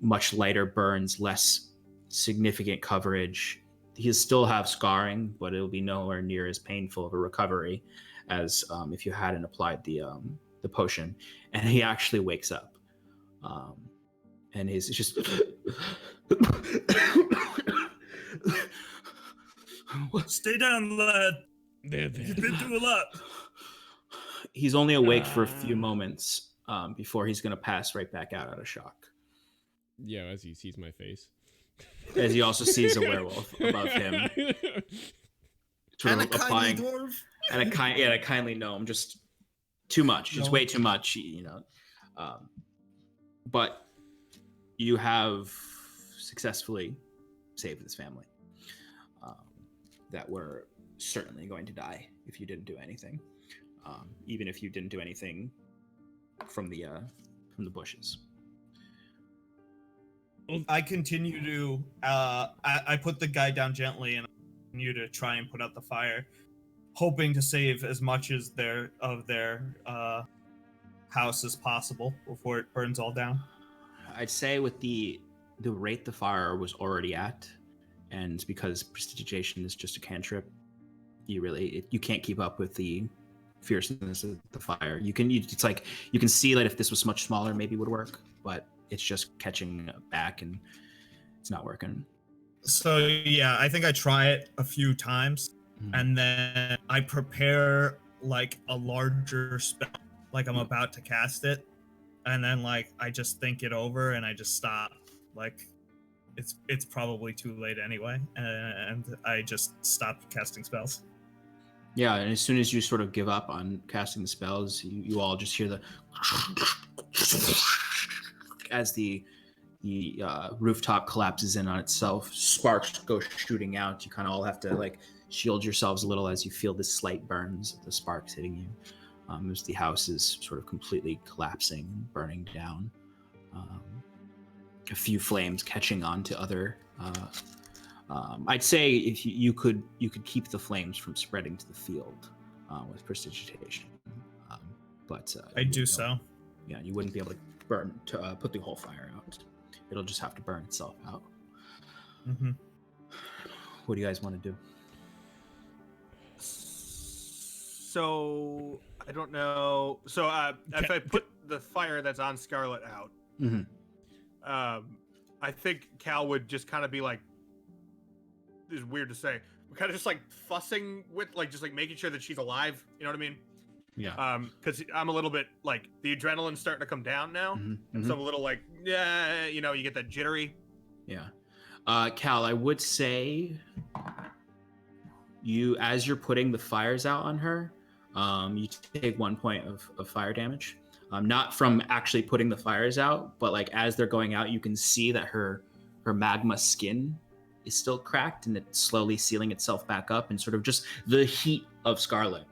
much lighter burns, less significant coverage. He'll still have scarring, but it'll be nowhere near as painful of a recovery as if you hadn't applied the potion. And he actually wakes up, and he's just Stay down, lad. There. You've been through a lot. He's only awake for a few moments before he's gonna pass right back out of shock. Yeah, as he sees my face. As he also sees a werewolf above him, sort And of a applying, kindly dwarf. and a kindly gnome, just too much, just way too much, you know. But you have successfully saved this family that were certainly going to die if you didn't do anything, even if you didn't do anything from the bushes. I continue to I put the guy down gently and continue to try and put out the fire, hoping to save as much as their house as possible before it burns all down. I'd say with the rate the fire was already at, and because prestidigitation is just a cantrip, you can't keep up with the fierceness of the fire. It's like you can see that if this was much smaller, maybe it would work, but it's just catching back and it's not working. So yeah, I think I try it a few times, and then I prepare like a larger spell, like I'm about to cast it, and then like I just think it over and I just stop. Like it's probably too late anyway, and I just stop casting spells. Yeah, and as soon as you sort of give up on casting the spells, you all just hear the as the rooftop collapses in on itself. Sparks go shooting out. You kind of all have to like shield yourselves a little as you feel the slight burns of the sparks hitting you. As the house is sort of completely collapsing and burning down. A few flames catching on to other. I'd say if you could keep the flames from spreading to the field with prestidigitation, but I do so. Yeah, you wouldn't be able to put the whole fire out. It'll just have to burn itself out. Mm-hmm. What do you guys want to do? So I don't know. So if I put the fire that's on Scarlet out, I think Cal would just kind of be like, this is weird to say, kind of just like fussing with, like, just like making sure that she's alive. You know what I mean? Yeah. Because I'm a little bit like the adrenaline's starting to come down now, and so I'm a little like, yeah, you know, you get that jittery. Yeah. Cal, I would say as you're putting the fires out on her, you take 1 point of fire damage. Not from actually putting the fires out, but like as they're going out, you can see that her magma skin is still cracked and it's slowly sealing itself back up, and sort of just the heat of Scarlet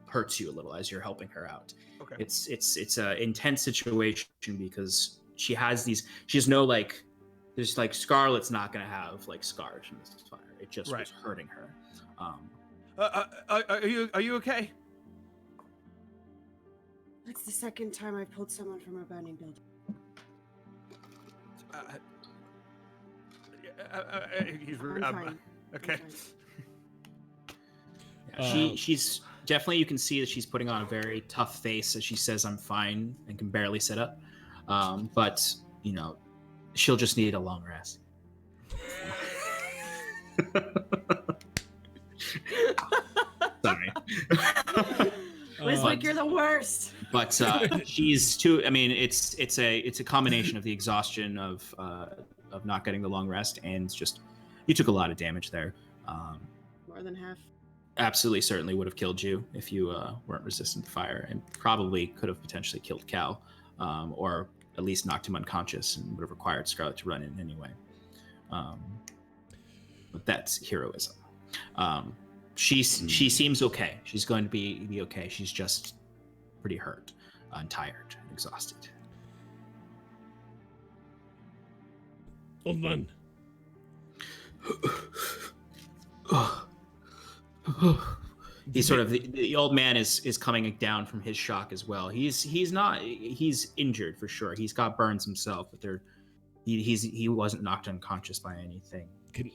hurts you a little as you're helping her out. Okay. It's a intense situation because she has no like, there's like Scarlet's not gonna have like scars from this fire. It just was hurting her. Are you okay? That's the second time I've pulled someone from a burning building. I'm fine. Okay. Yeah, she's definitely, you can see that she's putting on a very tough face as she says, "I'm fine," and can barely sit up. But you know, she'll just need a long rest. Sorry. Wiswick, you're the worst. But she's too. I mean, it's a combination of the exhaustion of not getting the long rest, and just you took a lot of damage there. More than half. Absolutely, certainly would have killed you if you weren't resistant to fire, and probably could have potentially killed Cal, or at least knocked him unconscious, and would have required Scarlet to run in anyway. But that's heroism. She seems okay. She's going to be okay. She's just pretty hurt, and tired, and exhausted. Old man. He's sort of the old man is coming down from his shock as well. He's injured for sure. He's got burns himself, but he wasn't knocked unconscious by anything. Can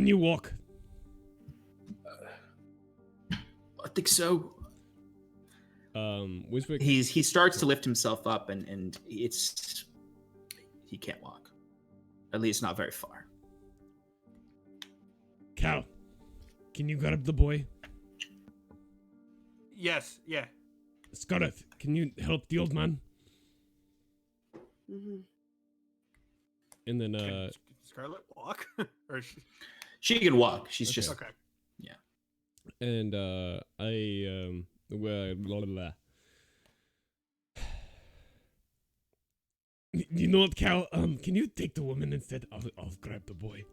you walk? I think so. Wiswick. He starts to lift himself up, and he can't walk. At least not very far. Cal, can you grab the boy? Yes, yeah. Scarlet, can you help the old man? Mm-hmm. And then Can Scarlet walk? Or she can walk. She's Okay. just okay. yeah. and well, blah, blah, blah. You know what, Cal? Can you take the woman instead? I'll grab the boy.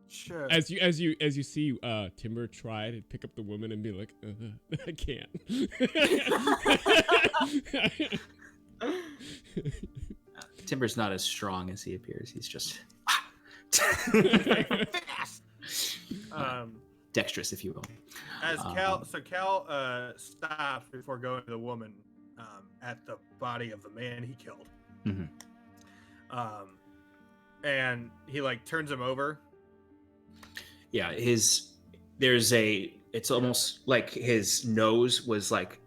Sure. As you see, Timber try to pick up the woman and be like, I can't. Timber's not as strong as he appears. He's just Fast. dexterous, if you will. As Cal stops before going to the woman at the body of the man he killed. Mhm. And he like turns him over. Yeah, it's almost like his nose was like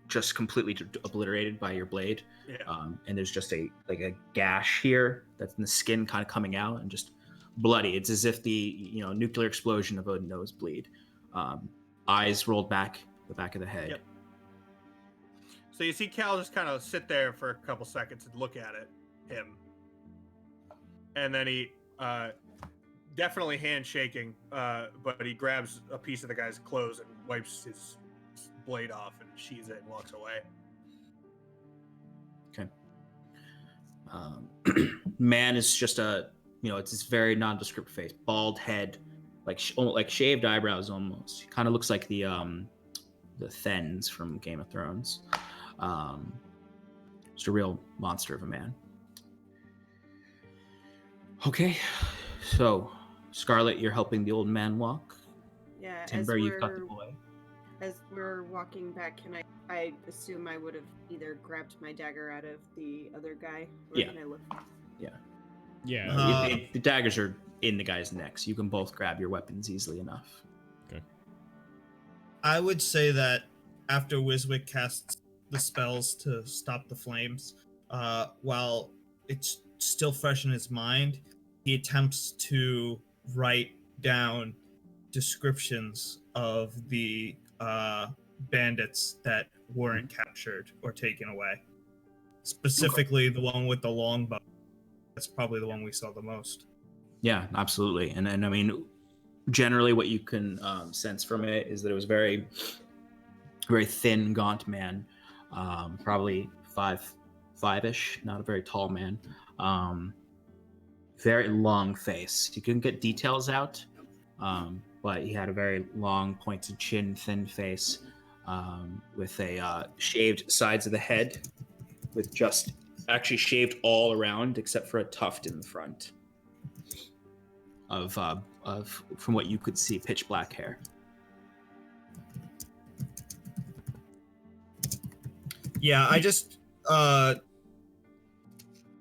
just completely obliterated by your blade. Yeah. And there's just a gash here that's in the skin kind of coming out and just bloody. It's as if the nuclear explosion of a nosebleed. Eyes rolled back, the back of the head. Yep. So you see Cal just kind of sit there for a couple seconds and look at him. And then he definitely handshaking, but he grabs a piece of the guy's clothes and wipes his blade off and sheathes it and walks away. Okay. Man is just it's this very nondescript face, bald head, like shaved eyebrows almost. He kind of looks like the Thens from Game of Thrones. Just a real monster of a man. Okay, so Scarlet, you're helping the old man walk. Yeah. Timber, you've got the boy. As we're walking back, I assume I would have either grabbed my dagger out of the other guy, or Yeah. can I look? Yeah. The daggers are in the guy's neck, so you can both grab your weapons easily enough. I would say that after Wiswick casts the spells to stop the flames, while it's still fresh in his mind, he attempts to write down descriptions of the bandits that weren't captured or taken away. Specifically, the one with the longbow. That's probably the one we saw the most. Yeah, absolutely. And I mean, generally what you can sense from it is that it was very, very thin, gaunt man, probably five-ish, not a very tall man. Very long face. You couldn't get details out, but he had a very long, pointed chin, thin face, with a shaved sides of the head, with just actually shaved all around except for a tuft in the front of from what you could see, pitch black hair. Yeah, I just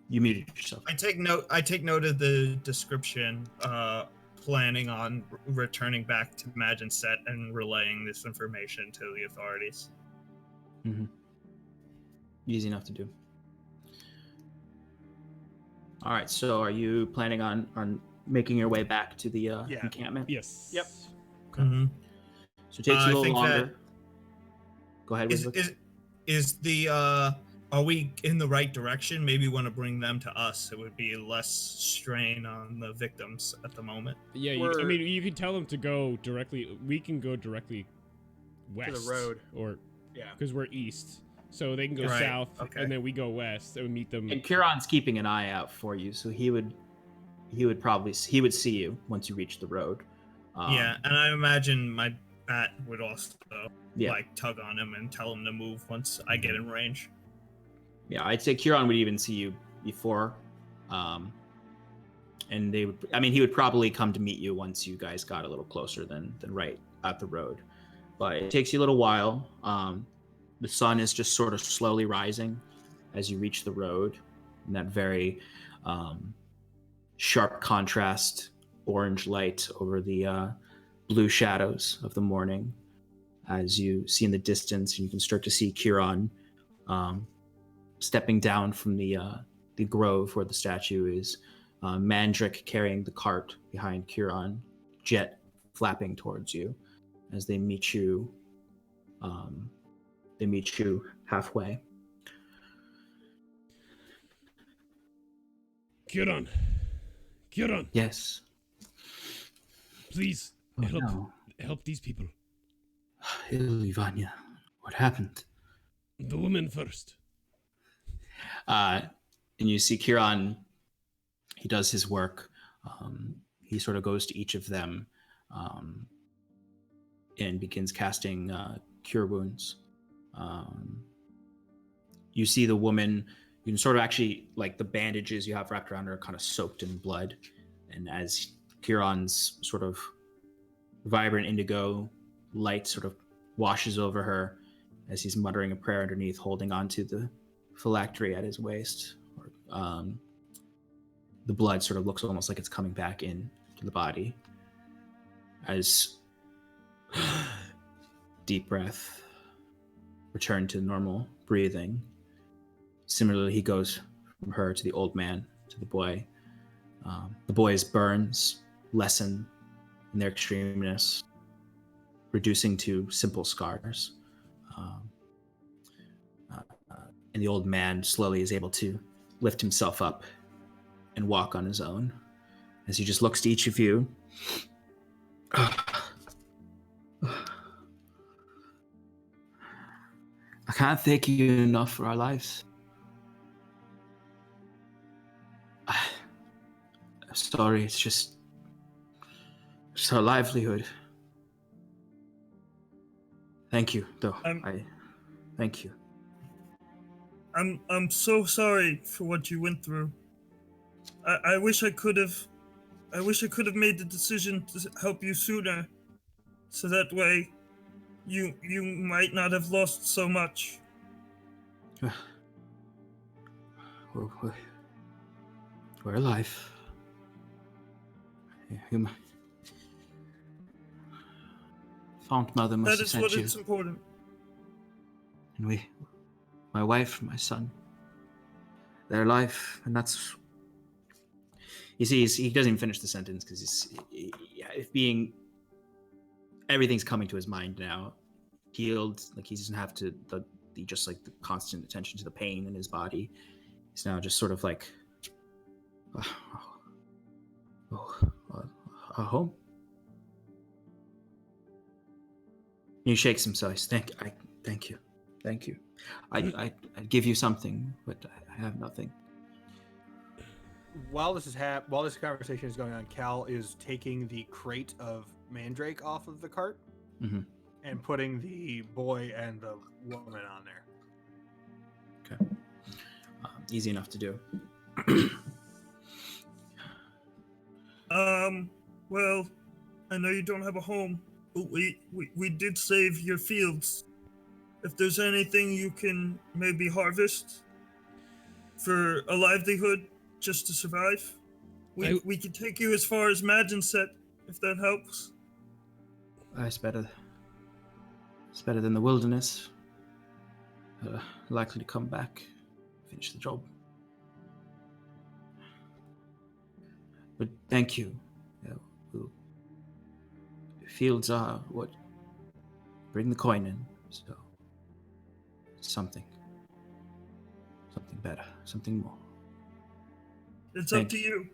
You muted yourself. I take note of the description, planning on returning back to Imagine Set and relaying this information to the authorities. Mm-hmm. Easy enough to do. All right, so are you planning on making your way back to the encampment? Yes. Yep. Mm-hmm. So it takes you a little think longer. Go ahead. Is the are we in the right direction? Maybe we want to bring them to us. It would be less strain on the victims at the moment. Yeah, I mean, you can tell them to go directly. We can go directly west To the road. or Yeah. because we're east, so they can go Right, south, okay. and then we go west and meet them. And Kieran's keeping an eye out for you, so he would see you once you reach the road. Yeah, and I imagine my bat would also Yeah. like tug on him and tell him to move once I get in range. Yeah, I'd say Kieran would even see you before, and he would probably come to meet you once you guys got a little closer than right at the road. But it takes you a little while. The sun is just sort of slowly rising as you reach the road, and that very sharp contrast orange light over the blue shadows of the morning. As you see in the distance, and you can start to see Kieran stepping down from the grove where the statue is, Mandrick carrying the cart behind Kieran, Jet flapping towards you as they meet you halfway. Kieran, Yes. please Oh, no. help these people. Ivania, what happened? The woman first. And you see Kieran, he does his work. He sort of goes to each of them and begins casting cure wounds. You see the woman, you can sort of actually, like the bandages you have wrapped around her are kind of soaked in blood. And as Kieran's sort of vibrant indigo light sort of washes over her as he's muttering a prayer underneath, holding onto the phylactery at his waist. The blood sort of looks almost like it's coming back in to the body. As deep breath, return to normal breathing. Similarly, he goes from her to the old man to the boy. The boy's burns lessen in their extremeness, reducing to simple scars. And the old man slowly is able to lift himself up and walk on his own as he just looks to each of you. I can't thank you enough for our lives. I'm sorry, it's just our livelihood. Thank you, though. I thank you. I'm so sorry for what you went through. I wish I could have made the decision to help you sooner, so that way you might not have lost so much. We're alive. Font Mother must have sent you. That is what it's important. And my wife, my son, they're alive, and that's. You see, he doesn't even finish the sentence because everything's coming to his mind now, healed. Like he doesn't have to the just like the constant attention to the pain in his body. He's now just sort of like, a home. He shakes himself. He says, thank you. I'd give you something, but I have nothing. While this conversation is going on, Cal is taking the crate of mandrake off of the cart and putting the boy and the woman on there. Okay. Easy enough to do. Well, I know you don't have a home, but we did save your fields. If there's anything you can maybe harvest for a livelihood just to survive, we could take you as far as Maginset, if that helps. It's better than the wilderness. Likely to come back, finish the job. But thank you. Fields are what bring the coin in, so something better, something more. It's up to you.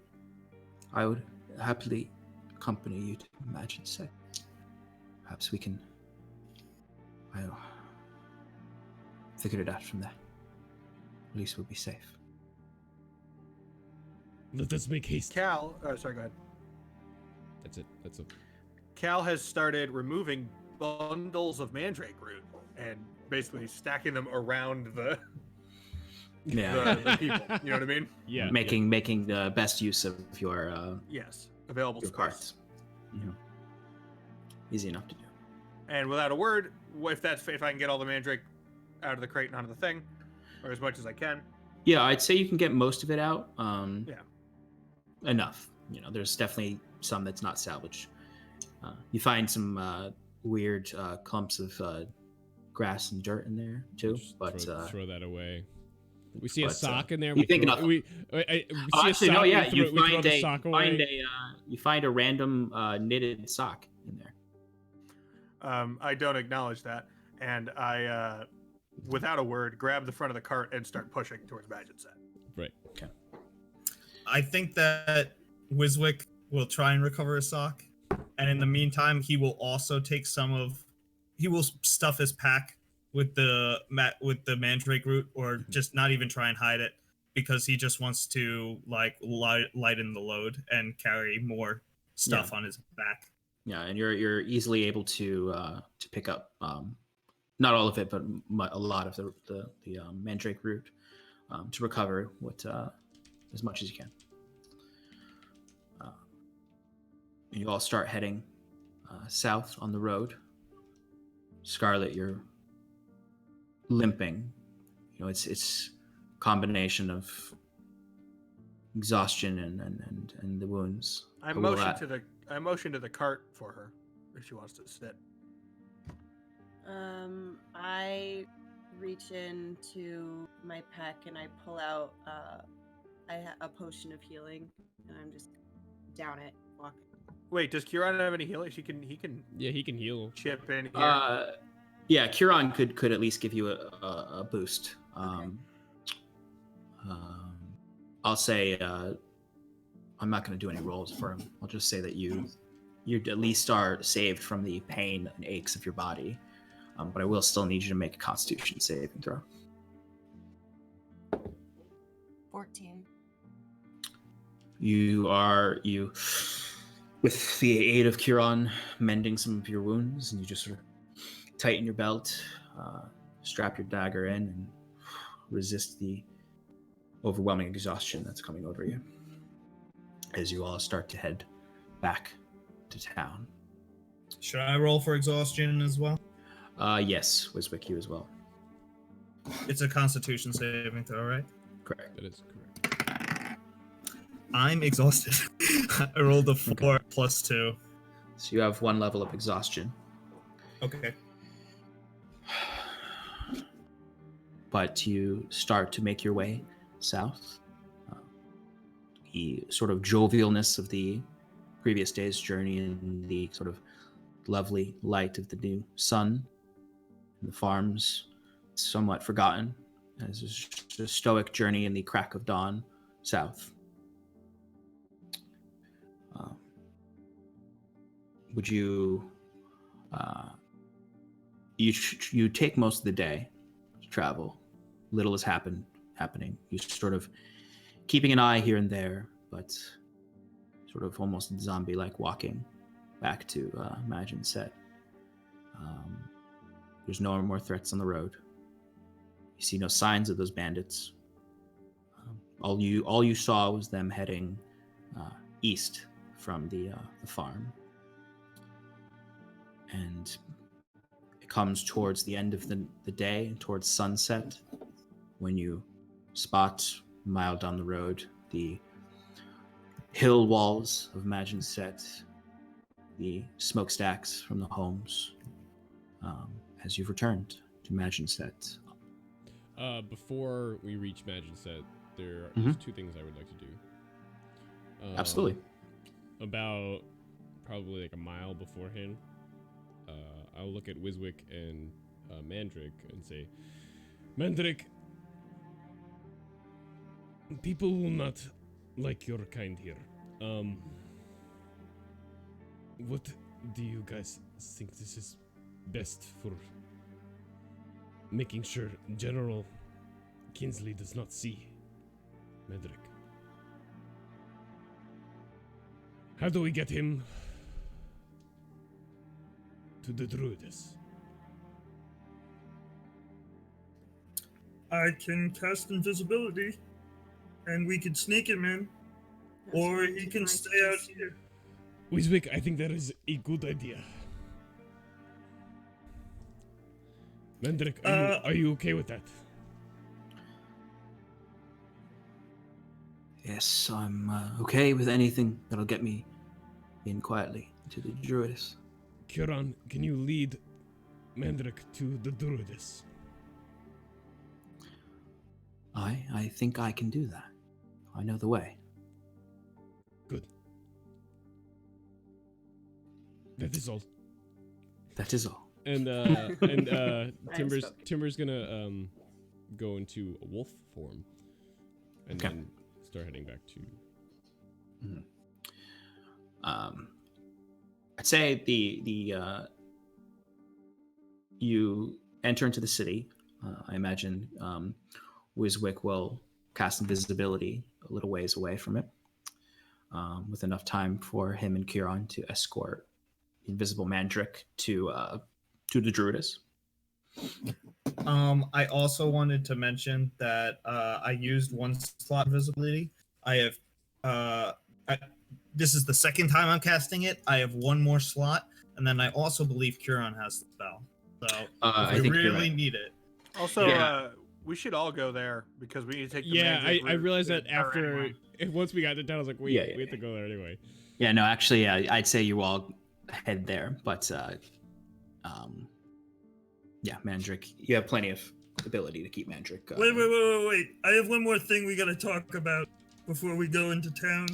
I would happily accompany you to Maginset. Perhaps we can, figure it out from there. At least we'll be safe. Let us make haste. Cal, sorry, go ahead. That's it. Cal has started removing bundles of mandrake root and basically stacking them around the people. You know what I mean? Yeah. Making the best use of your available your space. carts. Easy enough to do. And without a word, if I can get all the mandrake out of the crate and onto the thing, or as much as I can. Yeah, I'd say you can get most of it out. Yeah. Enough. There's definitely some that's not salvaged. You find some weird clumps of grass and dirt in there too, but throw that away. We see a sock in there. You think enough? We see a sock. You find a random knitted sock in there. I don't acknowledge that, and I, without a word, grab the front of the cart and start pushing towards Maginset. Right. Okay. I think that Wiswick will try and recover a sock, and in the meantime, he will also take he will stuff his pack with the mandrake root, or just not even try and hide it, because he just wants to lighten the load and carry more stuff on his back. Yeah, and you're easily able to pick up not all of it, but a lot of the mandrake root to recover as much as you can. You all start heading south on the road Scarlet, you're limping. You know, it's combination of exhaustion and the wounds. I But will motion to the cart for her if she wants to sit. I reach into my pack and I pull out a potion of healing, and I'm just down it, walking. Wait, does Kieran have any healing? He can Yeah, he can heal. chip in here. Yeah, Kieran could at least give you a boost. Okay. I'll say I'm not going to do any rolls for him. I'll just say that you at least are saved from the pain and aches of your body. But I will still need you to make a Constitution saving throw. 14. You with the aid of Kieran mending some of your wounds, and you just sort of tighten your belt, strap your dagger in, and resist the overwhelming exhaustion that's coming over you as you all start to head back to town. Should I roll for exhaustion as well? Yes, Wiswick, you as well. It's a Constitution saving throw, right? Correct. That is correct. I'm exhausted. I rolled a 4 plus 2. So you have 1 level of exhaustion. Okay. But you start to make your way south. The sort of jovialness of the previous day's journey and the sort of lovely light of the new sun and the farms somewhat forgotten as a stoic journey in the crack of dawn south. Would you you take most of the day to travel. Little is happening. You sort of keeping an eye here and there, but sort of almost zombie-like walking back to Imagine Set. There's no more threats on the road. You see no signs of those bandits. All you saw was them heading east from the farm, and it comes towards the end of the day, towards sunset, when you spot a mile down the road the hill walls of Imagine Set, the smokestacks from the homes, as you've returned to Imagine Set. Before we reach Imagine Set, there's 2 things I would like to do. Absolutely. About probably like a mile beforehand, I'll look at Wiswick and Mandrick and say, Mandrick, people will not like your kind here. What do you guys think this is best for making sure General Kinsley does not see Mandrick? How do we get him to the Druids? I can cast invisibility, and we can sneak him in, or he can stay out here. Wiswick, I think that is a good idea. Mandrick, are you okay with that? Yes, I'm okay with anything that'll get me in quietly to the Druidess. Kieran, can you lead Mandrick to the Druidess? I think I can do that. I know the way. Good. That is all. That is all. And Timber's gonna go into a wolf form, and Okay. then start heading back to. I'd say the you enter into the city. I imagine Wiswick will cast invisibility a little ways away from it, with enough time for him and Kieran to escort the invisible Mandrick to the Druidess. I also wanted to mention that I used 1 slot visibility. I have this is the second time I'm casting it. I have 1 more slot, and then I also believe Kieran has the spell. So I if we think you're really right. need it. Also, Yeah. We should all go there because we need to take the Yeah, Mandrake I route realized to that Tower after anyway. once we got to town, I was like, wait, Yeah, yeah, we have to go there anyway. Yeah, no, actually, I'd say you all head there, but yeah, Mandrake, you have plenty of ability to keep Mandrake. Wait. I have one more thing we gotta talk about before we go into town.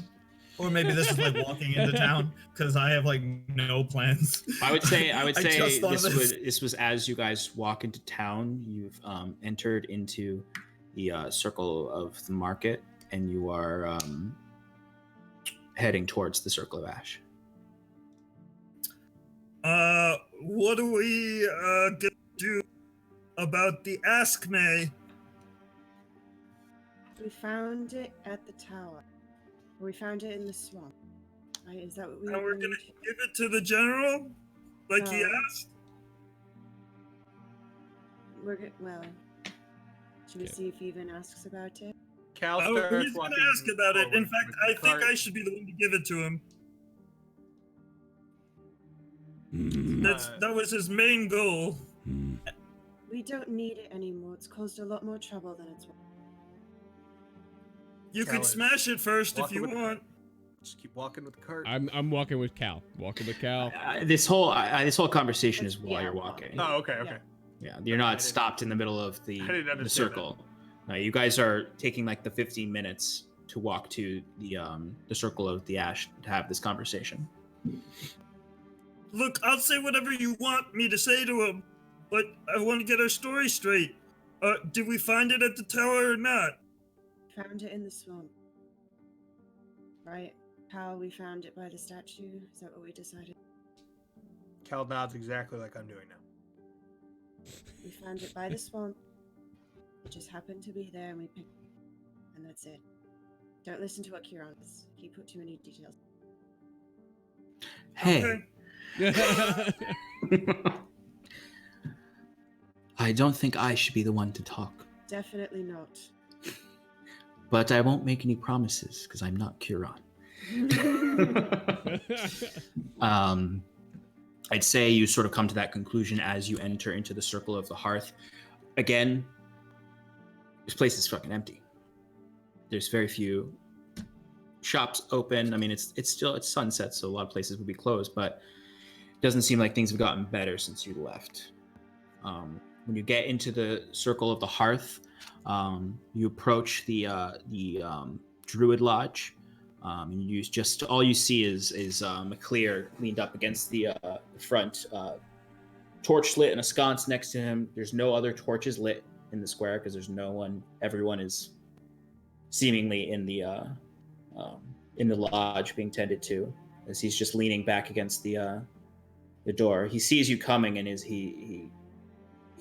Or maybe this is like walking into town because I have like no plans. I would say just thought of this was as you guys walk into town. You've entered into the circle of the market, and you are heading towards the Circle of Ash. What do we gonna do about the Ask May? We found it at the tower. We found it in the swamp. Right? Is that what we And we're gonna need? give it to the general, like he No. asked. Well, should we Yeah. see if he even asks about it? Cal Oh, starts he's gonna walking ask about it. In forward fact, with I the think cart. I should be the one to give it to him. Mm. That was his main goal. We don't need it anymore. It's caused a lot more trouble than it's worth. You Cal could is smash it first if walking you with the want. Just keep walking with the cart. I'm walking with Cal. Walking with Cal. This whole conversation is while Yeah. you're walking. Oh, okay, okay. Yeah. Yeah, you're I not didn't- stopped in the middle of the I didn't understand circle. No, you guys are taking like the 15 minutes to walk to the Circle of the Ash to have this conversation. Look, I'll say whatever you want me to say to him, but I want to get our story straight. Did we find it at the tower or not? Found it in the swamp. Right? How we found it by the statue? Is that what we decided? Cal nods exactly like I'm doing now. We found it by the swamp. It just happened to be there and we picked it. And that's it. Don't listen to what Kieran says. He put too many details. Hey, I don't think I should be the one to talk, Definitely not. but I won't make any promises because I'm not Kiran. I'd say you sort of come to that conclusion as you enter into the Circle of the Hearth. Again, this place is fucking empty. There's very few shops open. I mean, it's sunset, so a lot of places would be closed, but it doesn't seem like things have gotten better since you left. When you get into the Circle of the Hearth, you approach the Druid Lodge. And all you see is McClear leaned up against the front, torch lit and a sconce next to him. There's no other torches lit in the square because there's no one. Everyone is seemingly in the lodge being tended to, as he's just leaning back against the door. He sees you coming and he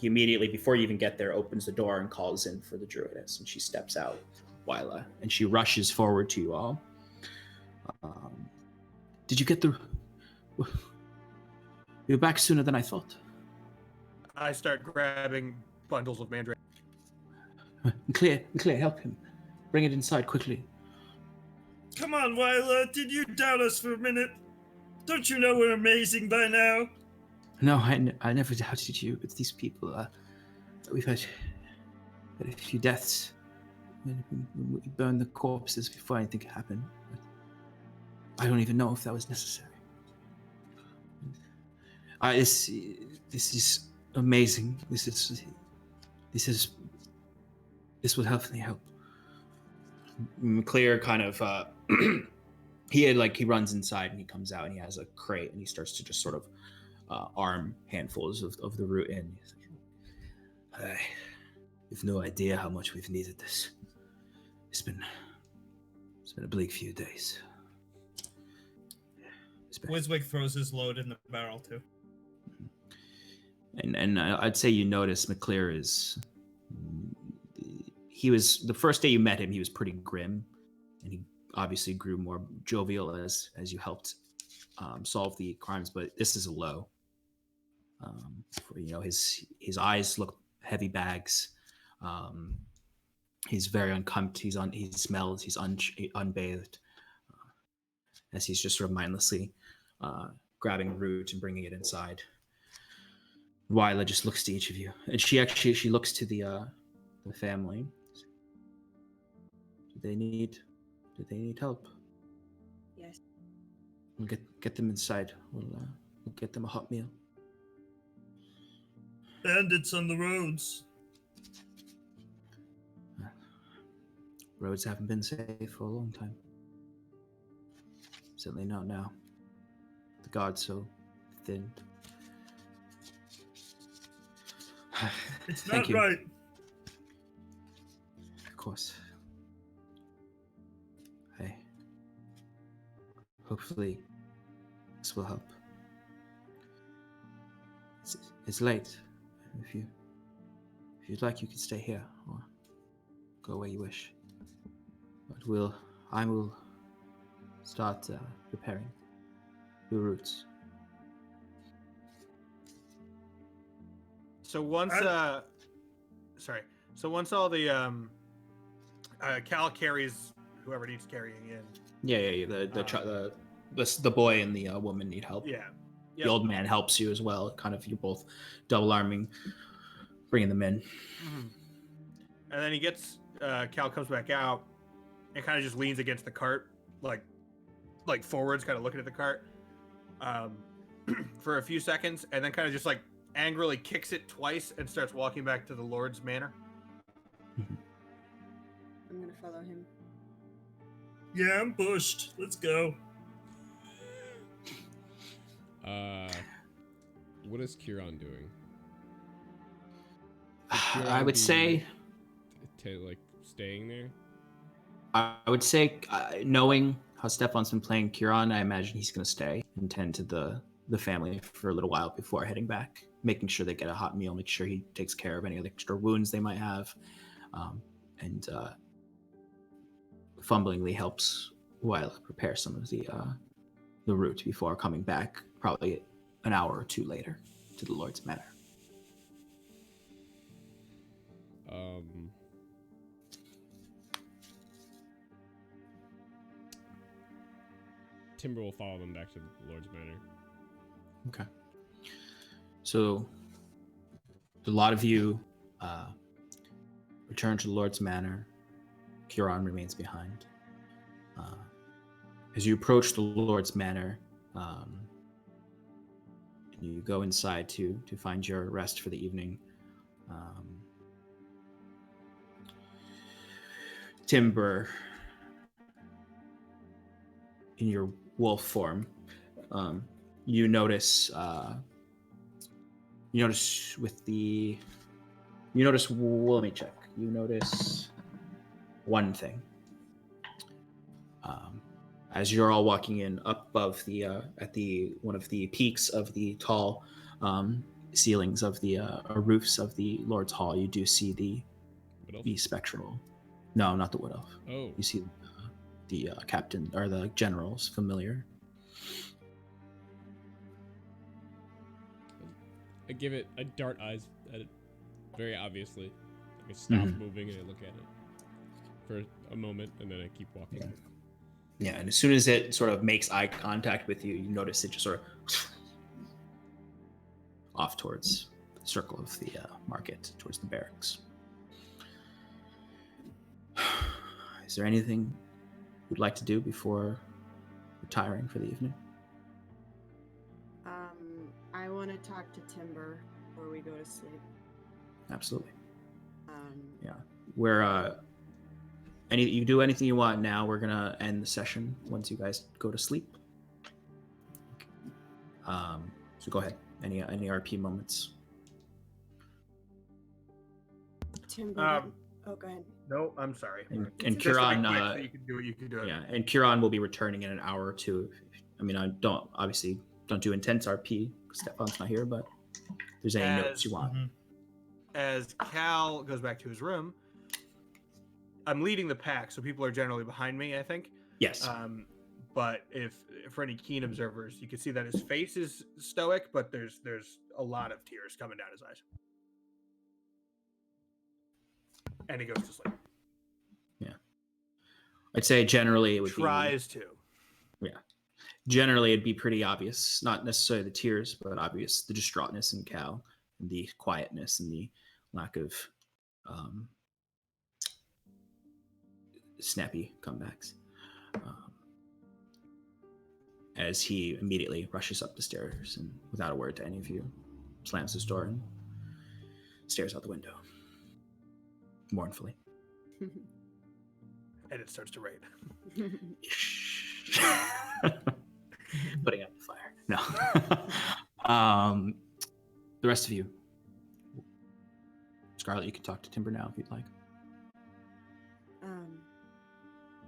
immediately, before you even get there, opens the door and calls in for the druidess, and she steps out, Wyla, and she rushes forward to you all. Did you get the... You're back sooner than I thought. I start grabbing bundles of mandrake. Clear, help him. Bring it inside quickly. Come on, Wyla, did you doubt us for a minute? Don't you know we're amazing by now? No, I never doubted you, but these people, we've had a few deaths. When we burned the corpses before anything happened. I don't even know if that was necessary. This is amazing. This will definitely help. McClear kind of he runs inside and he comes out and he has a crate and he starts to just sort of arm handfuls of the root in. He's like, I have no idea how much we've needed this. It's been a bleak few days. Wiswig throws his load in the barrel too. And I'd say you notice McClear is... He was... The first day you met him, he was pretty grim. And he obviously grew more jovial as you helped solve the crimes. But this is a low. His eyes look heavy bags. He's very unkempt. He smells. He's unbathed. As he's just sort of mindlessly grabbing root and bringing it inside. Wyla just looks to each of you, and she looks to the family. Do they need help? Yes. We'll get them inside. We'll get them a hot meal. Bandits on the roads. Roads haven't been safe for a long time. Certainly not now. The guard's so thinned. It's Thank not you. right. Of course. Hey. Hopefully, this will help. It's late. If you'd like, you can stay here or go where you wish. But I will start preparing your routes. So once once all the Cal carries whoever needs carrying in. Yeah. The boy and the woman need help. Yeah. The old man helps you as well. Kind of, you're both double arming, bringing them in. Mm-hmm. And then he gets Cal comes back out and kind of just leans against the cart, like forwards, kind of looking at the cart, for a few seconds, and then kind of just like angrily kicks it twice and starts walking back to the Lord's manor. I'm gonna follow him. Yeah, I'm bushed. Let's go. What is Kieran doing? I would say, like staying there. I would say, knowing how Stefan's been playing Kieran, I imagine he's going to stay and tend to the family for a little while before heading back, making sure they get a hot meal, make sure he takes care of any extra wounds they might have, and fumblingly helps Wyla prepare some of the route before coming back, probably an hour or two later, to the Lord's Manor. Timber will follow them back to the Lord's Manor. Okay. So, a lot of you return to the Lord's Manor. Kieran remains behind. As you approach the Lord's Manor, you go inside to find your rest for the evening. Timber, in your wolf form, you notice with the well, let me check. You notice one thing. As you're all walking in up above the at the one of the peaks of the tall ceilings of the roofs of the Lord's Hall, you do see the spectral. No, not the Wood Elf. Oh. You see the captain or the general's familiar. I give it a dart eyes at it, very obviously. I stop moving and I look at it for a moment, and then I keep walking. Yeah, and as soon as it sort of makes eye contact with you, you notice it just sort of off towards the circle of the market, towards the barracks. Is there anything you'd like to do before retiring for the evening? I want to talk to Timber before we go to sleep. Absolutely. Yeah. We're you do anything you want now. We're gonna end the session once you guys go to sleep. So go ahead. Any RP moments? Timber. Oh, go ahead. No, I'm sorry. And Just to be Kieran, quick, so you can do it. yeah, and Kieran will be returning in an hour or two. I mean, I don't do intense RP because Stefan's not here, but if there's any notes you want. As Cal goes back to his room, I'm leading the pack, so people are generally behind me, I think. Yes. But if for any keen observers, you can see that his face is stoic, but there's a lot of tears coming down his eyes. And he goes to sleep. Yeah. I'd say generally it would tries to. Yeah. Generally it'd be pretty obvious, not necessarily the tears, but obvious the distraughtness in Cal the quietness and the lack of snappy comebacks. As he immediately rushes up the stairs and, without a word to any of you, slams his door and stares out the window mournfully. And it starts to rain. Putting out the fire. No. The rest of you. Scarlet, you can talk to Timber now if you'd like.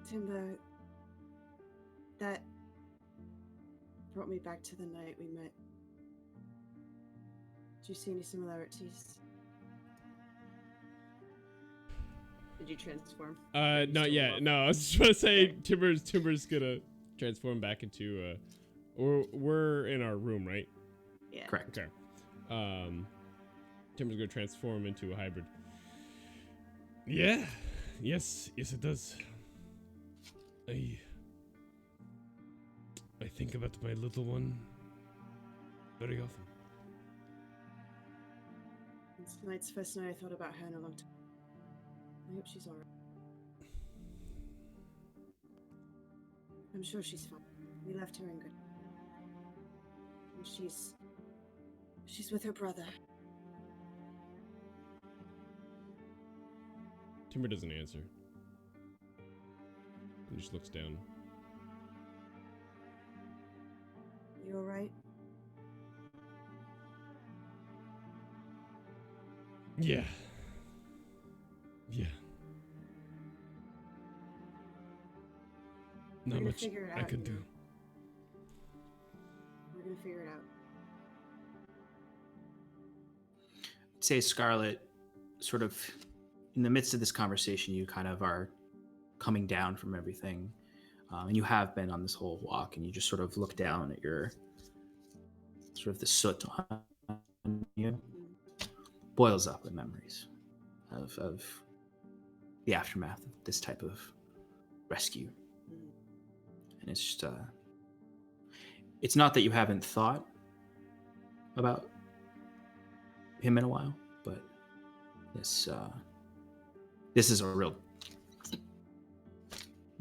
Timber, that brought me back to the night we met. Did you see any similarities? Did you transform? Not yet. No, I was just trying to say Timber's gonna transform back into we're in our room, right? Yeah. Correct. Okay. Timber's gonna transform into a hybrid. Yeah. Yes, it does. I think about my little one very often. Tonight's the first night I thought about her in a long time. I hope she's alright. I'm sure she's fine. We left her in good. And she's with her brother. Timber doesn't answer. He just looks down. You alright? Yeah. Yeah. Not gonna much figure it I out, can you do. know. We're gonna figure it out. I'd say Scarlet, sort of in the midst of this conversation, you kind of are coming down from everything. And you have been on this whole walk, and you just sort of look down at your sort of the soot on you. Boils up with memories of the aftermath of this type of rescue. And it's just it's not that you haven't thought about him in a while, but this is a real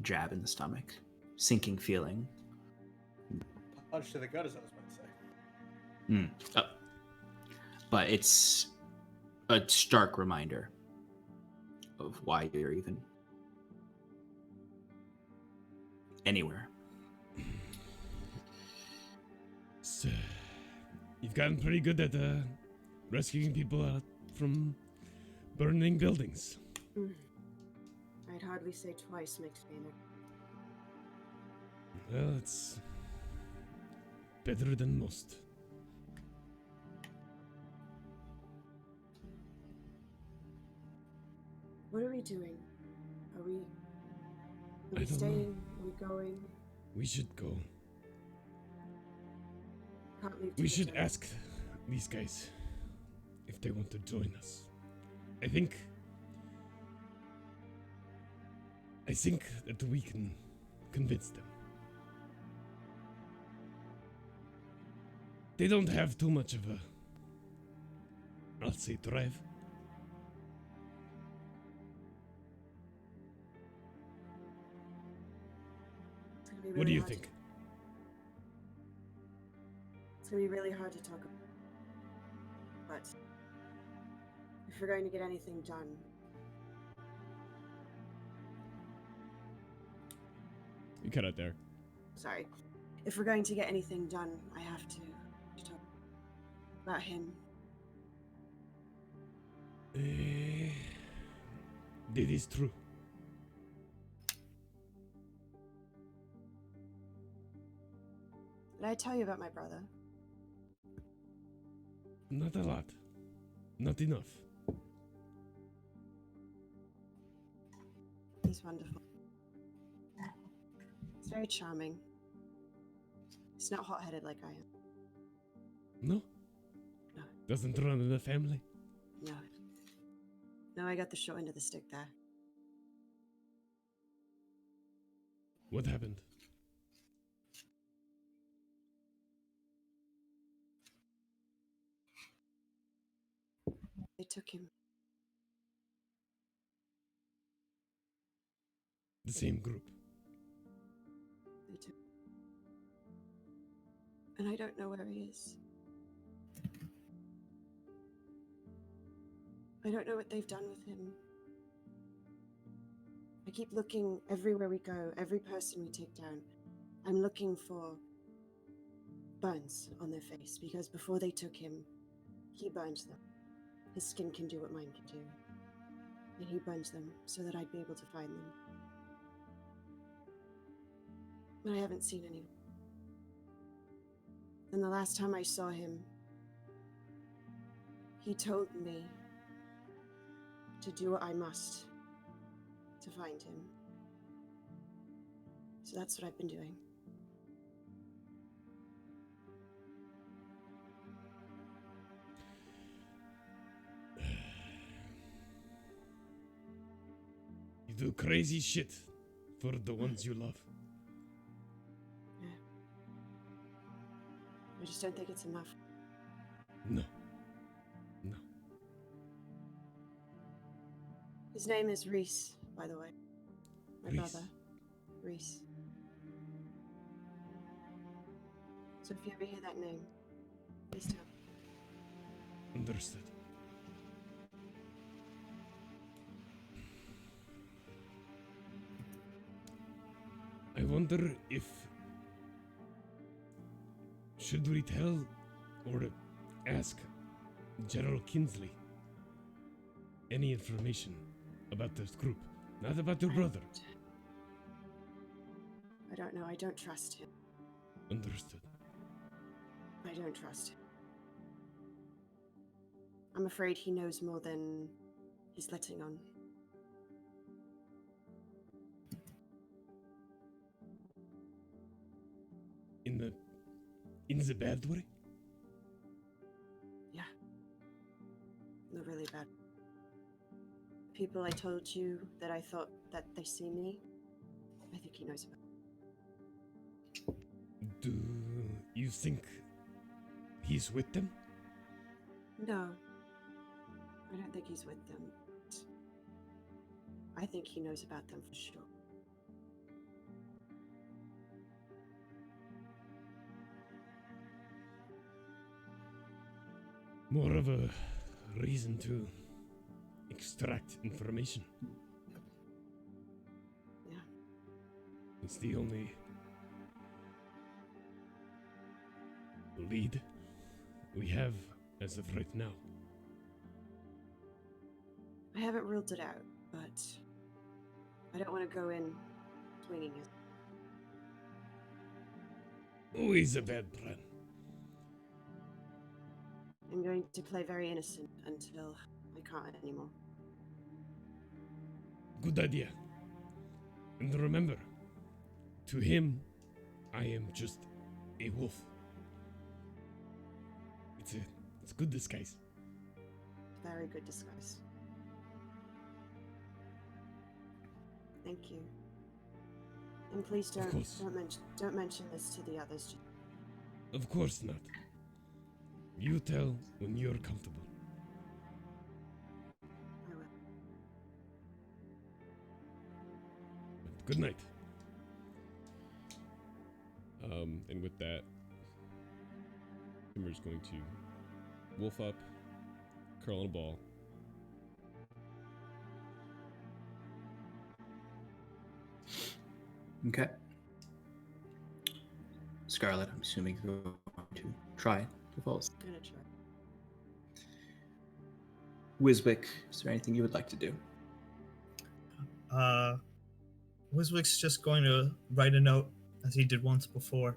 jab in the stomach, sinking feeling. Punch to the gut, as I was about to say. But it's a stark reminder of why you're even anywhere. So, you've gotten pretty good at rescuing people out from burning buildings. I'd hardly say twice makes me an Well, it's better than most. What are we doing? Are I we don't know. staying? Are we going? We should go. Can't leave We should together. ask these guys if they want to join us. I think that we can convince them. They don't have too much of a, I'll say, drive. It's gonna be What do really you hard think? It's gonna be really hard to talk about. But if we're going to get anything done, You cut out there. sorry. If we're going to get anything done, I have to talk about him. That is true. Did I tell you about my brother? Not a lot. Not enough. He's wonderful. He's very charming. He's not hot-headed like I am. No? No. Doesn't run in the family? No. No, I got the short end of the stick there. What happened? They took him. The same group. They took. And I don't know where he is. I don't know what they've done with him. I keep looking everywhere we go, every person we take down. I'm looking for burns on their face because before they took him, he burned them. His skin can do what mine can do. And he burned them so that I'd be able to find them. But I haven't seen any. And the last time I saw him, he told me to do what I must to find him. So that's what I've been doing. You do crazy shit for the ones you love. Yeah. I just don't think it's enough. No. No. His name is Reese, by the way. My Reese. brother. Reese. So if you ever hear that name, please tell. Understood. I wonder if... should we tell or ask General Kinsley any information about this group? Not about your brother. I don't know. I don't trust him. Understood. I don't trust him. I'm afraid he knows more than he's letting on. In the bad way? Yeah. The really bad. People I told you that I thought that they see me, I think he knows about. Do you think he's with them? No. I don't think he's with them. I think he knows about them for sure. More of a reason to extract information. Yeah. It's the only lead we have as of right now. I haven't ruled it out, but I don't want to go in swinging it. Always a bad plan. I'm going to play very innocent until I can't anymore. Good idea. And remember, to him, I am just a wolf. It's a good disguise. Very good disguise. Thank you. And please course. don't mention this to the others. Of course not. You tell when you're comfortable. I will. Good night. And with that, Timber's going to wolf up, curl in a ball. Okay. Scarlet, I'm assuming you're going to try to fall asleep. I'm gonna try. Wiswick, is there anything you would like to do? Wiswick's just going to write a note, as he did once before,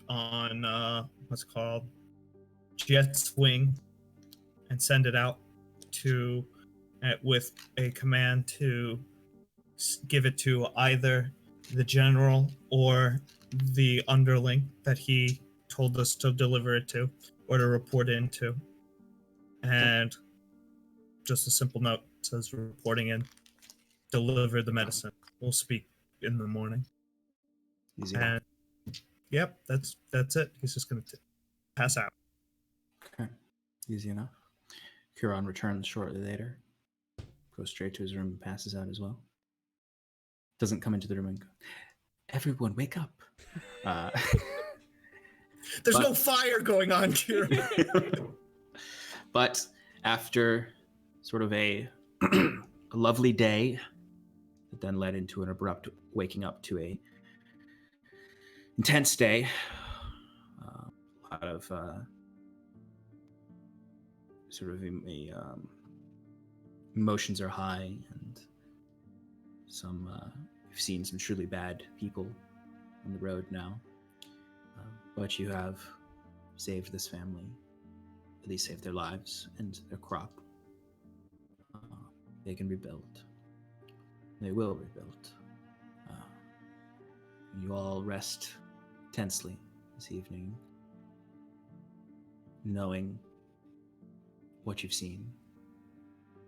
on what's it called Jet's wing, and send it out to with a command to give it to either the general or the underling that he told us to deliver it to or to report into. And just a simple note says reporting in, deliver the medicine. We'll speak in the morning. Easy. And yep, that's it. He's just going to pass out. Okay. Easy enough. Huron returns shortly later, goes straight to his room and passes out as well. Doesn't come into the room and go, everyone wake up. There's But- no fire going on here. But after sort of a lovely day that then led into an abrupt waking up to a intense day, a lot of sort of emotions are high, and you've seen some truly bad people on the road now, but you have saved this family, at least saved their lives and their crop. They can rebuild. They will rebuild. You all rest tensely this evening, knowing what you've seen,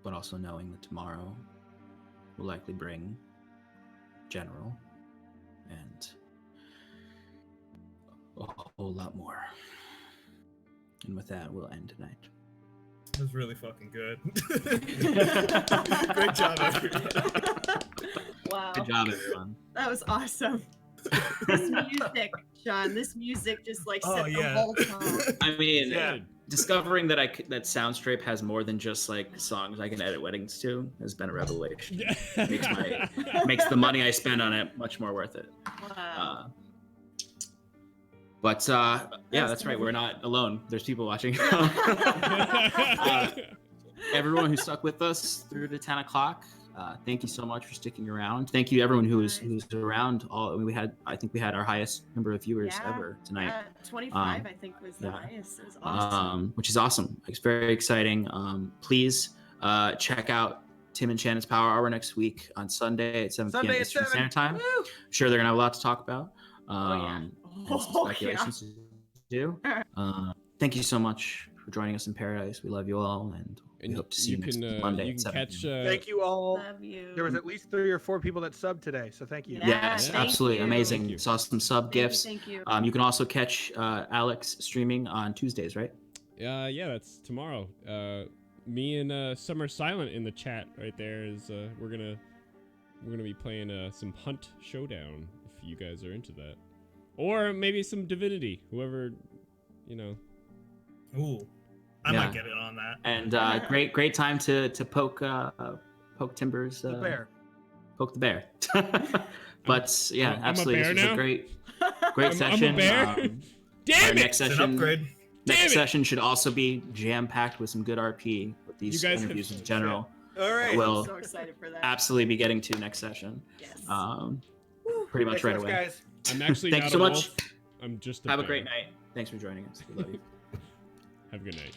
but also knowing that tomorrow will likely bring General and a whole lot more. And with that, we'll end tonight. That was really fucking good. Great job, everyone. Wow. Good job, everyone. That was awesome. This music, Sean, this music just like set Oh, the yeah. whole tone. I mean, Yeah. discovering that that Soundstripe has more than just like songs I can edit weddings to has been a revelation. Makes the money I spend on it much more worth it. Wow. But yeah, that's right. heavy. We're not alone. There's people watching. Everyone who stuck with us through to 10 o'clock, thank you so much for sticking around. Thank you, everyone who's around. I think we had our highest number of viewers Yeah, ever tonight. 25, I think, was the yeah. highest. It was awesome. Which is awesome. It's very exciting. Please check out Tim and Shannon's Power Hour next week on Sunday at 7 p.m. Eastern Standard Time. Woo! I'm sure they're gonna have a lot to talk about. Yeah. And some speculations to do. Thank you so much for joining us in Paradise. We love you all, and we hope to see you next Monday. You at can 7 catch. p.m. Thank you all. Love you. There was at least 3 or 4 people that subbed today, so thank you. Yeah. Yes, thank absolutely you. amazing. Thank you. Saw some sub gifts. Thank you. You can also catch Alex streaming on Tuesdays, right? Yeah, that's tomorrow. Me and Summer Silent in the chat right there is we're gonna be playing some Hunt Showdown if you guys are into that, or maybe some Divinity. Whoever, you know. Ooh, I Yeah. might get it on that. And great time to poke Timbers. The bear. Poke the bear. But yeah, I'm a absolutely. bear This was now? a great I'm session. a bear. Our Damn it! next It's an session. upgrade. Damn Next it! session should also be jam-packed with some good RP with these You guys interviews have- in general. All right. We'll so excited for that. absolutely be getting to next session. Yes. Pretty much Thanks right much, away. guys. I'm actually Thank not you so a much. wolf. I'm just a Have a bear. great night. Thanks for joining us. We love you. Have a good night.